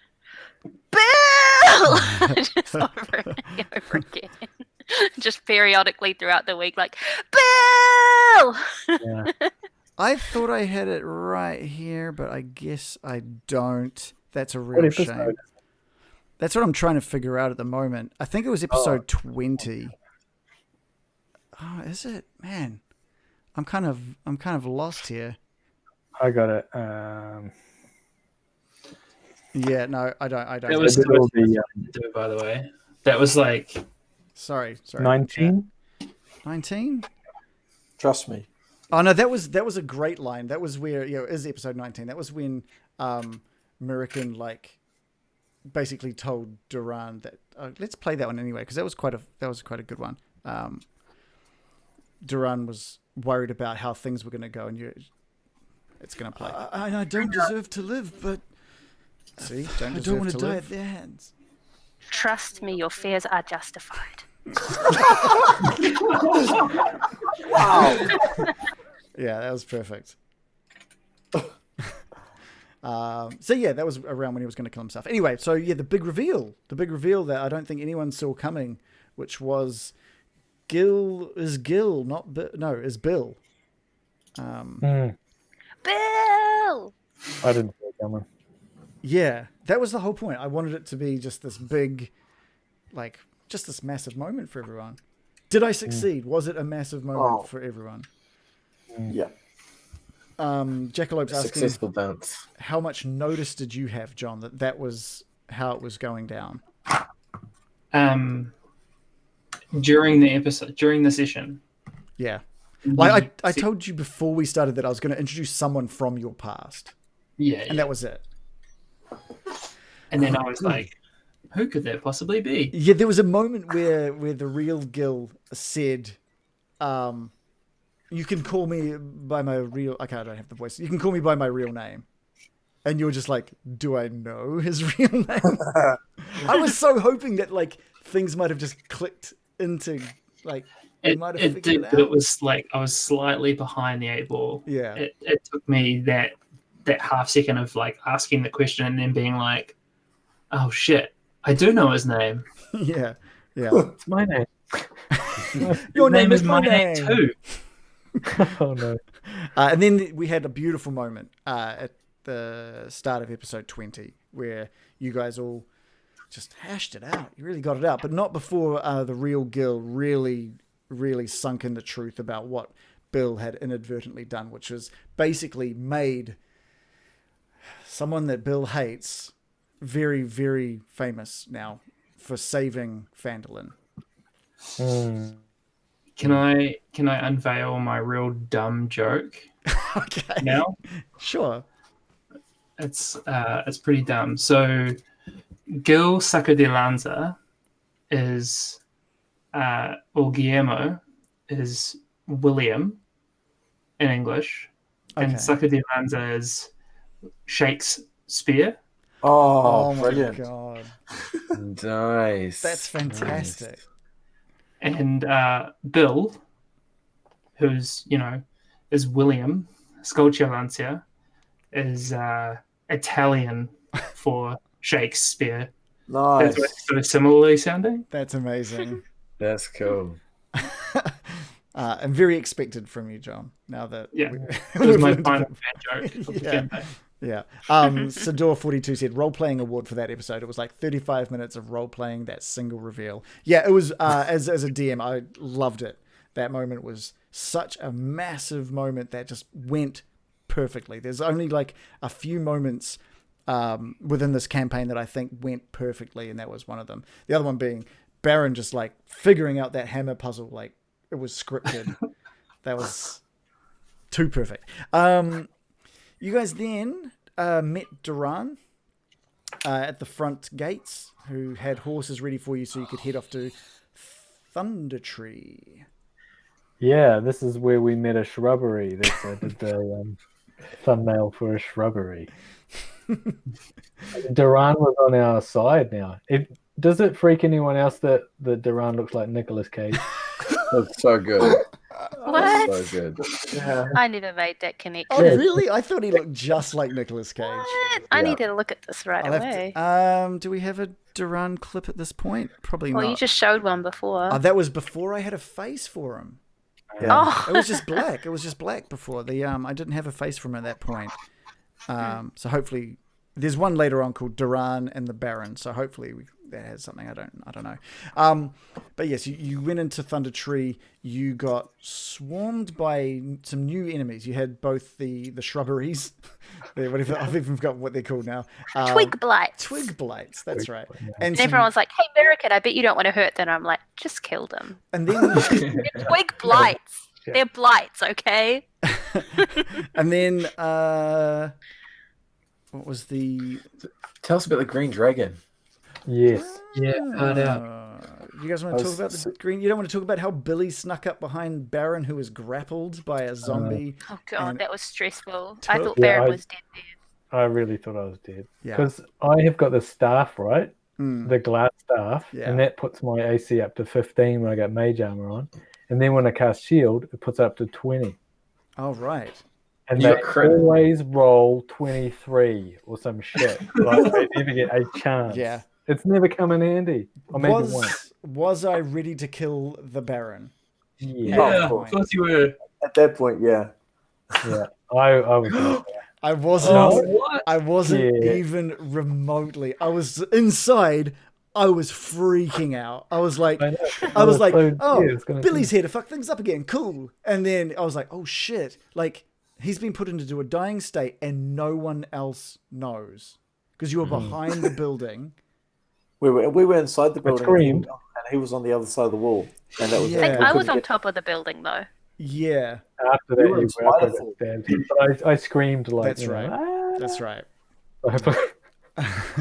Bill! Just over and over again. Just periodically throughout the week, like, Bill! Yeah. I thought I had it right here, but I guess I don't. That's a real shame. That's what I'm trying to figure out at the moment. I think it was episode 20. Oh, is it? Man, I'm kind of lost here. I got it. Yeah, no, I don't. That was by the way. That was like sorry. 19. 19. Trust me. Oh no, that was a great line. That was where it is episode 19. That was when Mirakin like basically told Duran that let's play that one anyway because that was quite a good one. Duran was worried about how things were going to go, and it's going to play. I don't deserve to live, but See, I don't want to die at their hands. Trust me, your fears are justified. Wow. Yeah, that was perfect. So yeah, that was around when he was going to kill himself. Anyway, so yeah, the big reveal that I don't think anyone saw coming, which was is Bill. Bill! I didn't see it coming. Yeah, that was the whole point. I wanted it to be just this big, just this massive moment for everyone. Did I succeed? Was it a massive moment for everyone? Yeah. Jackalope's asking, Successful dance. how much notice did you have, John, that was how it was going down? During the session. Yeah. Like I told you before we started that I was going to introduce someone from your past. Yeah. And that was it. And then I was like, who could that possibly be? Yeah, there was a moment where the real Gil said, you can call me by my real... Okay, I don't have the voice. You can call me by my real name. And you were just like, do I know his real name? I was so hoping that things might have just clicked into It did, but it was I was slightly behind the 8 ball. Yeah. It took me that half second of asking the question and then being like, oh shit, I do know his name. Yeah. It's my name. Your name is my my name too. Oh no. And then we had a beautiful moment at the start of episode 20 where you guys all just hashed it out. You really got it out, but not before the real Gil really sunk in the truth about what Bill had inadvertently done, which was basically made someone that Bill hates very, very famous now for saving Phandelver. Can I unveil my real dumb joke? Okay. Now? Sure. It's pretty dumb. So Gil Saca de Lanza is or Guillermo is William in English. Okay. And Saca de Lanza is Shakespeare. Oh, my brilliant. God. Nice. That's fantastic. And Bill, who's, is William Scolcialancia, is Italian for Shakespeare. Nice. That's so similarly sounding. That's amazing. That's cool. And very expected from you, John. Now that It was my final bad joke. Yeah. Sador42 said role-playing award for that episode. It was 35 minutes of role-playing that single reveal. Yeah, it was, as a DM, I loved it. That moment was such a massive moment that just went perfectly. There's only a few moments within this campaign that I think went perfectly, and that was one of them. The other one being Baron just figuring out that hammer puzzle it was scripted. That was too perfect. You guys then met Duran at the front gates, who had horses ready for you so you could head off to Thunder Tree. Yeah, this is where we met a shrubbery. That's I did the thumbnail for a shrubbery. Duran was on our side now. Does it freak anyone else that Duran looks like Nicolas Cage? That's so good. What? So good. Yeah. I never made that connection. Oh, really? I thought he looked just like Nicolas Cage. What? I need to look at this right I'll have away. to- do we have a Duran clip at this point? Probably Well, not. you just showed one before. That was before I had a face for him. Yeah. Oh, It was just black. It was just black before. I didn't have a face for him at that point. So hopefully, there's one later on called Duran and the Baron. So hopefully that has something. I don't know. But yes, you went into Thunder Tree. You got swarmed by some new enemies. You had both the shrubberies. Whatever, I've even forgotten what they're called now. twig blights. Twig blights. That's right. And everyone's like, "Hey, Barricade, I bet you don't want to hurt them." I'm like, "Just kill them." And then They're twig blights. They're blights, okay? and then what was the? Tell us about the green dragon. Yes. Yeah, heard out. You guys want to talk about the green? You don't want to talk about how Billy snuck up behind Baron, who was grappled by a zombie. Oh god, and that was stressful. I thought Yeah, Baron was dead there. I really thought I was dead. Yeah. Because I have got the staff, right? Mm. The glass staff. Yeah. And that puts my AC up to 15 when I got mage armor on. And then when I cast shield, it puts it up to 20. Oh, right. And You they got crit. always roll 23 or some shit. Like, they never get a chance. Yeah. It's never come in handy. Or maybe once. Was I ready to kill the Baron? Yeah, Oh, of course you were. At that point, yeah. Yeah. I was. I wasn't. No. What? I wasn't Yeah. even remotely. I was inside. I was freaking out. I was like, I know. I was like, So, oh, yeah, it's gonna Billy's here to fuck things up again. Cool. And then I was like, oh shit. Like, he's been put into a dying state and no one else knows. Because you were behind the building. We were inside the building, screamed. and he was on the other side of the wall, and that was. Yeah. I think we I was couldn't on get- top of the building though. Yeah, After that, You were you inside were of I got it. stabbed. But I screamed like, that's you know, right. "Ah." That's right.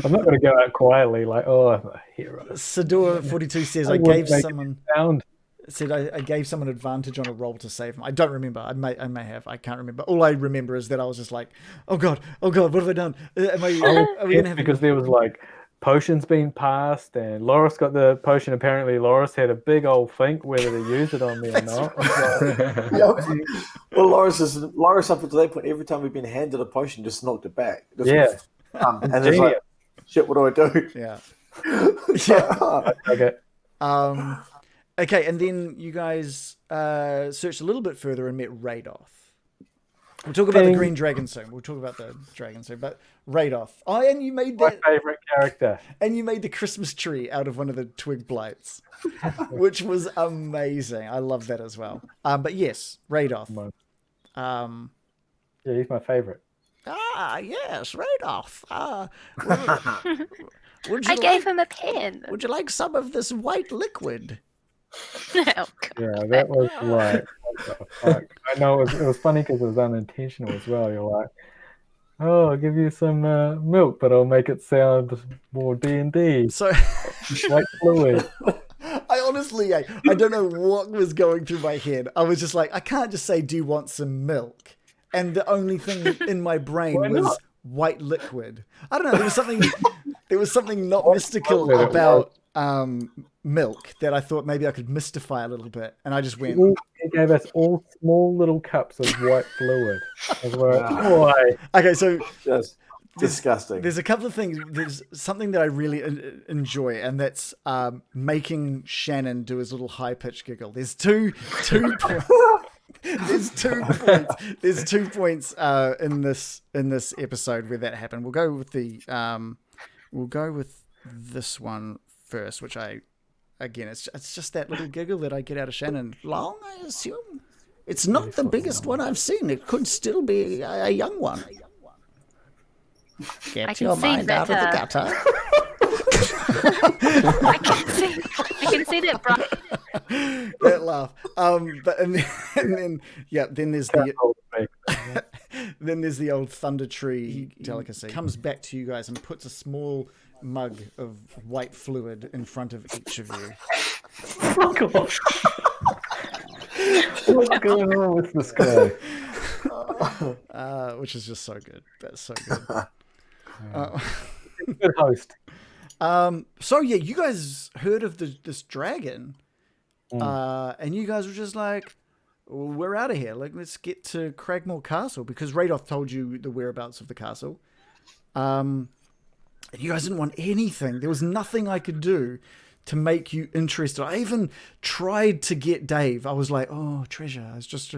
I'm not going to go out quietly like, oh, I'm a hero. Sador42 says, I wouldn't gave make someone. Sound. Said I gave someone advantage on a roll to save him. I don't remember. I may have. I can't remember. All I remember is that I was just like, oh god, what have I done? Are we gonna have Because there was like potions being passed, and Loris got the potion. Apparently, Loris had a big old think whether to use it on me or not. Well, Loris up until that point, every time we've been handed a potion, just knocked it back. Just Yeah. and it's like, shit, what do I do? Yeah. Yeah. Okay. Okay, and then you guys searched a little bit further and met Radoth. We'll talk about the green dragon soon. We'll talk about the dragon soon. But Radoth. Oh, and you made My that. favorite character. And you made the Christmas tree out of one of the twig blights, which was amazing. I love that as well. But yes, Radoth. Yeah, he's my favorite. Yes, Radoth. I gave him a pen. Would you like some of this white liquid? Oh, God. Yeah, that was like, what the fuck? I know it was funny because it was unintentional as well. You're like, oh, I'll give you some milk, but I'll make it sound more D&D. So, Like fluid. I honestly, I don't know what was going through my head. I was just like, I can't just say, do you want some milk? And the only thing in my brain was white liquid. I don't know. There was something not mystical about milk that I thought maybe I could mystify a little bit. And I just went. He gave us all small little cups of white fluid. I was like, why? Okay, so Just disgusting. there's a couple of things. There's something that I really enjoy, and that's making Shannon do his little high pitched giggle. There's two points. There's 2 points. There's 2 points in this episode where that happened. We'll go with this one first, which it's just that little giggle that I get out of Shannon. Long, I assume. It's not the biggest one I've seen. It could still be a young one. Get your mind out of the gutter. I can see that bright. That laugh. But and then there's the then there's the old thunder tree delicacy. Comes back to you guys and puts a small mug of white fluid in front of each of you. What's going on with this guy? Which is just so good. That's so good. Good host. So yeah, you guys heard of this dragon, and you guys were just like, "We're out of here. Like, let's get to Cragmore Castle," because Radoth told you the whereabouts of the castle. And you guys didn't want anything. There was nothing I could do to make you interested. I even tried to get Dave. I was like, "Oh, treasure." I was just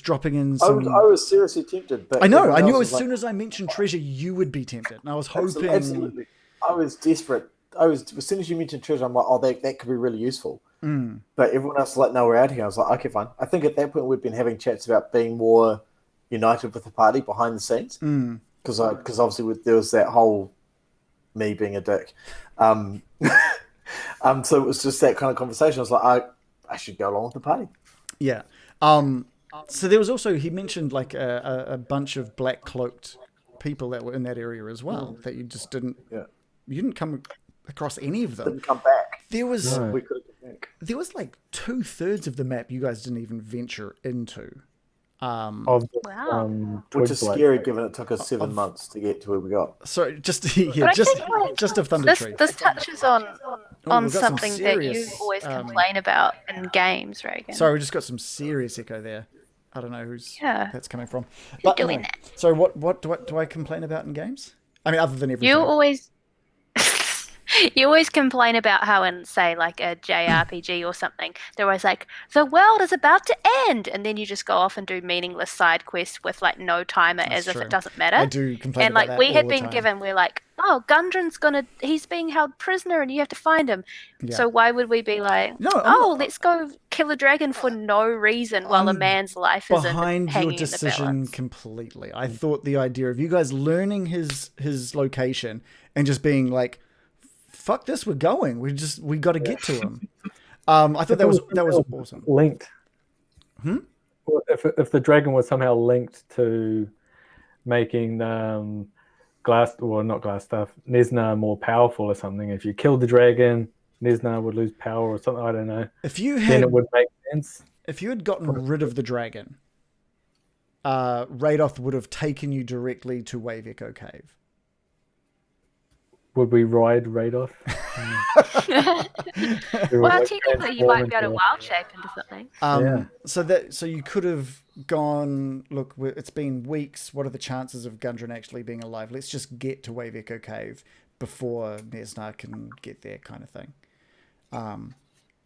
dropping in some... I was seriously tempted. But I know. everyone I knew else as was soon as I mentioned treasure, you would be tempted. And I was hoping... Absolutely. I was desperate. As soon as you mentioned treasure, I'm like, oh, that could be really useful. But everyone else was like, no, we're out here. I was like, okay, fine. I think at that point we'd been having chats about being more united with the party behind the scenes. Because obviously there was that whole me being a dick. So it was just that kind of conversation. I was like, I should go along with the party. Yeah. So there was also, he mentioned like a bunch of black cloaked people that were in that area as well, that you just didn't, you didn't come across any of them. Didn't come back. There was No. We could have come back. there was like 2/3 of the map you guys didn't even venture into. Of the, Wow. Which is Twig Blade. scary given it took us 7 months to get to where we got. So just But yeah, I just think, like, of Thunder This Tree. this touches on we've got some something that you serious, always complain about in games, Reagan. Sorry, we just got some serious echo there. I don't know who's Yeah. that's coming from. You're But doing no. that. So what do I complain about in games? I mean, other than everything. You always you always complain about how in, say, like a JRPG or something, they're always like, the world is about to end, and then you just go off and do meaningless side quests with like no timer as if true. it doesn't matter. I do complain And about like that we all had the been time. given, we're like, oh, he's being held prisoner and you have to find him. Yeah. So why would we be like, No, I'm oh, not- let's go kill a dragon for no reason while a I'm man's life is behind hanging your in the decision balance? completely. I thought the idea of you guys learning his location and just being like, "Fuck this, we're going. We got to get to him." I thought that was awesome. Linked. Hmm? Well, if the dragon was somehow linked to making not glass stuff, Nesna more powerful or something. If you killed the dragon, Nesna would lose power or something. I don't know. If you Then had it would make sense. if you had gotten rid of the dragon, Radoth would have taken you directly to Wave Echo Cave. Would we ride Radoth? Well, technically, you might be able to wild shape into something. Yeah. So you could have gone. Look, it's been weeks. What are the chances of Gundren actually being alive? Let's just get to Wave Echo Cave before Nesna can get there, kind of thing.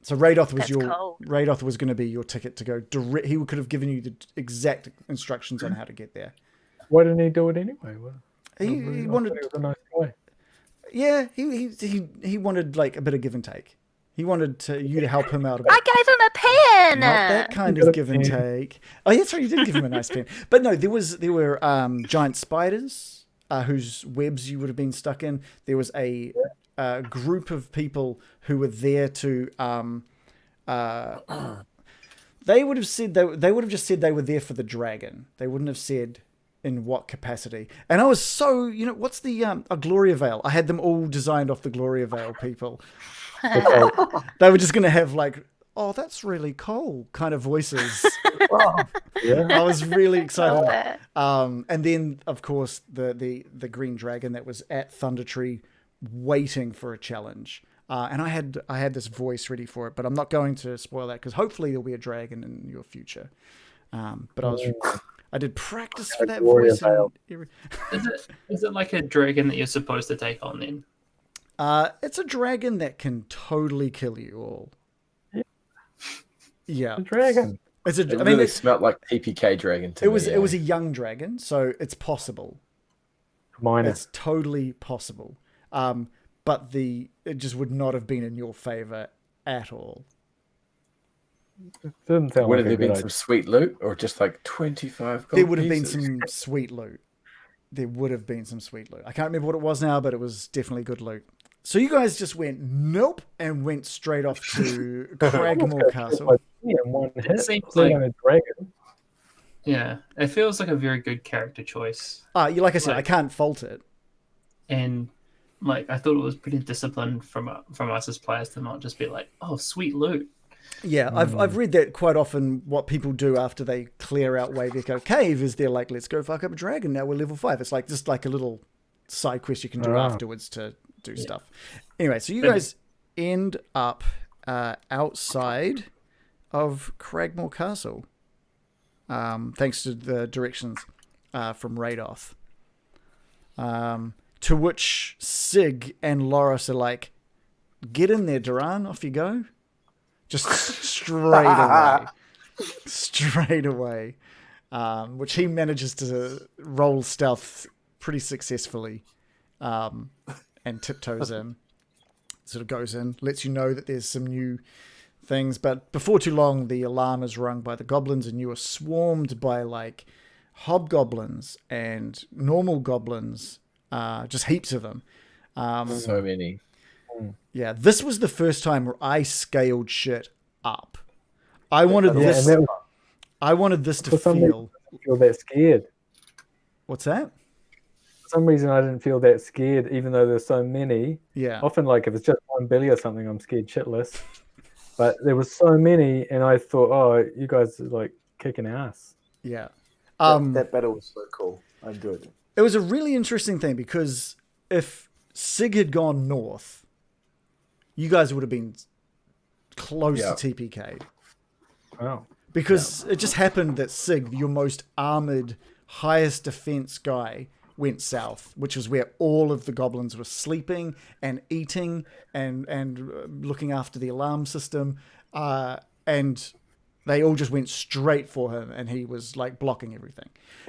So Radoth was That's cold. Radoth was going to be your ticket to go direct. He could have given you the exact instructions on how to get there. Why didn't he do it anyway? Well, He I wanted. thought he was a nice guy. Yeah, he wanted like a bit of give and take. He wanted you to help him out a bit. I gave him a pen. Not that kind of give and take. Oh, yeah, that's right. You did give him a nice pen. But no, there were giant spiders whose webs you would have been stuck in. There was a group of people who were there to. They would have said they would have just said they were there for the dragon. They wouldn't have said in what capacity. And I was so, what's the a Gloria Veil? I had them all designed off the Gloria Veil people. They were just going to have like, oh, that's really cool kind of voices. Yeah. I was really excited. Love that. And then, of course, the green dragon that was at Thunder Tree waiting for a challenge. And I had this voice ready for it, but I'm not going to spoil that because hopefully there'll be a dragon in your future. But I did practice for that Gloria voice. Veil. Is it like a dragon that you're supposed to take on then? It's a dragon that can totally kill you all. Yeah, The dragon. it's a. It I mean, really smelled like TPK dragon to it me. was a young dragon, so it's possible. Minor. It's totally possible. But it just would not have been in your favor at all. Didn't sound Would like have a there been good some idea. sweet loot or just like 25 gold There would have been pieces? some sweet loot. There would have been some sweet loot. I can't remember what it was now, but it was definitely good loot. So you guys just went nope and went straight off to Cragmore Castle. Yeah, one hit. seems Playing like- on a dragon. Yeah, it feels like a very good character choice. Like I said, I Like- can't fault it. And like I thought it was pretty disciplined from us as players to not just be like, oh, sweet loot. Yeah, I've read that quite often. What people do after they clear out Wave Echo Cave is they're like, let's go fuck up a dragon. Now we're level 5. It's like just like a little side quest you can do afterwards to do stuff. Anyway, so you guys end up outside of Cragmore Castle, thanks to the directions from Radoth. To which Sig and Loris are like, get in there, Duran, off you go. Just straight away. Straight away. Which he manages to roll stealth pretty successfully and tiptoes in. Sort of goes in, lets you know that there's some new things. But before too long, the alarm is rung by the goblins and you are swarmed by like hobgoblins and normal goblins. Just heaps of them. So many. Yeah, this was the first time where I scaled shit up. I wanted Yeah, this. and that was, I wanted this to for some reason, feel. I didn't feel that scared. What's that? For some reason I didn't feel that scared, even though there's so many. Yeah. Often, like if it's just one billy or something, I'm scared shitless. But there was so many, and I thought, oh, you guys are like kicking ass. Yeah. That battle was so cool. I enjoyed it. It was a really interesting thing because if Sig had gone north, you guys would have been close to TPK. Oh. Because it just happened that Sig, your most armored, highest defense guy, went south, which was where all of the goblins were sleeping and eating and looking after the alarm system. And they all just went straight for him, and he was like blocking everything.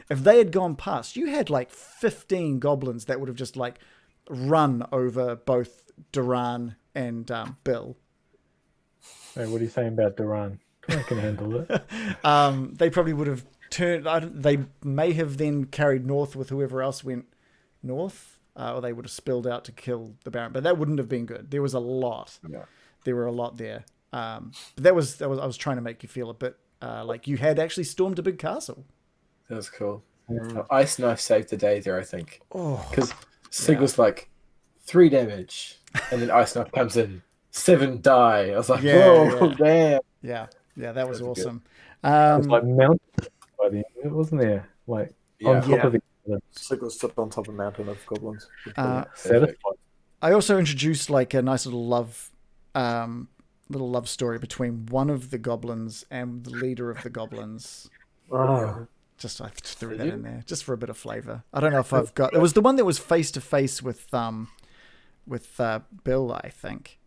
If they had gone past, you had like 15 goblins that would have just like run over both Duran and Bill. Hey, what are you saying about Duran? I can handle it. They probably would have turned. They may have then carried north with whoever else went north, or they would have spilled out to kill the Baron. But that wouldn't have been good. There was a lot. Yeah. There were a lot there. But that was. I was trying to make you feel a bit like you had actually stormed a big castle. That was cool. Ice Knife saved the day there, I think. Because Sig was like 3 damage, and then Ice Knife comes in 7 die. I was like, whoa, damn. Yeah, that was awesome. It was like mountain by the end, it wasn't there? Like on top of the goblins. Sig was stood on top of a mountain of goblins. Satisfied. I also introduced like a nice little love story between one of the goblins and the leader of the goblins. Oh. Just I threw that in there just for a bit of flavor. I don't know if I've got. It was the one that was face to face with Bill, I think.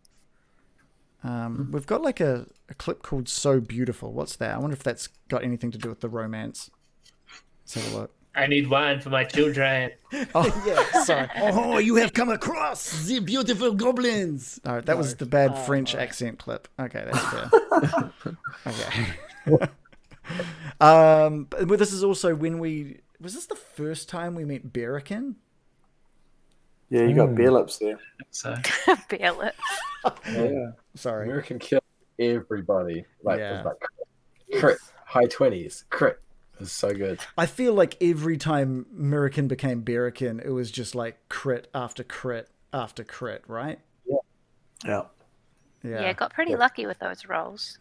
We've got like a clip called "So Beautiful." What's that? I wonder if that's got anything to do with the romance. Let's have a look. I need wine for my children. Oh yeah, sorry. Oh, you have come across the beautiful goblins. No, that was the bad French accent clip. Okay, that's fair. Okay. But this is also when was this the first time we met Berikin? Yeah, you got beer lips there. So Bear lips. Yeah. Sorry. American killed everybody. Like, it was like crit, high 20s, crit. It was so good. I feel like every time Mirakin became Berikin, it was just like crit after crit after crit, right? Yeah. Yeah, got pretty lucky with those rolls.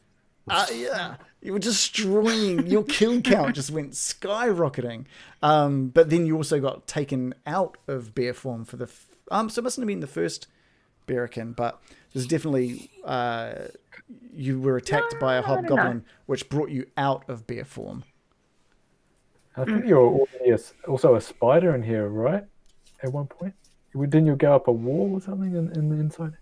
Yeah, you were destroying your kill count, just went skyrocketing. But then you also got taken out of bear form for the so it mustn't have been the first Berikin, but there's definitely you were attacked by a hobgoblin, which brought you out of bear form. I think you were also a spider in here, right? At one point, didn't you go up a wall or something in the inside?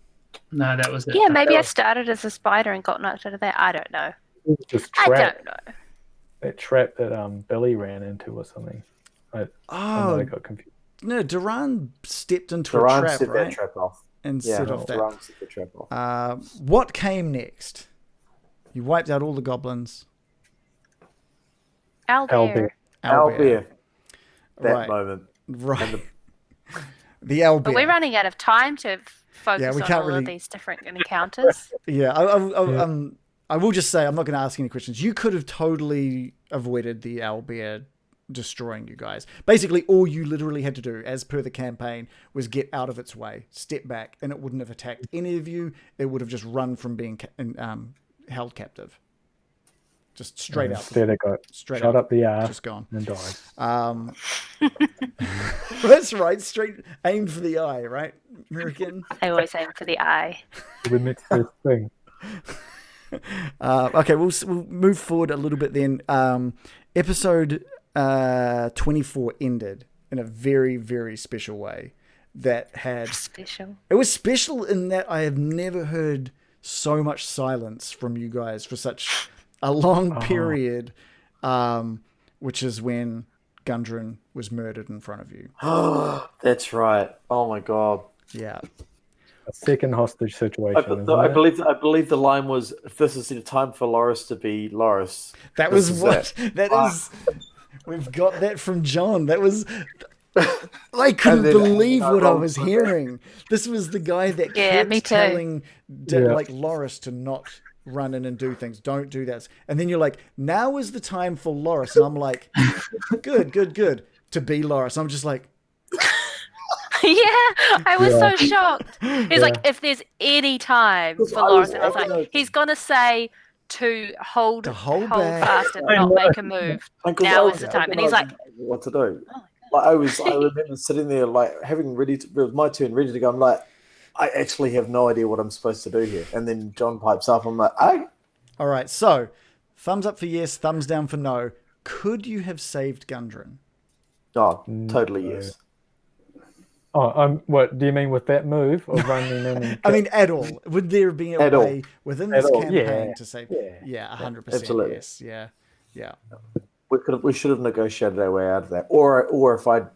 No, that was it. Yeah, maybe I started as a spider and got knocked out of that. I don't know. It was just I don't know. That trap that Billy ran into or something. I got confused. No, Duran stepped into a trap, set right? that trap off. And set off that. Duran set the trap off. What came next? You wiped out all the goblins. Owlbear. Owlbear. That Right. moment. Right. The owlbear. But we're running out of time to focus we on can't all really- of these different encounters. Yeah, I will just say I'm not going to ask any questions. You could have totally avoided the owlbear destroying you guys. Basically, all you literally had to do, as per the campaign, was get out of its way, step back, and it wouldn't have attacked any of you. It would have just run from being held captive. Just straight out. Instead, it got Straight shot out. up the ass Just gone. and died. That's right. Straight aimed for the eye, right, American? I always aim for the eye. The next best thing. Okay, we'll move forward a little bit then. Episode 24 ended in a very, very special way. That had Special. It was special in that I have never heard so much silence from you guys for such a long period, which is when Gundren was murdered in front of you. That's right. Oh my god. Yeah. A second hostage situation. I believe the line was, "If this is the time for Loris to be Loris." That was what. That is. We've got that from John. That was. I couldn't believe what I was hearing. This was the guy that kept telling like Loris to not run in and do things. Don't do that. And then you're like, now is the time for Loris. And I'm like, good. To be Loris. I'm just like, I was so shocked. He's like, if there's any time for Loris, and I was like, he's gonna say to hold back. fast and not make a move. Now is the time. And he's like, what to do? Like I remember sitting there, like having it was my turn, ready to go. I'm like, I actually have no idea what I'm supposed to do here. And then John pipes up. I'm like, hey. All right. So, thumbs up for yes, thumbs down for no. Could you have saved Gundren? Oh, totally yes. Oh, what do you mean with that move of running in? And I mean, at all. Would there be a way within this campaign to save? Yeah, 100%. Absolutely. Yes. Yeah. We should have negotiated our way out of that. Or if I'd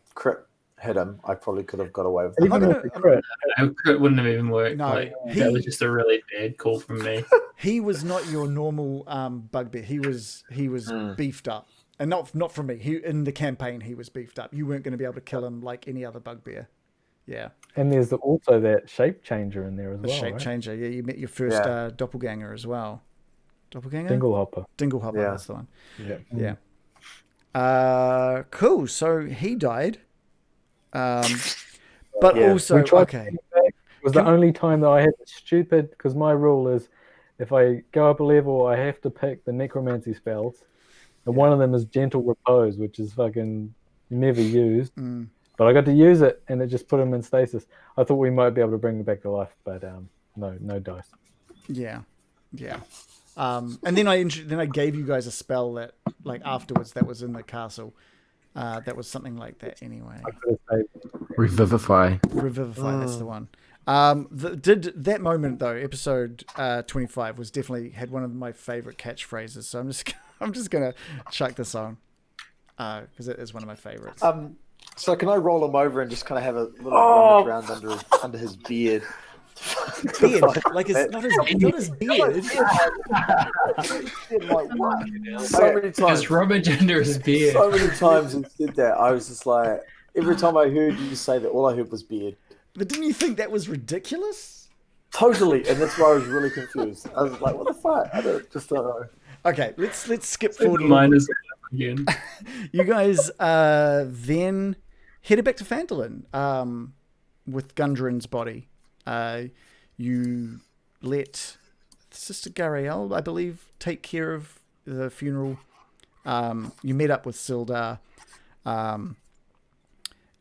hit him, I probably could have got away with it. Crit wouldn't have even worked. No, that was just a really bad call from me. He was not your normal bugbear. He was beefed up. And not from me. In the campaign, he was beefed up. You weren't going to be able to kill him like any other bugbear. Yeah. And there's also that shape changer in there as well. Shape changer. Yeah, you met your first doppelganger as well. Doppelganger? Dinglehopper. That's the one. Yeah. Cool. So he died. But also, okay. It was the only time that I had stupid, because my rule is if I go up a level, I have to pick the necromancy spells. And one of them is Gentle Repose, which is fucking never used. But I got to use it, and it just put him in stasis. I thought we might be able to bring him back to life, but no dice. Yeah. And then I gave you guys a spell that, like, afterwards that was in the castle. That was something like that anyway. Revivify. That's the one. That moment though, episode 25 was definitely had one of my favorite catchphrases. So I'm just gonna chuck this on because it is one of my favorites. So can I roll him over and just kind of have a little rummage around under his beard? Beard, like it's not his beard. Like what? So many times, just rummage under his beard. So many times he said that. I was just like, every time I heard you say that, all I heard was beard. But didn't you think that was ridiculous? Totally, and that's why I was really confused. I was like, what the fuck? I just don't know. Okay, let's skip forward. Mine is again. You guys then headed back to Phandelver with Gundren's body. You let Sister Gariel, I believe, take care of the funeral. You met up with Sildar,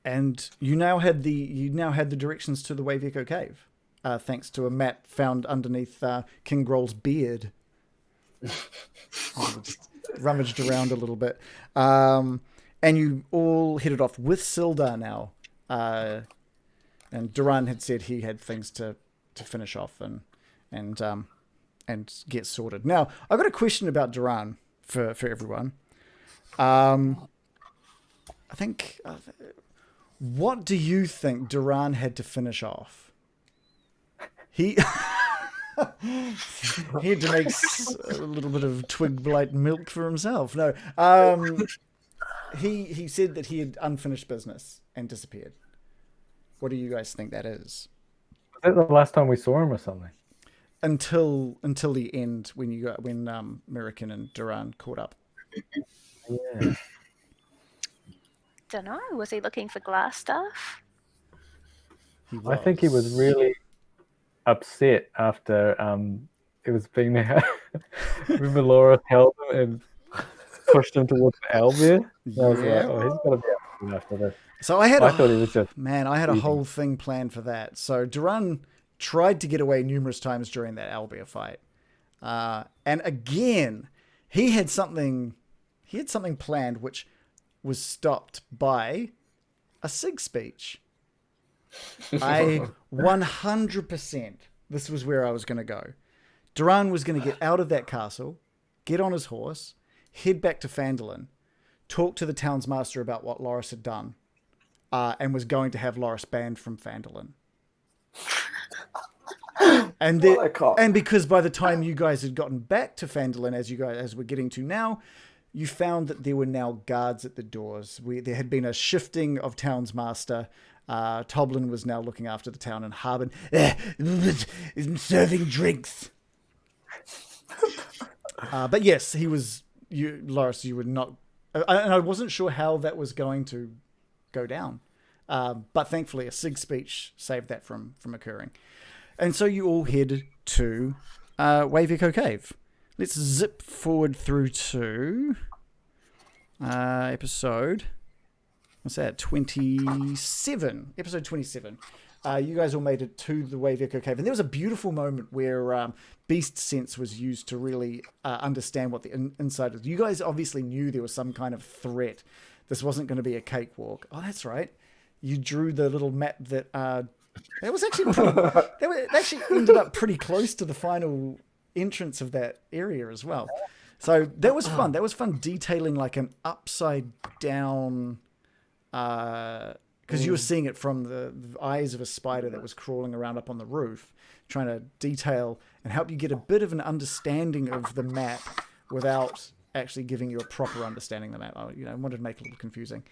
and you now had the directions to the Wave Echo Cave, thanks to a map found underneath King Groll's beard. Just rummaged around a little bit, and you all headed off with Sildar now. And Duran had said he had things to finish off and get sorted. Now, I've got a question about Duran for everyone. I think, what do you think Duran had to finish off? He had to make a little bit of twig blight milk for himself. No, he said that he had unfinished business and disappeared. What do you guys think that is? Was that the last time we saw him or something? Until the end when Mirakin and Duran caught up. Yeah. Don't know. Was he looking for glass stuff? I think he was really upset after it was being there. Remember Laura held him and pushed him towards the owlbear? I was like, oh, he's got to be upset after this. So I thought he was just I had a whole thing planned for that. So Duran tried to get away numerous times during that owlbear fight. And again, he had something planned which was stopped by a Sig speech. I 100%, this was where I was going to go. Duran was going to get out of that castle, get on his horse, head back to Phandelver, talk to the town's master about what Loris had done, and was going to have Loris banned from Phandelver. And because by the time you guys had gotten back to Phandelver, as we're getting to now, you found that there were now guards at the doors. There had been a shifting of town's master. Toblin was now looking after the town, and Harbin serving drinks. But yes, he was. Loris, you were not. And I wasn't sure how that was going to go down. But thankfully, a Sig speech saved that from occurring. And so you all head to Wave Echo Cave. Let's zip forward through to episode... What's that? 27. Episode 27. You guys all made it to the Wave Echo Cave. And there was a beautiful moment where Beast Sense was used to really understand what the inside is. You guys obviously knew there was some kind of threat. This wasn't going to be a cakewalk. Oh, that's right. You drew the little map that... that was actually that actually ended up pretty close to the final entrance of that area as well. So that was fun. That was fun detailing like an upside down... because you were seeing it from the eyes of a spider that was crawling around up on the roof, trying to detail and help you get a bit of an understanding of the map without actually giving you a proper understanding of the map. I wanted to make it a little confusing.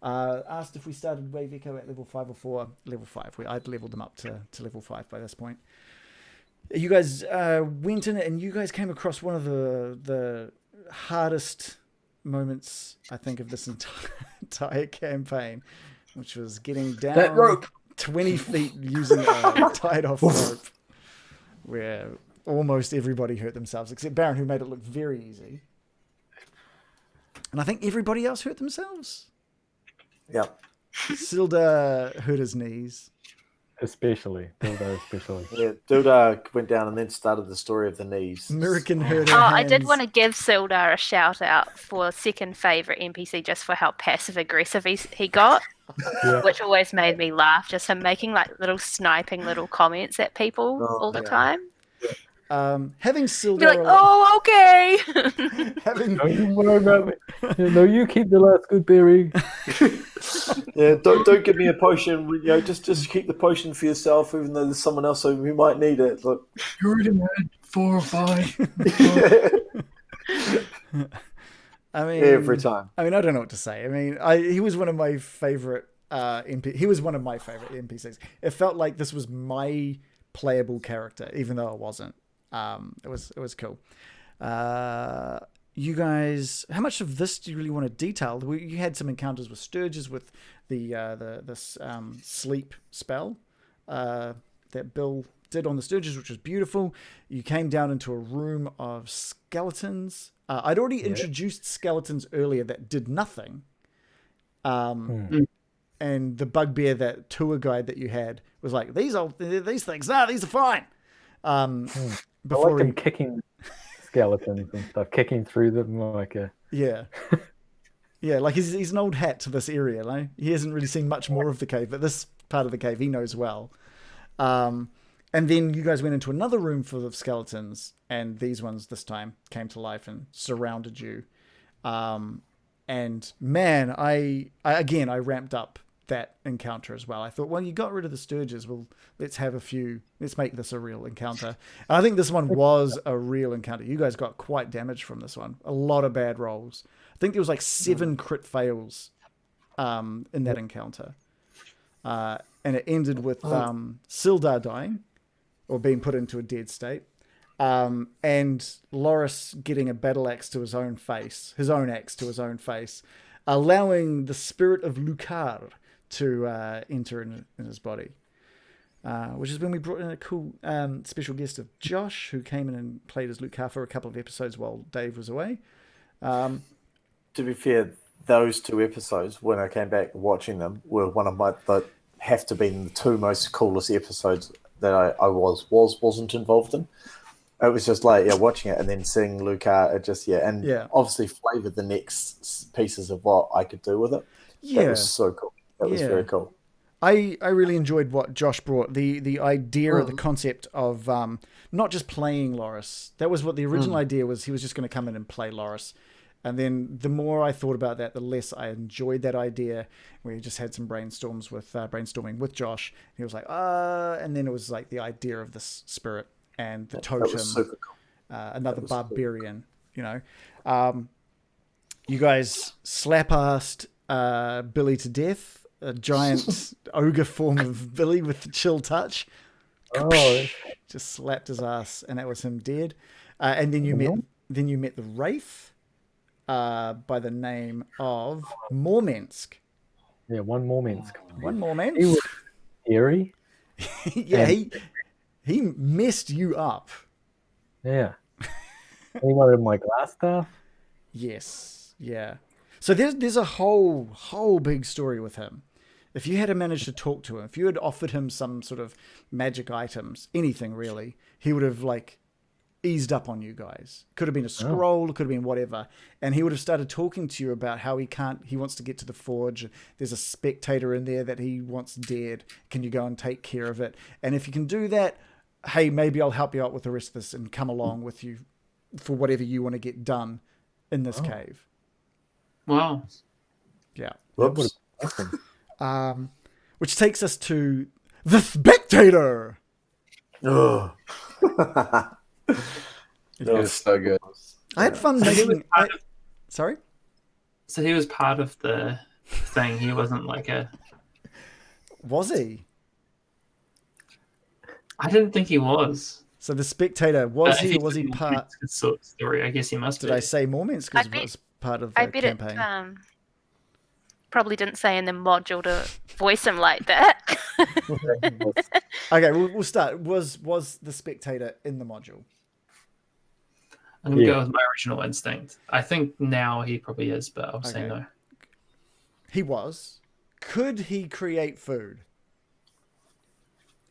Asked if we started Wave Echo at level 5 or 4. Level 5. I'd leveled them up to level 5 by this point. You guys went in and you guys came across one of the hardest moments, I think, of this entire campaign, which was getting down that rope 20 feet using a tied off rope, where almost everybody hurt themselves except Baron, who made it look very easy. And I think everybody else hurt themselves. Yep. Silda hurt his knees. Especially. Dildo especially. Yeah, Dilda went down and then started the story of the knees. American hurt Oh, her I did hands. want to give Sildar a shout out for second favourite NPC just for how passive aggressive he got, which always made me laugh. Just him making like little sniping little comments at people all the time. Having Sildar... Be like, oh, okay. having... Don't you worry about me. No, you keep the last good berry. Yeah, don't give me a potion. Just keep the potion for yourself, even though there's someone else who might need it. Look, You already had 4 or 5. I mean, every time. I mean, I don't know what to say. I mean, he was one of my favorite He was one of my favorite NPCs. It felt like this was my playable character, even though it wasn't. It was cool. You guys, how much of this do you really want to detail? You had some encounters with Sturges with this sleep spell that Bill did on the Sturges, which was beautiful. You came down into a room of skeletons. I'd already introduced skeletons earlier that did nothing. And the bugbear, that tour guide that you had, was like, these things, these are fine. Before I like them kicking skeletons and stuff, kicking through them like a... Yeah. Yeah, like he's an old hat to this area. Like, he hasn't really seen much more of the cave, but this part of the cave he knows well. And then you guys went into another room full of skeletons, and these ones this time came to life and surrounded you. And man, I ramped up that encounter as well. I thought, well, you got rid of the Sturges. Well, let's make this a real encounter. And I think this one was a real encounter. You guys got quite damaged from this one. A lot of bad rolls. I think there was like 7 crit fails in that encounter. And it ended with Sildar dying, or being put into a dead state. And Loris getting a battle axe to his own face, allowing the spirit of Lucar to enter in his body. Which is when we brought in a cool special guest of Josh, who came in and played as Lucar for a couple of episodes while Dave was away. To be fair, those 2 episodes, when I came back watching them, were one of have to be the 2 most coolest episodes that I wasn't involved in. It was just like, watching it and then seeing Lucar, obviously flavored the next pieces of what I could do with it. Yeah. That was so cool. That was very cool. I really enjoyed what Josh brought, the idea or the concept of not just playing Loris. That was what the original idea was. He was just going to come in and play Loris. And then the more I thought about that, the less I enjoyed that idea. We just had some brainstorming with Josh. He was like, and then it was like the idea of this spirit and the totem. That was super cool. Another barbarian, cool. You guys slap-assed Billy to death. A giant ogre form of Billy with the chill touch. Oh, just slapped his ass, and that was him dead. And then you met the Wraith. By the name of Mormensk. Yeah, one more man's. One more man. He was scary. Yeah, he messed you up. Yeah. He wanted my glass staff. Yes. Yeah. So there's a whole big story with him. If you had managed to talk to him, if you had offered him some sort of magic items, anything really, he would have like eased up on you guys. Could have been a scroll, could have been whatever, and he would have started talking to you about how he wants to get to the forge. There's a spectator in there that he wants dead. Can you go and take care of it? And if you can do that, hey, maybe I'll help you out with the rest of this and come along with you for whatever you want to get done in this cave. Wow. Yeah. Whoops. Which takes us to the spectator. Ugh. It was so good. I had fun making. Sorry. So he was part of the thing. He wasn't like a. Was he? I didn't think he was. So the spectator was he? Or was he part? Sort of story. I guess he must. Did I say Morments because it was part of the I bet campaign? it probably didn't say in the module to voice him like that. Okay, we'll start. Was the spectator in the module? I'm gonna go with my original instinct. I think now he probably is, but I'll say no. He was. Could he create food?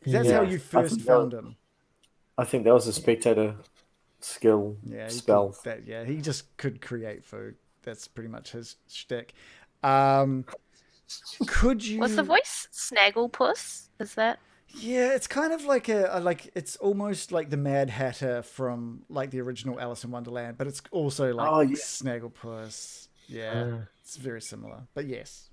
That's how you first found him. I think that was a spectator skill spell. He just could create food. That's pretty much his shtick. Could you? Was the voice Snagglepuss? Is that? Yeah, it's kind of like it's almost like the Mad Hatter from like the original Alice in Wonderland, but it's also like Snagglepuss. Yeah, it's very similar. But yes,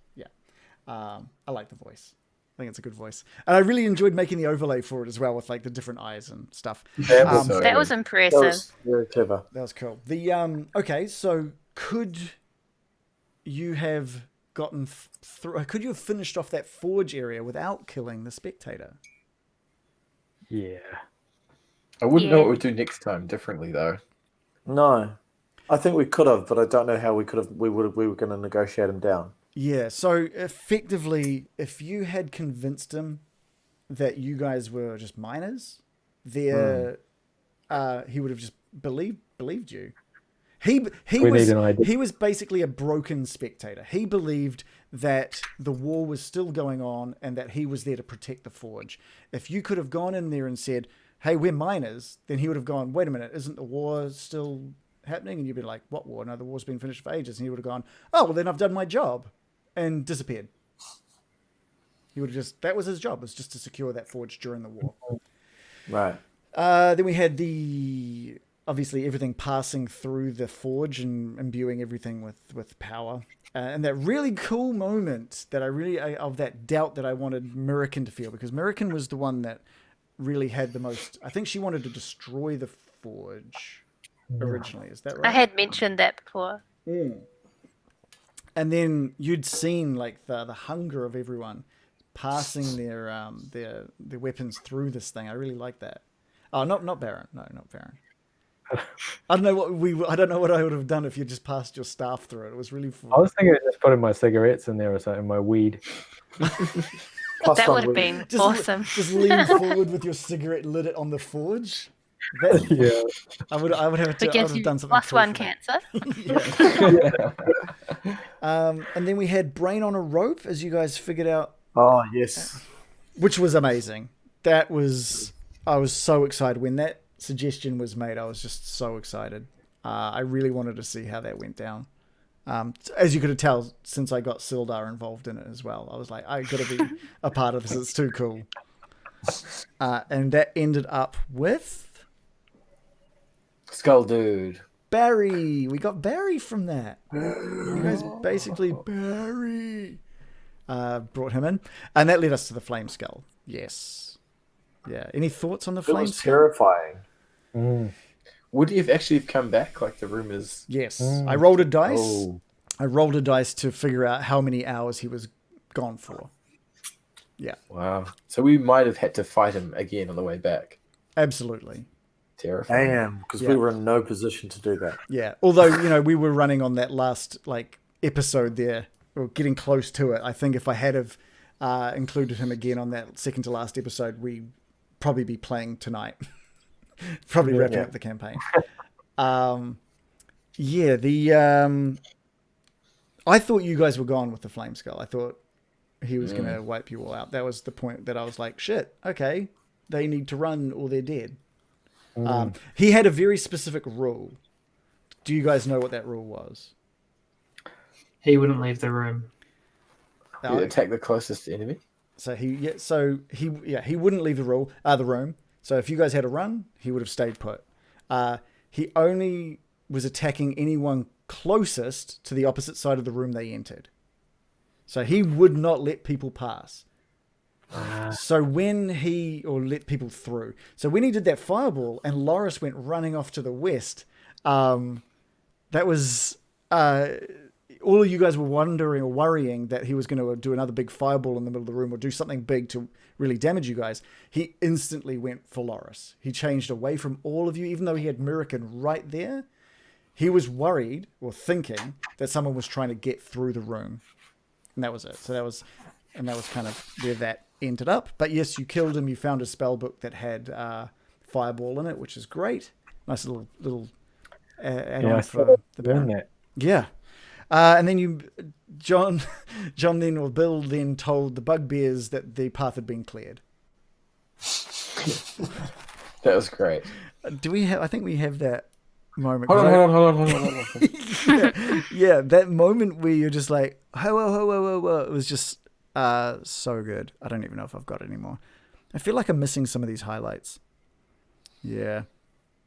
I like the voice. I think it's a good voice, and I really enjoyed making the overlay for it as well with like the different eyes and stuff. That was impressive. That was very clever. That was cool. The okay, so could you have gotten through? Could you have finished off that forge area without killing the spectator? Yeah. I wouldn't know what we'd do next time differently though. No, I think we could have, but I don't know how we could have. We were going to negotiate him down. Yeah. So effectively, if you had convinced him that you guys were just minors, he would have just believed you. He was basically a broken spectator. He believed that the war was still going on and that he was there to protect the forge. If you could have gone in there and said, "Hey, we're miners," then he would have gone, "Wait a minute, isn't the war still happening?" And you'd be like, "What war? No, the war's been finished for ages." And he would have gone, "Oh, well, then I've done my job," and disappeared. He would have that was his job, was just to secure that forge during the war. Right. Then we had obviously everything passing through the forge and imbuing everything with power. And that really cool moment that of that doubt that I wanted Mirakin to feel, because Mirakin was the one that really had the most. I think she wanted to destroy the forge originally. Is that right? I had mentioned that before. And then you'd seen like the hunger of everyone passing their weapons through this thing. I really like that. Oh, not Baron. No, not Baron. I don't know what I would have done if you just passed your staff through it. It was really fun. I was thinking of just putting my cigarettes in there or something, my weed. That would have been awesome. Just lean forward with your cigarette lit on the forge. I would have done something. Plus one cancer. And then we had Brain on a Rope, as you guys figured out. Oh yes, which was amazing. I was so excited when that suggestion was made. I was just so excited. I really wanted to see how that went down. As you could tell, since I got Sildar involved in it as well, I was like, I got to be a part of this. It's too cool. And that ended up with Skull Dude. Barry. We got Barry from that. You guys basically Barry brought him in, and that led us to the Flame Skull. Yes. Yeah. Any thoughts on the Flame Skull? Terrifying. Would he have actually come back like the rumors? Yes. I rolled a dice. I rolled a dice to figure out how many hours he was gone for. Yeah. Wow. So we might have had to fight him again on the way back. Absolutely. Terrifying. Damn, because we were in no position to do that. Yeah. Although, we were running on that last episode there or getting close to it. I think if I had have included him again on that second to last episode, we'd probably be playing tonight. Probably wrapping up the campaign. I thought you guys were gone with the Flame Skull. I thought he was going to wipe you all out. That was the point that I was like, shit, okay, they need to run or they're dead. He had a very specific rule. Do you guys know what that rule was? He wouldn't leave the room. You attack the closest enemy. So he wouldn't leave the room. So if you guys had a run, he would have stayed put. He only was attacking anyone closest to the opposite side of the room they entered. So he would not let people pass. So when let people through. So when he did that fireball and Loris went running off to the west, that was all of you guys were wondering or worrying that he was going to do another big fireball in the middle of the room or do something big to really damage you guys. He instantly went for Loris. He changed away from all of you, even though he had Mirakin right there. He was worried or thinking that someone was trying to get through the room. And that was it. So that was kind of where that ended up. But yes, you killed him. You found a spell book that had fireball in it, which is great. Nice little add-on for the burn. That. Yeah. And then John then, or Bill then told the bugbears that the path had been cleared. That was great. I think we have that moment. Hold on. Yeah, that moment where you're just like, whoa. It was just so good. I don't even know if I've got it anymore. I feel like I'm missing some of these highlights. Yeah.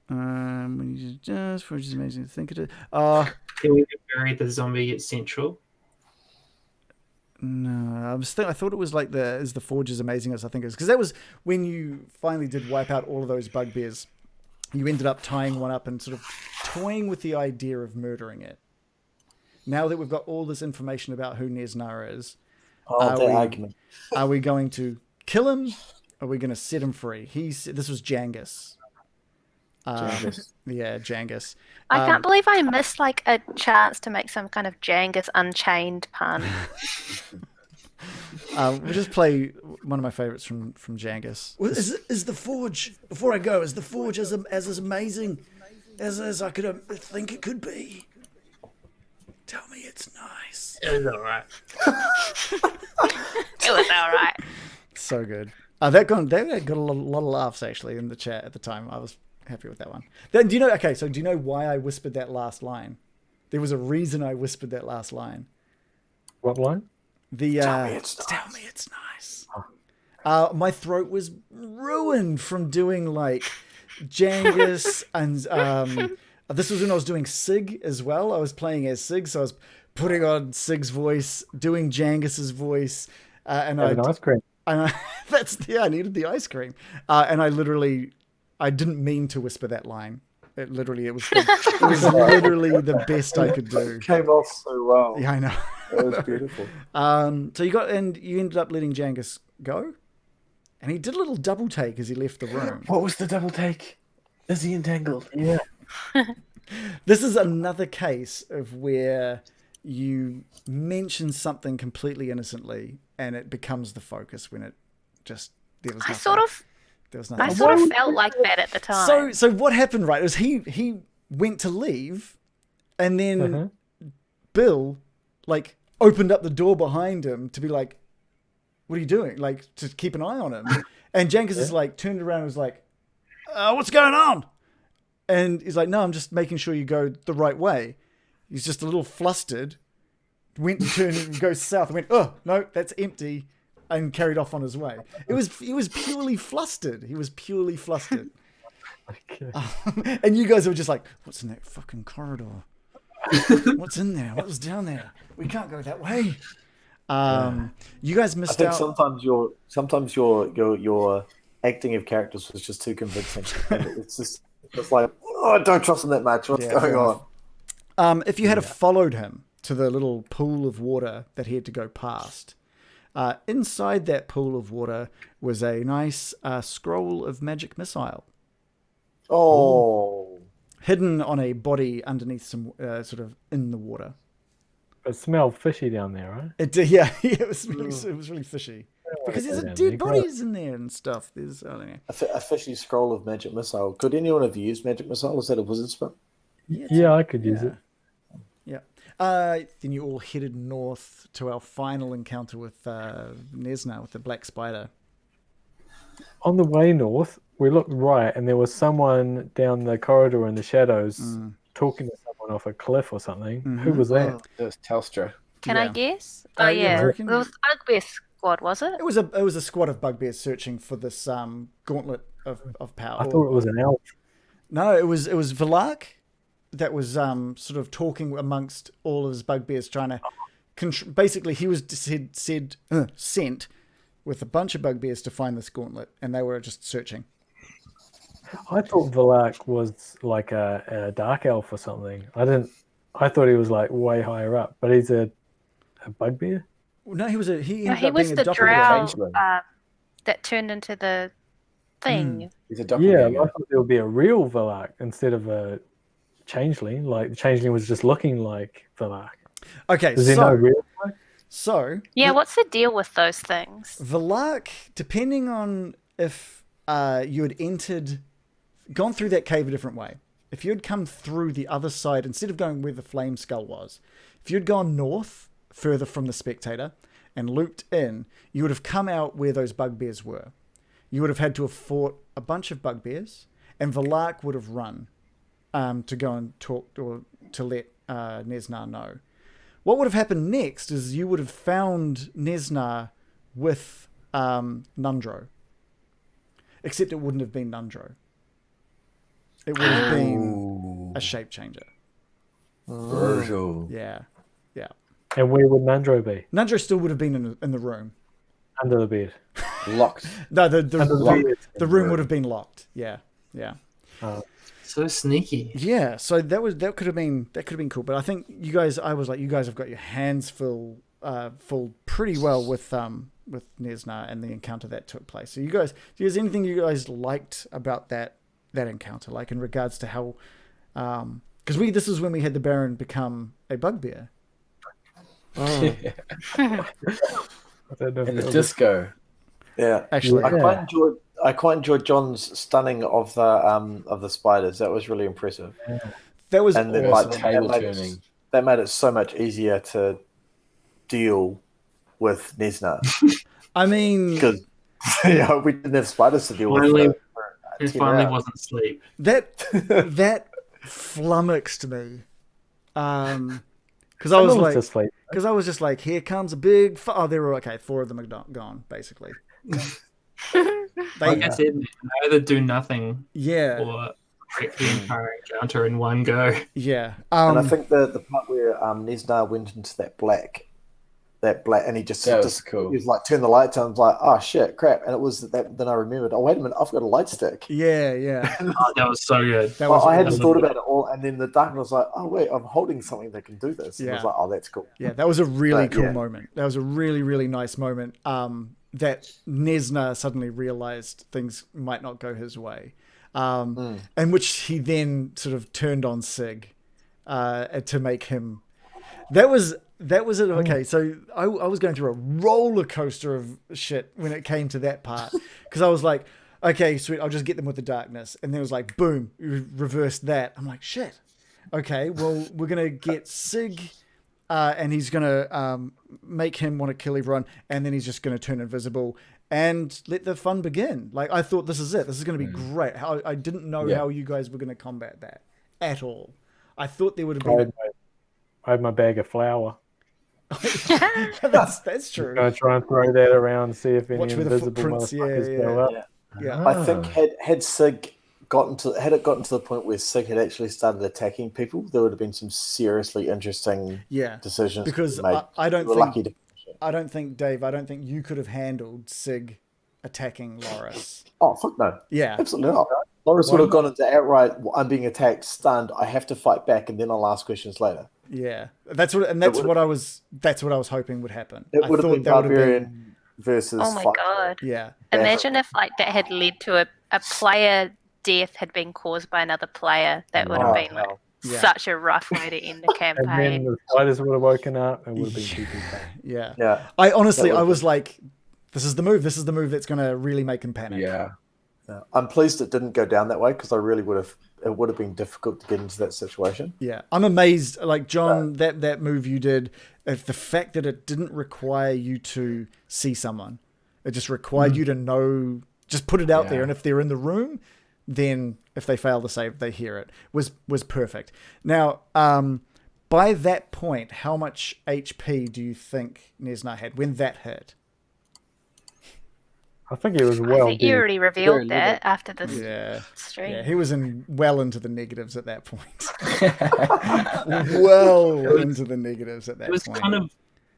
When you just for just amazing to think of it. Can we bury the zombie at central? No, I thought it was like the forge is amazing as I think it is, because that was when you finally did wipe out all of those bugbears. You ended up tying one up and sort of toying with the idea of murdering it. Now that we've got all this information about who Nesnara is, argument. Are we going to kill him? Are we going to set him free? This was Jangus. Jangus. I can't believe I missed like a chance to make some kind of Jangus Unchained pun. We'll just play one of my favorites from Jangus. Well, is the forge, before I go, is the forge as amazing as I could think it could be? Tell me it's nice. It was alright. It was alright. So good. That got a lot of laughs actually in the chat at the time. I was happy with that one. Then do you know why I whispered that last line? There was a reason I whispered that last line. What line? Tell me it's nice. My throat was ruined from doing like Jangus and this was when I was doing Sig as well. I was playing as Sig, so I was putting on Sig's voice, doing Jangus's voice, and ice cream. And I needed the ice cream, and I didn't mean to whisper that line. It was literally the best I could do. It came off so well. Yeah, I know. It was beautiful. So you ended up letting Jangus go, and he did a little double take as he left the room. What was the double take? Is he entangled? Yeah. This is another case of where you mention something completely innocently, and it becomes the focus when it just there was nothing. I sort of felt like that at the time. So what happened, right, was he went to leave, and then Bill, like, opened up the door behind him to be like, what are you doing? Like, to keep an eye on him. And Jankus is like, turned around and was like, what's going on? And he's like, no, I'm just making sure you go the right way. He's just a little flustered, went to turn and go south and went, oh, no, that's empty. And carried off on his way. He was purely flustered. He was purely flustered. Okay. And you guys were just like, what's in that fucking corridor? What's in there? What was down there? We can't go that way. You guys missed out. Sometimes your acting of characters was just too convincing. It's like, I don't trust him that much. What's going on? If you had followed him to the little pool of water that he had to go past, inside that pool of water was a nice scroll of magic missile. Oh. Hidden on a body underneath some sort of in the water. It smelled fishy down there, right? It did, yeah. It was really fishy because there's down dead there. bodies in there and stuff. There's I don't know. A fishy scroll of magic missile. Could anyone have used magic missile? Is that a wizard spell? Yeah, I could use it. Yeah. Then you all headed north to our final encounter with Nesna, with the black spider. On the way north, we looked right, and there was someone down the corridor in the shadows talking to someone off a cliff or something. Who was that? It was Telstra. Can I Yeah. guess? Yeah, Oh I yeah, it reckon- was Bugbear Squad, was it? It was a squad of bugbears searching for this gauntlet of power. I thought it was an elf. No, it was Villark that was sort of talking amongst all of his bugbears, trying to basically he was sent with a bunch of bugbears to find this gauntlet, and they were just searching. I thought Villark was like a dark elf or something. I thought he was like way higher up, but he's a bugbear. No, he was he No, ended he up was being a the doppelganger. drow that turned into the thing. He's a Yeah, doppelganger. I thought there would be a real Villark instead of a changeling. Like the changeling was just looking like Villark. Okay, Is there no real? so Yeah, what's the deal with those things? Villark, depending on if you had gone through that cave a different way, if you had come through the other side, instead of going where the flame skull was, if you'd gone north, further from the spectator, and looped in, you would have come out where those bugbears were. You would have had to have fought a bunch of bugbears, and Villark would have run to go and talk or to let Nesnar know. What would have happened next is you would have found Nesnar with Nundro. Except it wouldn't have been Nundro. It would have been a shape changer. Virgil. Yeah. And where would Nundro be? Nundro still would have been in the room. Under the bed. Locked. No, Under the the room would have been locked. Yeah. So sneaky. Yeah, so that could have been cool. But I think you guys have got your hands full pretty well with Nesnar and the encounter that took place. So is anything you guys liked about that encounter, like in regards to how because this is when we had the Baron become a bugbear. I don't know if In it the was- disco. Yeah, Actually, I quite enjoyed John's stunning of the spiders. That was really impressive. that was And then awesome. Table turning. that made it so much easier to deal with Nesna I mean, because we didn't have spiders to deal Finally- with. It 10 finally rounds. wasn't sleep. that flummoxed me. Because I was just like, I was just like, here comes a big. They were okay. 4 of them are gone, basically. Like I said, I either do nothing Yeah, or break the entire encounter in one go. yeah. And I think the part where Nesna went into that black, and he just That was cool. he was like turned the lights on. I was like, oh shit, crap! And it was that. Then I remembered. Oh wait a minute, I've got a light stick. Yeah. Oh, that was so good. That was. I hadn't was- thought about it all, and then the darkness was like, oh wait, I'm holding something that can do this. And I was Yeah. like, oh, that's cool. Yeah, that was a really But, cool yeah. moment. That was a really, really nice moment. That Nesna suddenly realized things might not go his way, and which he then sort of turned on Sig to make him. That was it. Okay, so I was going through a roller coaster of shit when it came to that part because I was like, okay, sweet, I'll just get them with the darkness, and then it was like, boom, you reversed that. I'm like, shit. Okay, well, we're gonna get Sig. And he's going to make him want to kill everyone, and then he's just going to turn invisible and let the fun begin. Like, I thought, this is it. This is going to be great. I didn't know how you guys were going to combat that at all. I thought there would have been... I had my bag of flour. that's true. I'm going to try and throw that around, see if any Watch where the invisible footprints- motherfuckers yeah. go up. Yeah. I think had Sig gotten to the point where Sig had actually started attacking people, there would have been some seriously interesting Yeah. decisions. Because to be made. I don't We were lucky think... to- I don't think, Dave, you could have handled Sig attacking Loris. Oh fuck no! Yeah. Absolutely not. Loris would have gone into outright. I'm being attacked, stunned. I have to fight back, and then I'll ask questions later. Yeah. That's what I was hoping would happen. It I would have thought been that would have Barbarian versus. Oh my fight. god! Yeah. Imagine if like that had led to a player death had been caused by another player. That would have been like Yeah. such a rough way to end the And then campaign. the spiders would have woken up and would have been PvP. Yeah. Yeah. I honestly, That I would've was like, this is the move. This is the move that's going to really make him panic. Yeah. Yeah. I'm pleased it didn't go down that way because I really would have. It would have been difficult to get into that situation. Yeah. I'm amazed. Like, John, that move you did, if the fact that it didn't require you to see someone, it just required you to know, just put it out there. And if they're in the room, then if they fail to save, they hear it, was perfect. Now, by that point, how much HP do you think Nesna had when that hit? I think it was I well. think you already revealed Very that after this Yeah. stream. Yeah, he was well into the negatives at that point. Well into the negatives at that It was point. kind of,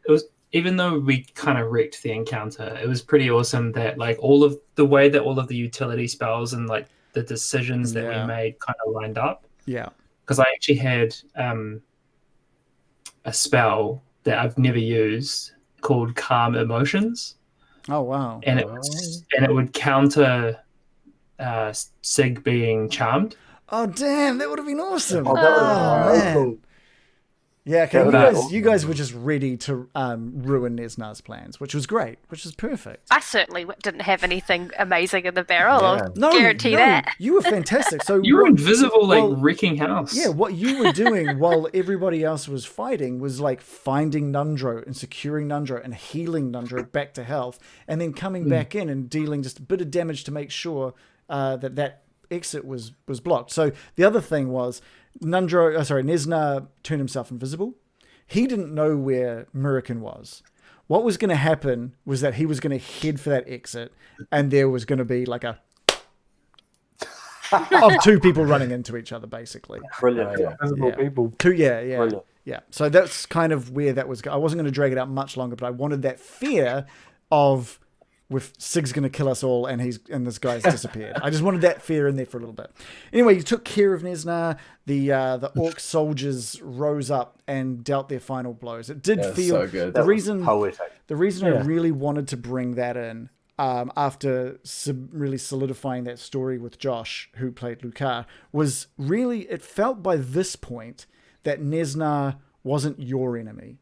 it was, even though we kind of wrecked the encounter, it was pretty awesome that like all of the way that all of the utility spells and like the decisions that we made kind of lined up. Yeah. Because I actually had a spell that I've never used called Calm Emotions. Oh wow. And it would counter Sig being charmed. Oh damn, that would have been awesome. Oh, that would have been man. cool. Yeah, okay. That You would've been guys, awesome. you guys were just ready to ruin Nesna's plans, which was great, which was perfect. I certainly didn't have anything amazing in the barrel. I'll No, guarantee that. you were fantastic. So You were what- invisible, like well, wrecking house. Yeah, what you were doing while everybody else was fighting was like finding Nundro and securing Nundro and healing Nundro back to health, and then coming back in and dealing just a bit of damage to make sure that exit was blocked. So the other thing was Nesna turned himself invisible. He didn't know where Murican was. What was going to happen was that he was going to head for that exit, and there was going to be like of two people running into each other, basically. Brilliant. Invisible people. Brilliant. Yeah. So that's kind of where that was. I wasn't going to drag it out much longer, but I wanted that fear of with Sig's going to kill us all and this guy's disappeared. I just wanted that fear in there for a little bit. Anyway, you took care of Nesna. The orc soldiers rose up and dealt their final blows. It did feel so good. The That was reason poetic. I really wanted to bring that in after really solidifying that story with Josh, who played Lucar, was really, it felt by this point that Nesna wasn't your enemy.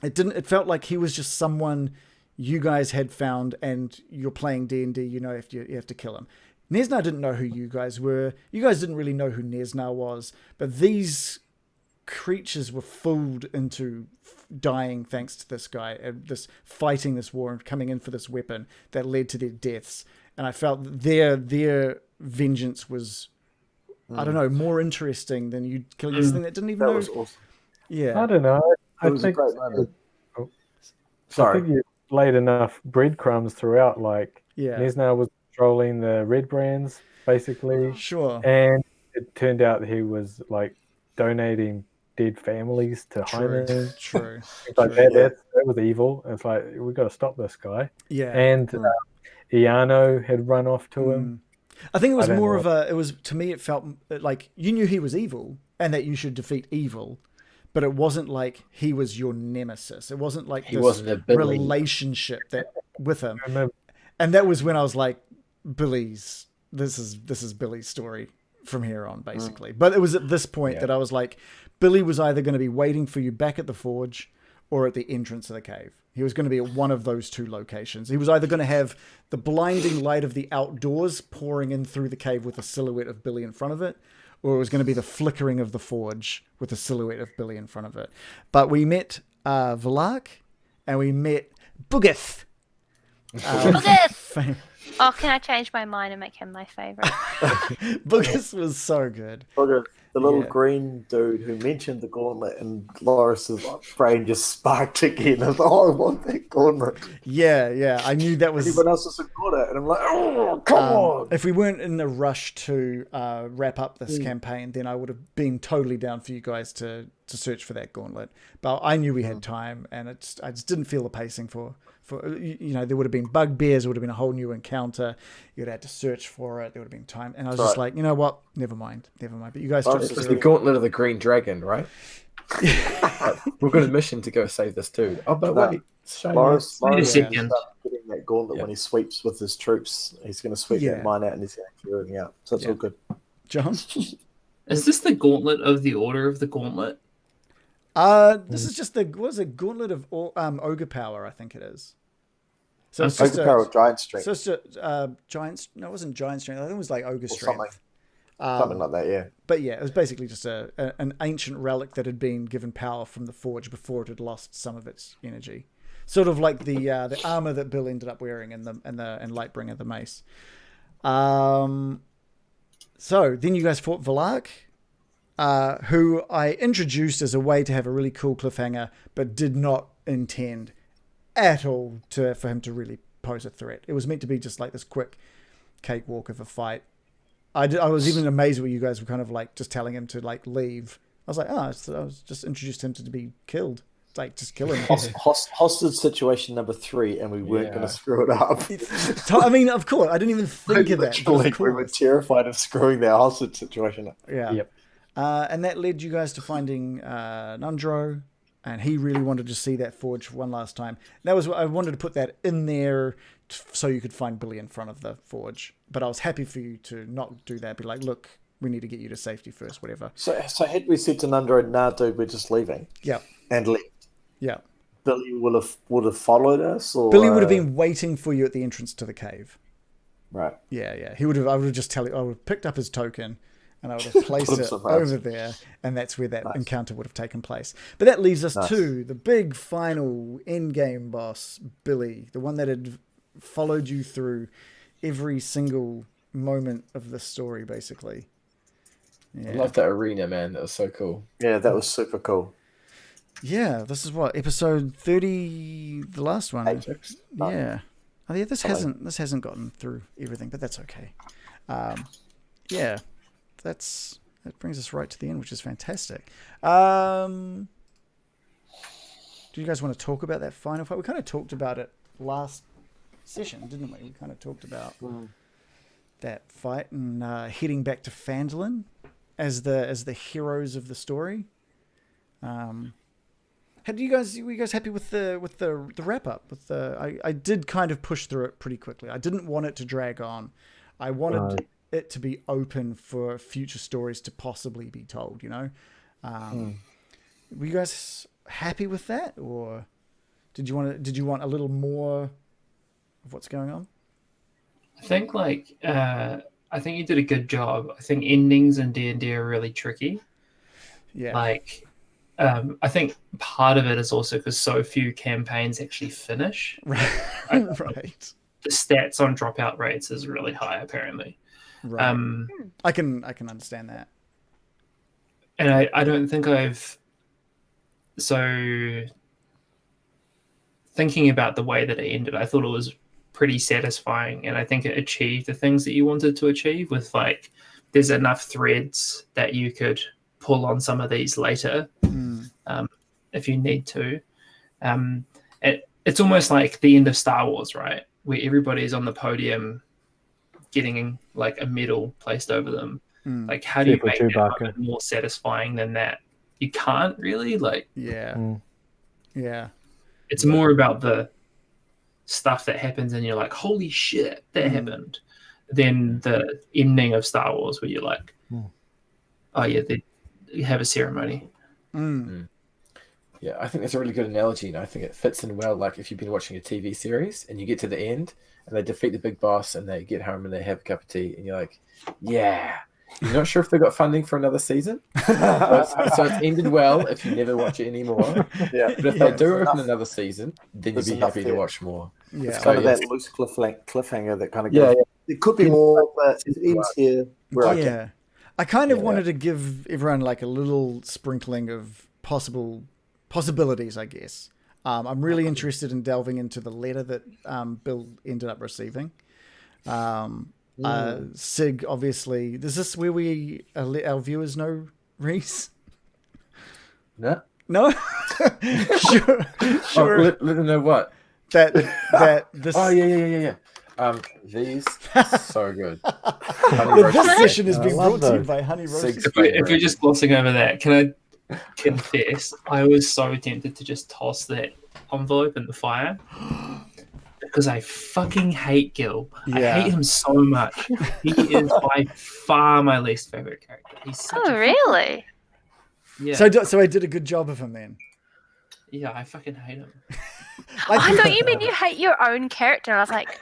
It felt like he was just someone you guys had found, and you're playing D&D, you know, if you have to kill him. Nesna didn't know who you guys were. You guys didn't really know who Nesna was, but these creatures were fooled into dying thanks to this guy, this fighting this war and coming in for this weapon that led to their deaths. And I felt that their vengeance was, I don't know, more interesting than you killing this thing that didn't even That know. was awesome. Yeah. I don't know. It was a great moment. I Sorry. think you laid enough breadcrumbs throughout. Like Yeah. Nesna was controlling the rebrands, basically, Sure. and it turned out that he was like donating dead families to True. Hyman. True. It's like that was evil. It's like we got to stop this guy. Yeah. And Iano had run off to him. I think it was I don't more know. of it was, to me, it felt like you knew he was evil and that you should defeat evil, but it wasn't like he was your nemesis. It wasn't like He this wasn't a Billy. relationship that with him. I remember And that was when I was like, this is Billy's story from here on, basically. But it was at this point that I was like, Billy was either going to be waiting for you back at the forge or at the entrance of the cave. He was going to be at one of those two locations. He was either going to have the blinding light of the outdoors pouring in through the cave with a silhouette of Billy in front of it, or it was going to be the flickering of the forge with a silhouette of Billy in front of it. But we met Vlak, and we met Bugith. Bugith! Oh, can I change my mind and make him my favourite? Bugith was so good. The little green dude who mentioned the gauntlet, and Loris's brain just sparked again. I was like, oh, I want that gauntlet. Yeah. I knew that was... Everyone else has got it, and I'm like, oh, come on. If we weren't in a rush to wrap up this campaign, then I would have been totally down for you guys to search for that gauntlet. But I knew we had time, and I just didn't feel the pacing for there would have been bugbears, there would have been a whole new encounter. You'd have had to search for it. There would have been time, and I was just like, you know what? Never mind. But you guys took It was the Gauntlet of the Green Dragon, right? We've got a mission to go save this dude. Oh, but wait. Loris Wait a is second. getting that gauntlet when he sweeps with his troops. He's going to sweep that mine out, and he's going to clear everything out. So it's all good. John. Is this the Gauntlet of the Order of the Gauntlet? This is just the Gauntlet of Ogre Power, I think it is. So it's Ogre just Power of Giant Strength. So it's just giant. No, it wasn't Giant Strength. I think it was like Ogre Strength. Something like that, yeah. But yeah, it was basically just an ancient relic that had been given power from the forge before it had lost some of its energy. Sort of like the armor that Bill ended up wearing and Lightbringer, the mace. So then you guys fought Valark, who I introduced as a way to have a really cool cliffhanger, but did not intend at all for him to really pose a threat. It was meant to be just like this quick cakewalk of a fight. I was even amazed when you guys were kind of like just telling him to like leave. I was like, I was just introduced him to be killed. It's like, just kill him. Hostage situation number 3, and we weren't going to screw it up. I mean, of course, I didn't even think of that. We were terrified of screwing that hostage situation up. Yeah. Yep. And that led you guys to finding Nundro, and he really wanted to see that forge one last time. That was what I wanted to put that in there so you could find Billy in front of the forge. But I was happy for you to not do that. Be like, look, we need to get you to safety first, whatever. So had we said to Nundro, nah, dude, we're just leaving. Yeah. And left. Yeah. Billy would have followed us, or Billy would have been waiting for you at the entrance to the cave. Right. Yeah. I would have just I would have picked up his token and I would have placed it over there, and that's where that encounter would have taken place. But that leaves us to the big final end-game boss, Billy, the one that had followed you through every single moment of the story, basically. Yeah. I love that arena, man. That was so cool. Yeah, that was super cool. Yeah, this is what, episode 30, the last one. Apex. Yeah. Oh yeah, this hasn't gotten through everything, but that's okay. Yeah. That brings us right to the end, which is fantastic. Do you guys want to talk about that final fight? We kind of talked about it last session, didn't we? We kind of talked about that fight and heading back to Phandelver as the heroes of the story. Were you guys happy with the wrap up? I did kind of push through it pretty quickly. I didn't want it to drag on. I wanted it to be open for future stories to possibly be told, you know? Were you guys happy with that, or did you want a little more of what's going on? I think I think you did a good job. I think endings in D&D are really tricky. Yeah. I think part of it is also because so few campaigns actually finish. Right. Right. The stats on dropout rates is really high, apparently. Right. I can understand that. And I don't think so thinking about the way that it ended, I thought it was pretty satisfying, and I think it achieved the things that you wanted to achieve with, like, there's enough threads that you could pull on some of these later if you need to. It's almost like the end of Star Wars, right? Where everybody's on the podium getting like a medal placed over them. Like, how do you make that more satisfying than that? You can't really, like... Yeah. Yeah. It's more about the stuff that happens and you're like, holy shit, that happened, than the ending of Star Wars where you're like, oh yeah, you have a ceremony. Yeah, I think that's a really good analogy, and I think it fits in well. Like, if you've been watching a TV series and you get to the end and they defeat the big boss and they get home and they have a cup of tea and you're like, yeah. You're not sure if they got funding for another season, so it's ended well if you never watch it anymore. Yeah, but if they do open another season, then you'd be happy to watch more. Yeah, it's kind of that loose cliffhanger that kind of goes. It could be more, but it ends here. I kind of wanted to give everyone like a little sprinkling of possibilities, I guess. I'm really interested in delving into the letter that Bill ended up receiving. Sig, obviously, is this where we let our viewers know, Reese? No. Sure. Let them know what that this. Oh yeah. These so good. This session has been brought to you by Honey Roast. If you're just glossing over that, can I confess? I was so tempted to just toss that envelope in the fire. because I fucking hate Gil. I Yeah. hate him so much. He is by far my least favorite character. He's such Oh, a really? yeah. So I did a good job of him then. Yeah, I fucking hate him. I thought you meant you hate your own character. And I was like,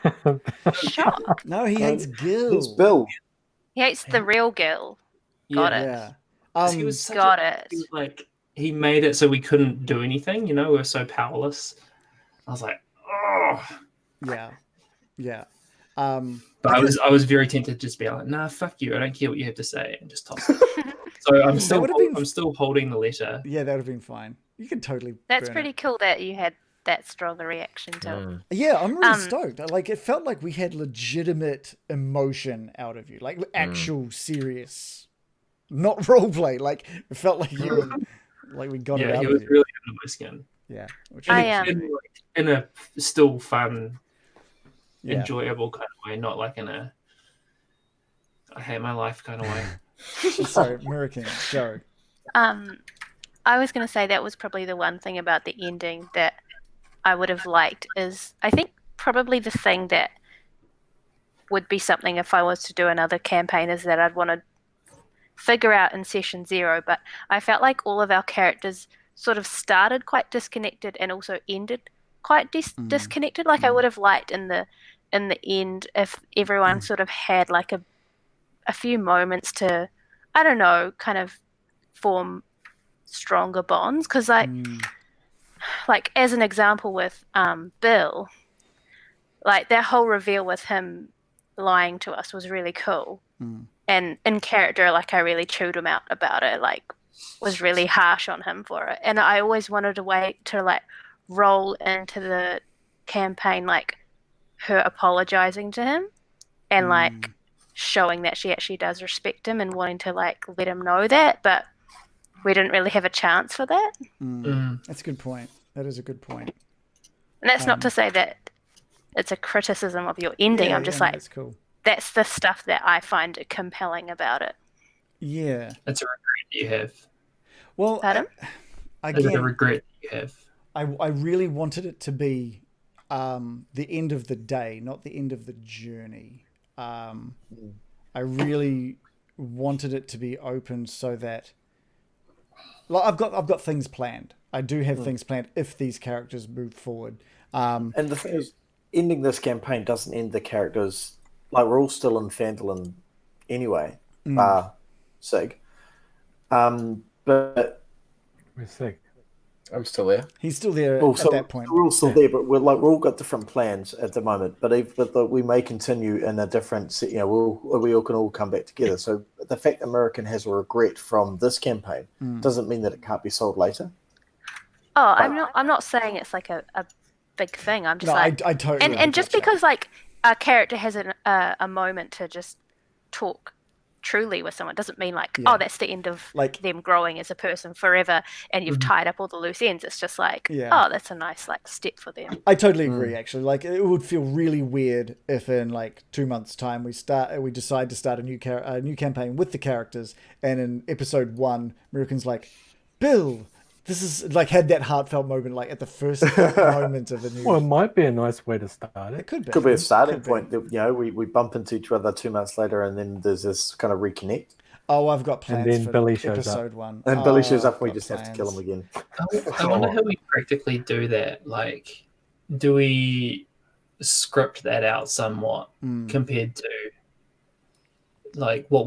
shocked. No, he hates Gil. It's Bill. He hates the real Gil. Got it. Yeah. 'Cause he was such Got a, it. he was like he made it so we couldn't do anything. You know, we were so powerless. I was like, oh. Yeah. Yeah. But I was very tempted to just be like, nah, fuck you. I don't care what you have to say, and just toss it. So I'm still holding the letter. Yeah, that would have been fine. You could totally. That's burn pretty it. cool that you had that strong a reaction to it. Yeah, I'm really stoked. Like, it felt like we had legitimate emotion out of you, like actual serious, not roleplay. Like, it felt like you were, like we got it Yeah, out he of was you. really under my skin. Yeah, which In a still fun, Yeah. enjoyable kind of way, not like in a I hate my life kind of way. So, American Joe. I was going to say that was probably the one thing about the ending that I would have liked is I think probably the thing that would be something if I was to do another campaign is that I'd want to figure out in session 0, but I felt like all of our characters sort of started quite disconnected and also ended quite disconnected. Like I would have liked in the end if everyone sort of had like a few moments to, I don't know, kind of form stronger bonds. Because like as an example with Bill, like that whole reveal with him lying to us was really cool. And in character, like I really chewed him out about it, like was really harsh on him for it. And I always wanted a way to like roll into the campaign like her apologizing to him and like showing that she actually does respect him and wanting to like let him know that, but we didn't really have a chance for that. That's a good point. That is a good point. And that's not to say that it's a criticism of your ending. I'm just like, that's cool. That's the stuff that I find compelling about it. Yeah. That's a regret you have. Well, Pardon? That's a regret you have. I really wanted it to be the end of the day, not the end of the journey. I really wanted it to be open so that, like, I've got things planned. I do have things planned if these characters move forward. And the thing is, ending this campaign doesn't end the characters. Like, we're all still in Phandelver anyway, Sig. But Where's Sig? I'm still there. He's still there well, at so that point. we're all still there, but we're all got different plans at the moment. But we may continue in a different. We all can all come back together. So the fact that American has a regret from this campaign doesn't mean that it can't be solved later. Oh, I'm not saying it's like a big thing. I'm just No, like, I totally. and just because like a character has a moment to just talk truly with someone doesn't mean like, oh, that's the end of like them growing as a person forever and you've tied up all the loose ends. It's just like, oh, that's a nice like step for them. I totally agree. Actually, like it would feel really weird if in like 2 months' time we decide to start a new campaign with the characters, and in episode 1, American's like, Bill. This is like had that heartfelt moment like at the first moment of the new. Well, it might be a nice way to start it. It could be. Could be a starting point. That, we bump into each other 2 months later, and then there's this kind of reconnect. Oh, I've got plans. And then for Billy shows episode up. 1. And Billy shows up, and we I've just got have to kill him again. I wonder how we practically do that. Like, do we script that out somewhat compared to like what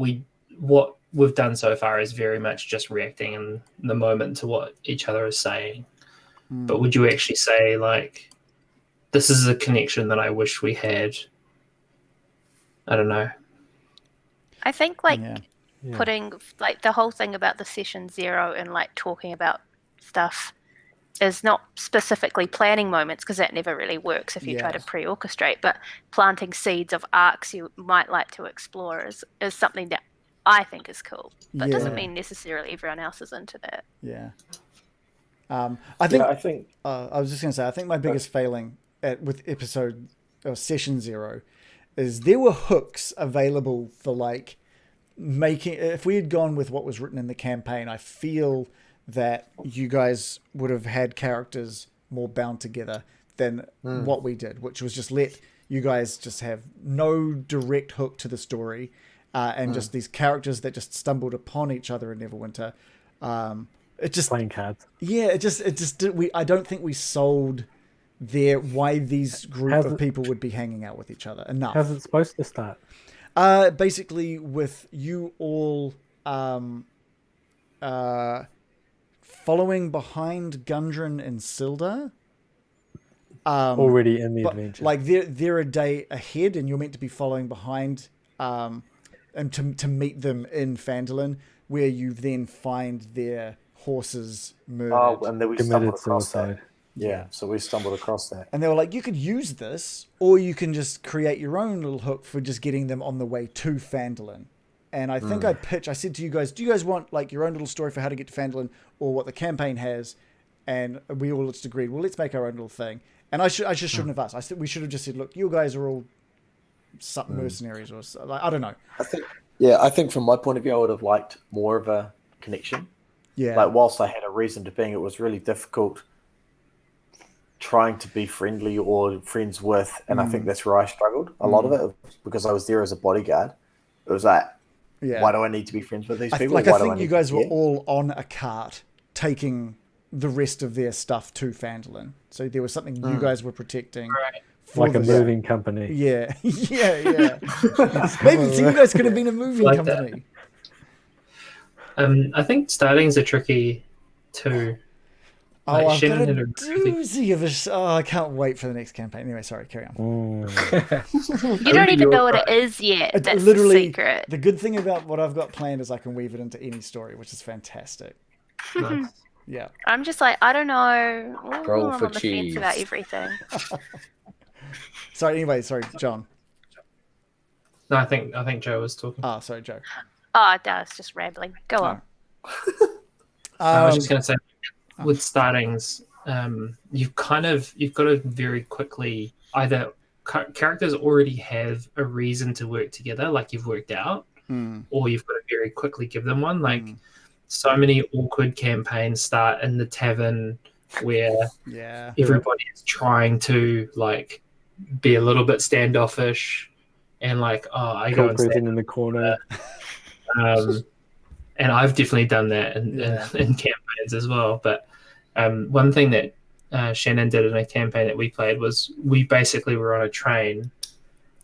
we've done so far is very much just reacting in the moment to what each other is saying. But would you actually say like, this is a connection that I wish we had? I don't know. I think like Yeah. putting like the whole thing about the session 0 and like talking about stuff is not specifically planning moments, because that never really works if you try to pre-orchestrate, but planting seeds of arcs you might like to explore is something that I think is cool, but doesn't mean necessarily everyone else is into that. Yeah. I was just going to say, I think my biggest failing with episode or session 0 is there were hooks available for like making. If we had gone with what was written in the campaign, I feel that you guys would have had characters more bound together than what we did, which was just let you guys just have no direct hook to the story, and just these characters that just stumbled upon each other in Neverwinter. It just Playing cards. Yeah, it just I don't think we sold why these group of people would be hanging out with each other enough. How's it supposed to start? Basically with you all following behind Gundren and Sildar. Already in the adventure. Like they're a day ahead, and you're meant to be following behind, and to meet them in Phandelver, where you then find their horses murdered. Oh, and then we stumbled Committed across suicide. that. Yeah, so we stumbled across that. And they were like, you could use this, or you can just create your own little hook for just getting them on the way to Phandelver. And I think I said to you guys, do you guys want like your own little story for how to get to Phandelver, or what the campaign has? And we all just agreed, well, let's make our own little thing. And I just shouldn't have asked. I said we should have just said, look, you guys are all mercenaries, or like, I don't know. I think from my point of view, I would have liked more of a connection. Yeah. Like, whilst I had a reason to being, it was really difficult trying to be friendly or friends with, and I think that's where I struggled. A lot of it, because I was there as a bodyguard. It was like, why do I need to be friends with these people? I think you guys were all on a cart taking the rest of their stuff to Phandelver. So there was something you guys were protecting. Right. Like a moving company. Yeah. Yeah. Maybe so you guys could have been a moving Like company. I think startings are tricky too. Like, I've got Shannon a had a really- doozy of a... Oh, I can't wait for the next campaign. Anyway, sorry, carry on. You don't even know what it is yet. It's That's literally the secret. the good thing about what I've got planned is I can weave it into any story, which is fantastic. Nice. Yeah. I'm just like, I don't know. Roll I'm for on the fence cheese. about everything. Sorry. Anyway, sorry, John. No, I think Joe was talking. Oh, sorry, Joe. Oh, it's just rambling. Go on. I was just going to say, with startings, you've got to very quickly either characters already have a reason to work together, like you've worked out, or you've got to very quickly give them one. Like so many awkward campaigns start in the tavern where everybody is trying to like be a little bit standoffish and like, oh, I go and stand in the corner. And I've definitely done that in campaigns as well. But one thing that Shannon did in a campaign that we played was we basically were on a train,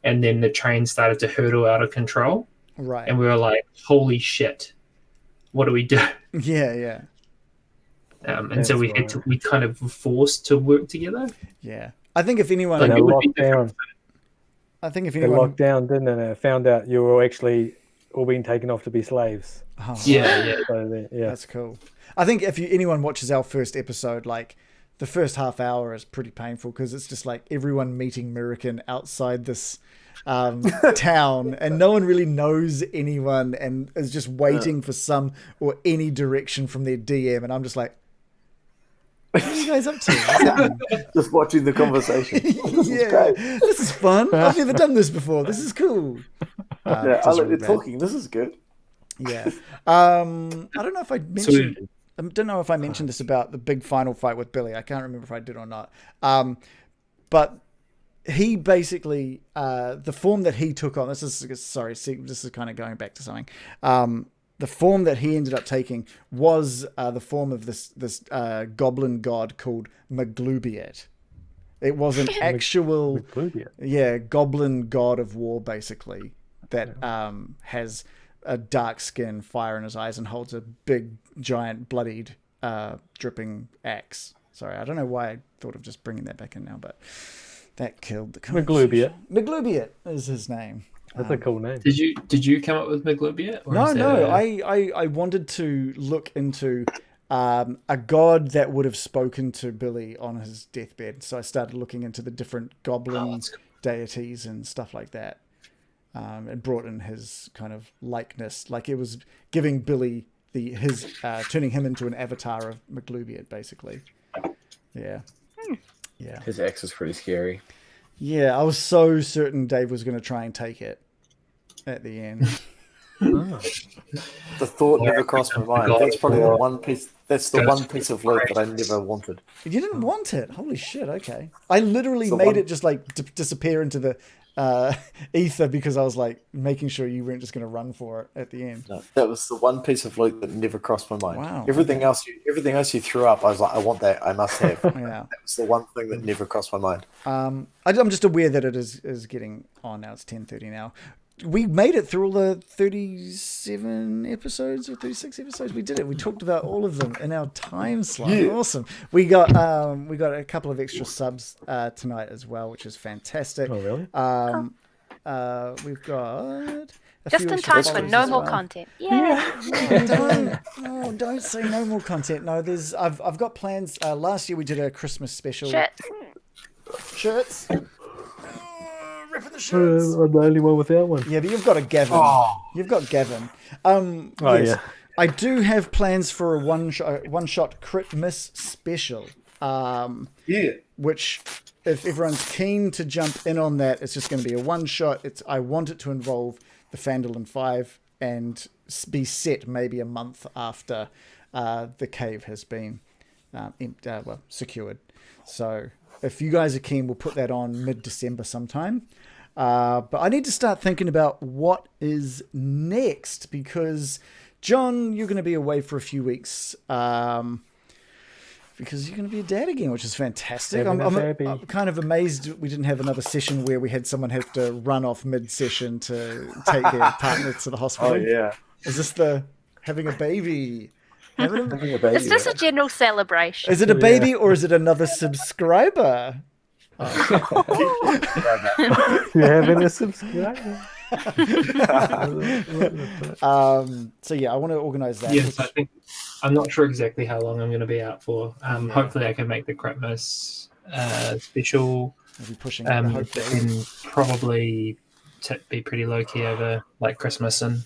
and then the train started to hurtle out of control. Right. And we were like, holy shit, what do we do? Yeah. And so we kind of were forced to work together. Yeah. I think if anyone... They locked down. I think if They anyone... locked down, didn't they? Found out you were actually all being taken off to be slaves. Oh, Yeah. So, That's cool. I think if anyone watches our first episode, like the first half hour is pretty painful because it's just like everyone meeting Mirakin outside this town, and no one really knows anyone and is just waiting for some or any direction from their DM, and I'm just like, what are you guys up to? Just watching the conversation. This is fun. I've never done this before. This is cool. I like you talking. This is good. Yeah. I don't know if I mentioned... I don't know if I mentioned this about the big final fight with Billy. I can't remember if I did or not. But he basically, the form that he took on, this is kind of going back to something. The form that he ended up taking was the form of this goblin god called Maglubiet. It was an actual, goblin god of war, basically, that has a dark skin, fire in his eyes, and holds a big, giant, bloodied, dripping axe. Sorry, I don't know why I thought of just bringing that back in now, but that killed the conversation. Maglubiet is his name. That's a cool name. Did you come up with Maglubiet? No. I wanted to look into a god that would have spoken to Billy on his deathbed. So I started looking into the different goblin deities and stuff like that. And brought in his kind of likeness, like it was giving Billy turning him into an avatar of Maglubiet, basically. Yeah. His ex is pretty scary. Yeah, I was so certain Dave was going to try and take it at the end. The thought never crossed my mind. That's probably the one piece. That's the one piece of loot that I never wanted. You didn't want it? Holy shit! Okay, I literally So made one- it just like disappear into the ether because I was like making sure you weren't just going to run for it at the end. No, that was the one piece of loot that never crossed my mind. Wow. Everything else you threw up, I was like, I want that. I must have. Yeah. That was the one thing that never crossed my mind. I'm just aware that it is getting on now. It's 10:30 now. We made it through all the 37 episodes or 36 episodes. We did it. We talked about all of them in our time slot. Yeah. Awesome. We got a couple of extra subs tonight as well, which is fantastic. Oh, really? We've got a Just few in extra time for followers no as more well. content. Yeah. Don't say no more content. No, I've got plans. Last year we did a Christmas special. Shirts. Ripping the shirts. I'm the only one without one. Yeah, but you've got a Gavin. You've got Gavin. Yes, yeah. I do have plans for a one shot crit miss special. Which, if everyone's keen to jump in on that, it's just going to be a one shot. I want it to involve the Phandelver 5 and be set maybe a month after the cave has been secured. So if you guys are keen, we'll put that on mid-December sometime. But I need to start thinking about what is next because, John, you're going to be away for a few weeks because you're going to be a dad again, which is fantastic. I'm kind of amazed we didn't have another session where we had someone have to run off mid-session to take their partner to the hospital. Oh, yeah. Is this the having a baby? Having a baby? Is this a general celebration? Is it a baby or is it another subscriber? You're having a subscriber. So yeah, I want to organize that. Yes, I think I'm not sure exactly how long I'm going to be out for. Hopefully, I can make the Christmas special. I'll be pushing And probably be pretty low key over like Christmas and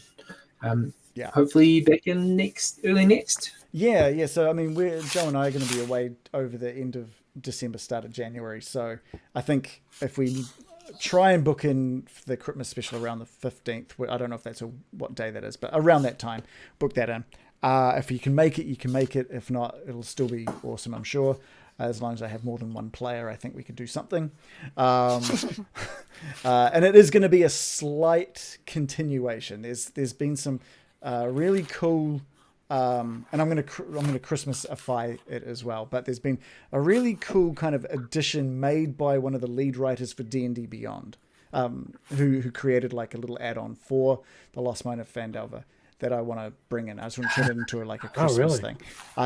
hopefully back in early next. Yeah. So I mean, Joe and I are going to be away over the end of December, start of January. So I think if we try and book in the Christmas special around the 15th, I don't know if that's what day that is, but around that time, book that in. If you can make it, you can make it. If not, it'll still be awesome, I'm sure. As long as I have more than one player, I think we could do something. And it is going to be a slight continuation. There's been some really cool, and I'm going to Christmasify it as well. But there's been a really cool kind of addition made by one of the lead writers for D&D Beyond, who created like a little add-on for the Lost Mine of Phandelver that I want to bring in. I just want to turn it into like a Christmas thing.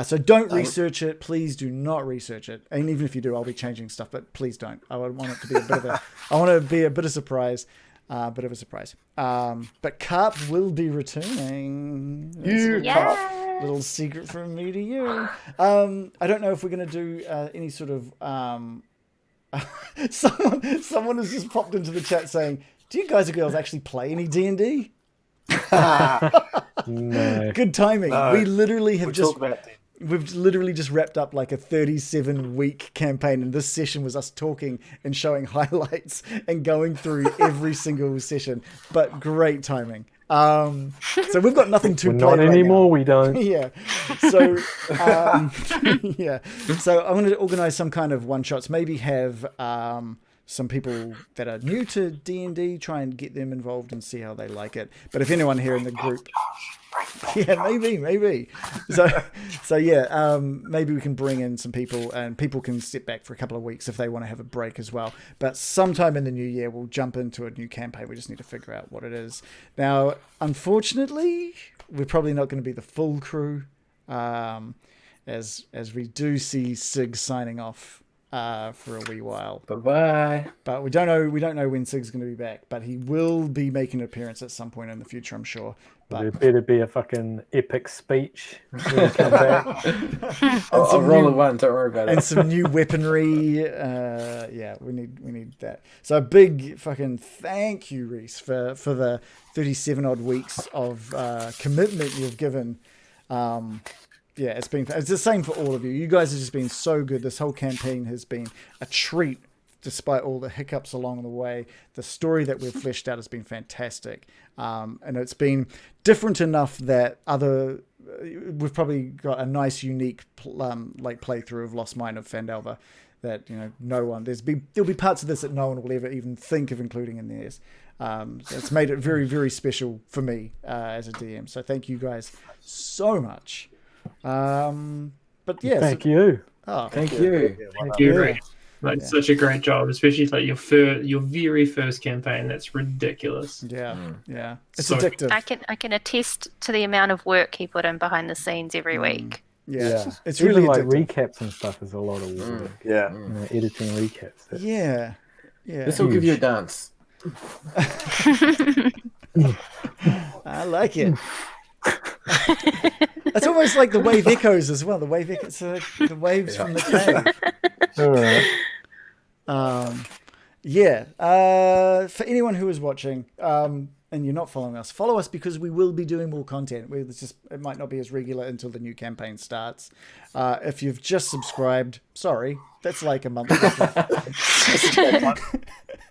So don't research it. Please do not research it. And even if you do, I'll be changing stuff, but please don't. I would want it to be a bit of I want it to be a bit of surprise. But Carp will be returning. Little secret from me to you. I don't know if we're going to do any sort of... someone has just popped into the chat saying, do you guys or girls actually play any D&D? No. Good timing. No. We literally have We've literally just wrapped up like a 37-week campaign, and this session was us talking and showing highlights and going through every single session. But great timing. So we've got nothing to play Not right anymore. now. We don't. Yeah. So yeah. So I'm going to organize some kind of one shots. Maybe have some people that are new to D&D, try and get them involved and see how they like it. But if anyone here in the group, maybe. So yeah, maybe we can bring in some people and people can step back for a couple of weeks if they want to have a break as well. But sometime in the new year, we'll jump into a new campaign. We just need to figure out what it is. Now, unfortunately, we're probably not going to be the full crew, as we do see Sig signing off for a wee while. Bye-bye. But we don't know when Sig's going to be back, but he will be making an appearance at some point in the future, I'm sure. But There better be a fucking epic speech when you come back. I'll roll a one, don't worry about it. And some new weaponry. Yeah, we need that. So a big fucking thank you, Reese, for the 37 odd weeks of commitment you've given. Yeah, it's the same for all of you. You guys have just been so good. This whole campaign has been a treat despite all the hiccups along the way, the story that we've fleshed out has been fantastic. And it's been different enough that we've probably got a nice, unique playthrough of Lost Mine of Phandelver that, no one, there'll be parts of this that no one will ever even think of including in theirs. So it's made it very, very special for me as a DM. So thank you guys so much. But yeah. Thank you. Oh, Thank you. You're such a great job, especially like your very first campaign. That's ridiculous. Yeah, yeah. It's So- addictive. I can attest to the amount of work he put in behind the scenes every week. Yeah, it's Even really like addictive. recaps and stuff is a lot of work. Yeah. Editing recaps. Yeah, yeah. This will give you a dance. I like it. It's almost like the wave echoes as well. The wave echoes, the waves from the cave. All right. For anyone who is watching, and you're not following us, follow us because we will be doing more content. It might not be as regular until the new campaign starts. If you've just subscribed, sorry, that's like a month.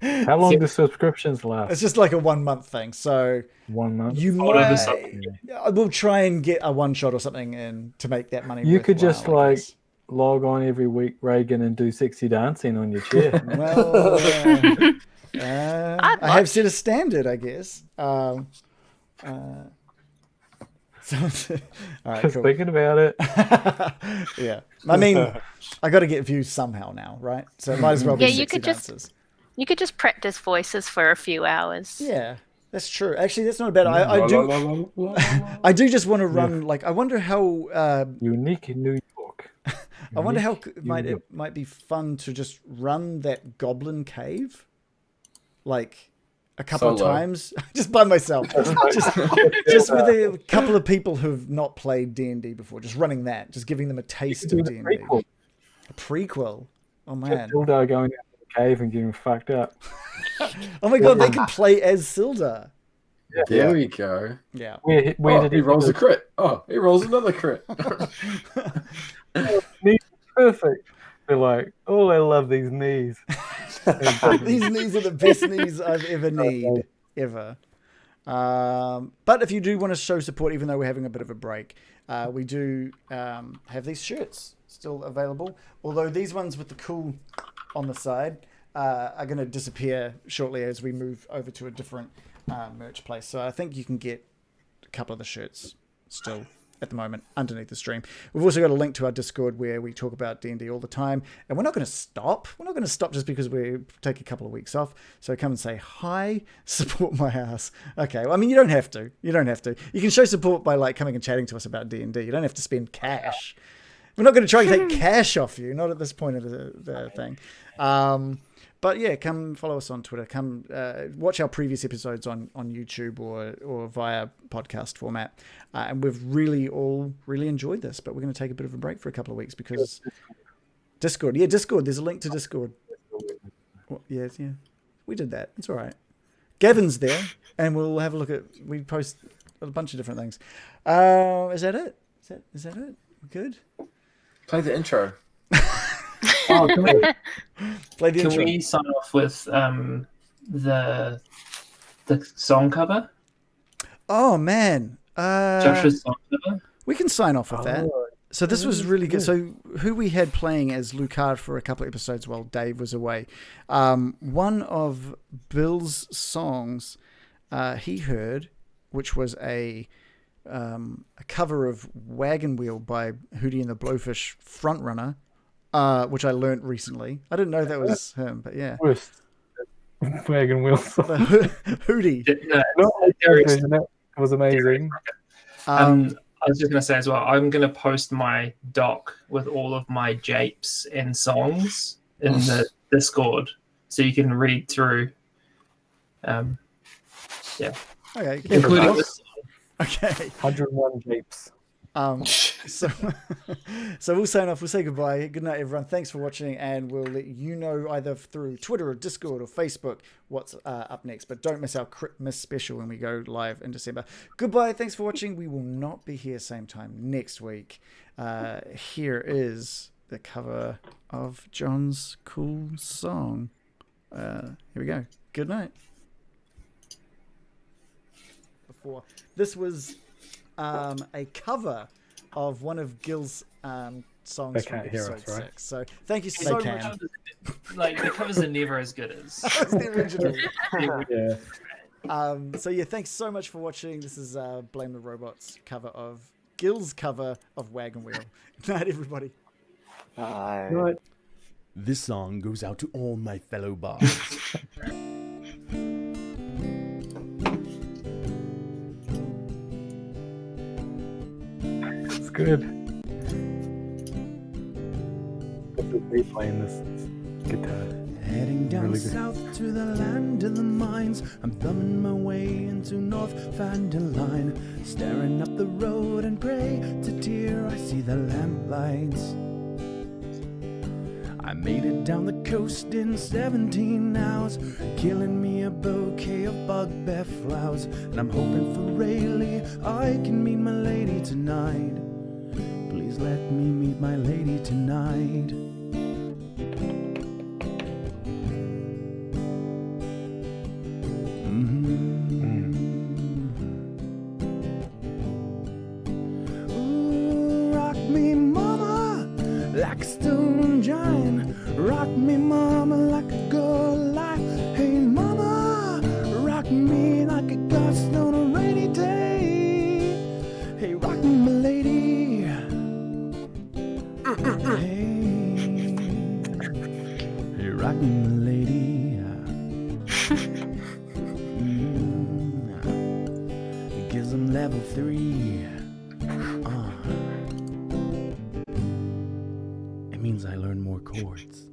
How long do subscriptions last? It's just like a 1 month thing. So 1 month. you we'll try and get a one shot or something in to make that money. You could just worthwhile, I like guess. log on every week, Reagan, and do sexy dancing on your chair. Well, I have set a standard, I guess. So, all right, Just cool. thinking about it. Yeah, I mean, I got to get views somehow now, right? So it might as well be Yeah, you sexy could just- dances. You could just practice voices for a few hours. Yeah, that's true. Actually, that's not a bad. I do just want to run. Like, I wonder how. Unique in New York. I wonder how Unique. it might be fun to just run that Goblin Cave, like a couple of Solo. times, just by myself, just with a couple of people who've not played D&D before, just running that, just giving them a taste Do of the D&D. prequel. A prequel. Oh Get man. Dildo going out to the cave and getting fucked up. Oh my god, they can play as Sildar. There we go. Yeah. Where did he rolls a crit. Oh, he rolls another crit. Perfect. They're like, oh, I love these knees. These knees are the best knees I've ever need, ever. But if you do want to show support, even though we're having a bit of a break, we do have these shirts still available. Although these ones with the cool on the side are going to disappear shortly as we move over to a different merch place. So I think you can get a couple of the shirts still at the moment underneath the stream. We've also got a link to our Discord where we talk about D&D all the time, and we're not going to stop. We're not going to stop just because we take a couple of weeks off. So come and say hi, support my ass. Okay, well, I mean, you don't have to. You don't have to. You can show support by like coming and chatting to us about D&D. You don't have to spend cash. We're not going to try and take cash off you, not at this point of the thing. But yeah, come follow us on Twitter. Come watch our previous episodes on YouTube or via podcast format. And we've really enjoyed this, but we're going to take a bit of a break for a couple of weeks because Discord. Yeah, Discord. There's a link to Discord. Well, yeah. We did that. It's all right. Gavin's there, and we'll have a look at. We post a bunch of different things. Is that it? Is that it? Good. Play the intro. Oh, can Play the intro. we sign off with the song cover? Oh man. Josh's song cover? We can sign off with that. So this was really good. So who we had playing as Lucard for a couple of episodes while Dave was away. One of Bill's songs he heard, which was a cover of Wagon Wheel by Hootie and the Blowfish Frontrunner, which I learnt recently. I didn't know that was him, but yeah. Worst wagon wheel song. Hootie. That was amazing. I was just going to say as well, I'm going to post my doc with all of my japes and songs in the Discord so you can read through. Yeah. Okay. Including this. Okay. 101 japes. So we'll sign off. We'll say goodbye. Good night, everyone. Thanks for watching, and we'll let you know either through Twitter or Discord or Facebook what's up next. But don't miss our Christmas special when we go live in December. Goodbye. Thanks for watching. We will not be here same time next week. Here is the cover of John's cool song. Here we go. Good night. Before this was a cover of one of Gil's songs They from can't hear episode us, right? 6. So thank you so They much. can. Like the covers are never as good as. That's the original. Yeah. So yeah, thanks so much for watching. This is Blame the Robots cover of Gil's cover of Wagon Wheel. Good night, everybody. Bye. Right. This song goes out to all my fellow bards. It's good. This is me playing this guitar. Heading down Really good. south to the land of the mines, I'm thumbing my way into North Phandelver, staring up the road and pray to tear. I see the lamplights. I made it down the coast in 17 hours, killing me a bouquet of bugbear flowers, and I'm hoping for Rayleigh I can meet my lady tonight. Please let me meet my lady tonight. Ooh, rock me, mama, like a stone giant. Rock me, mama, like a Goliath. Hey, mama, rock me like a gust on a rainy day. Hey, rock me, my lady. Hey, rock me, my lady. Gives them level 3. It means I learn more chords.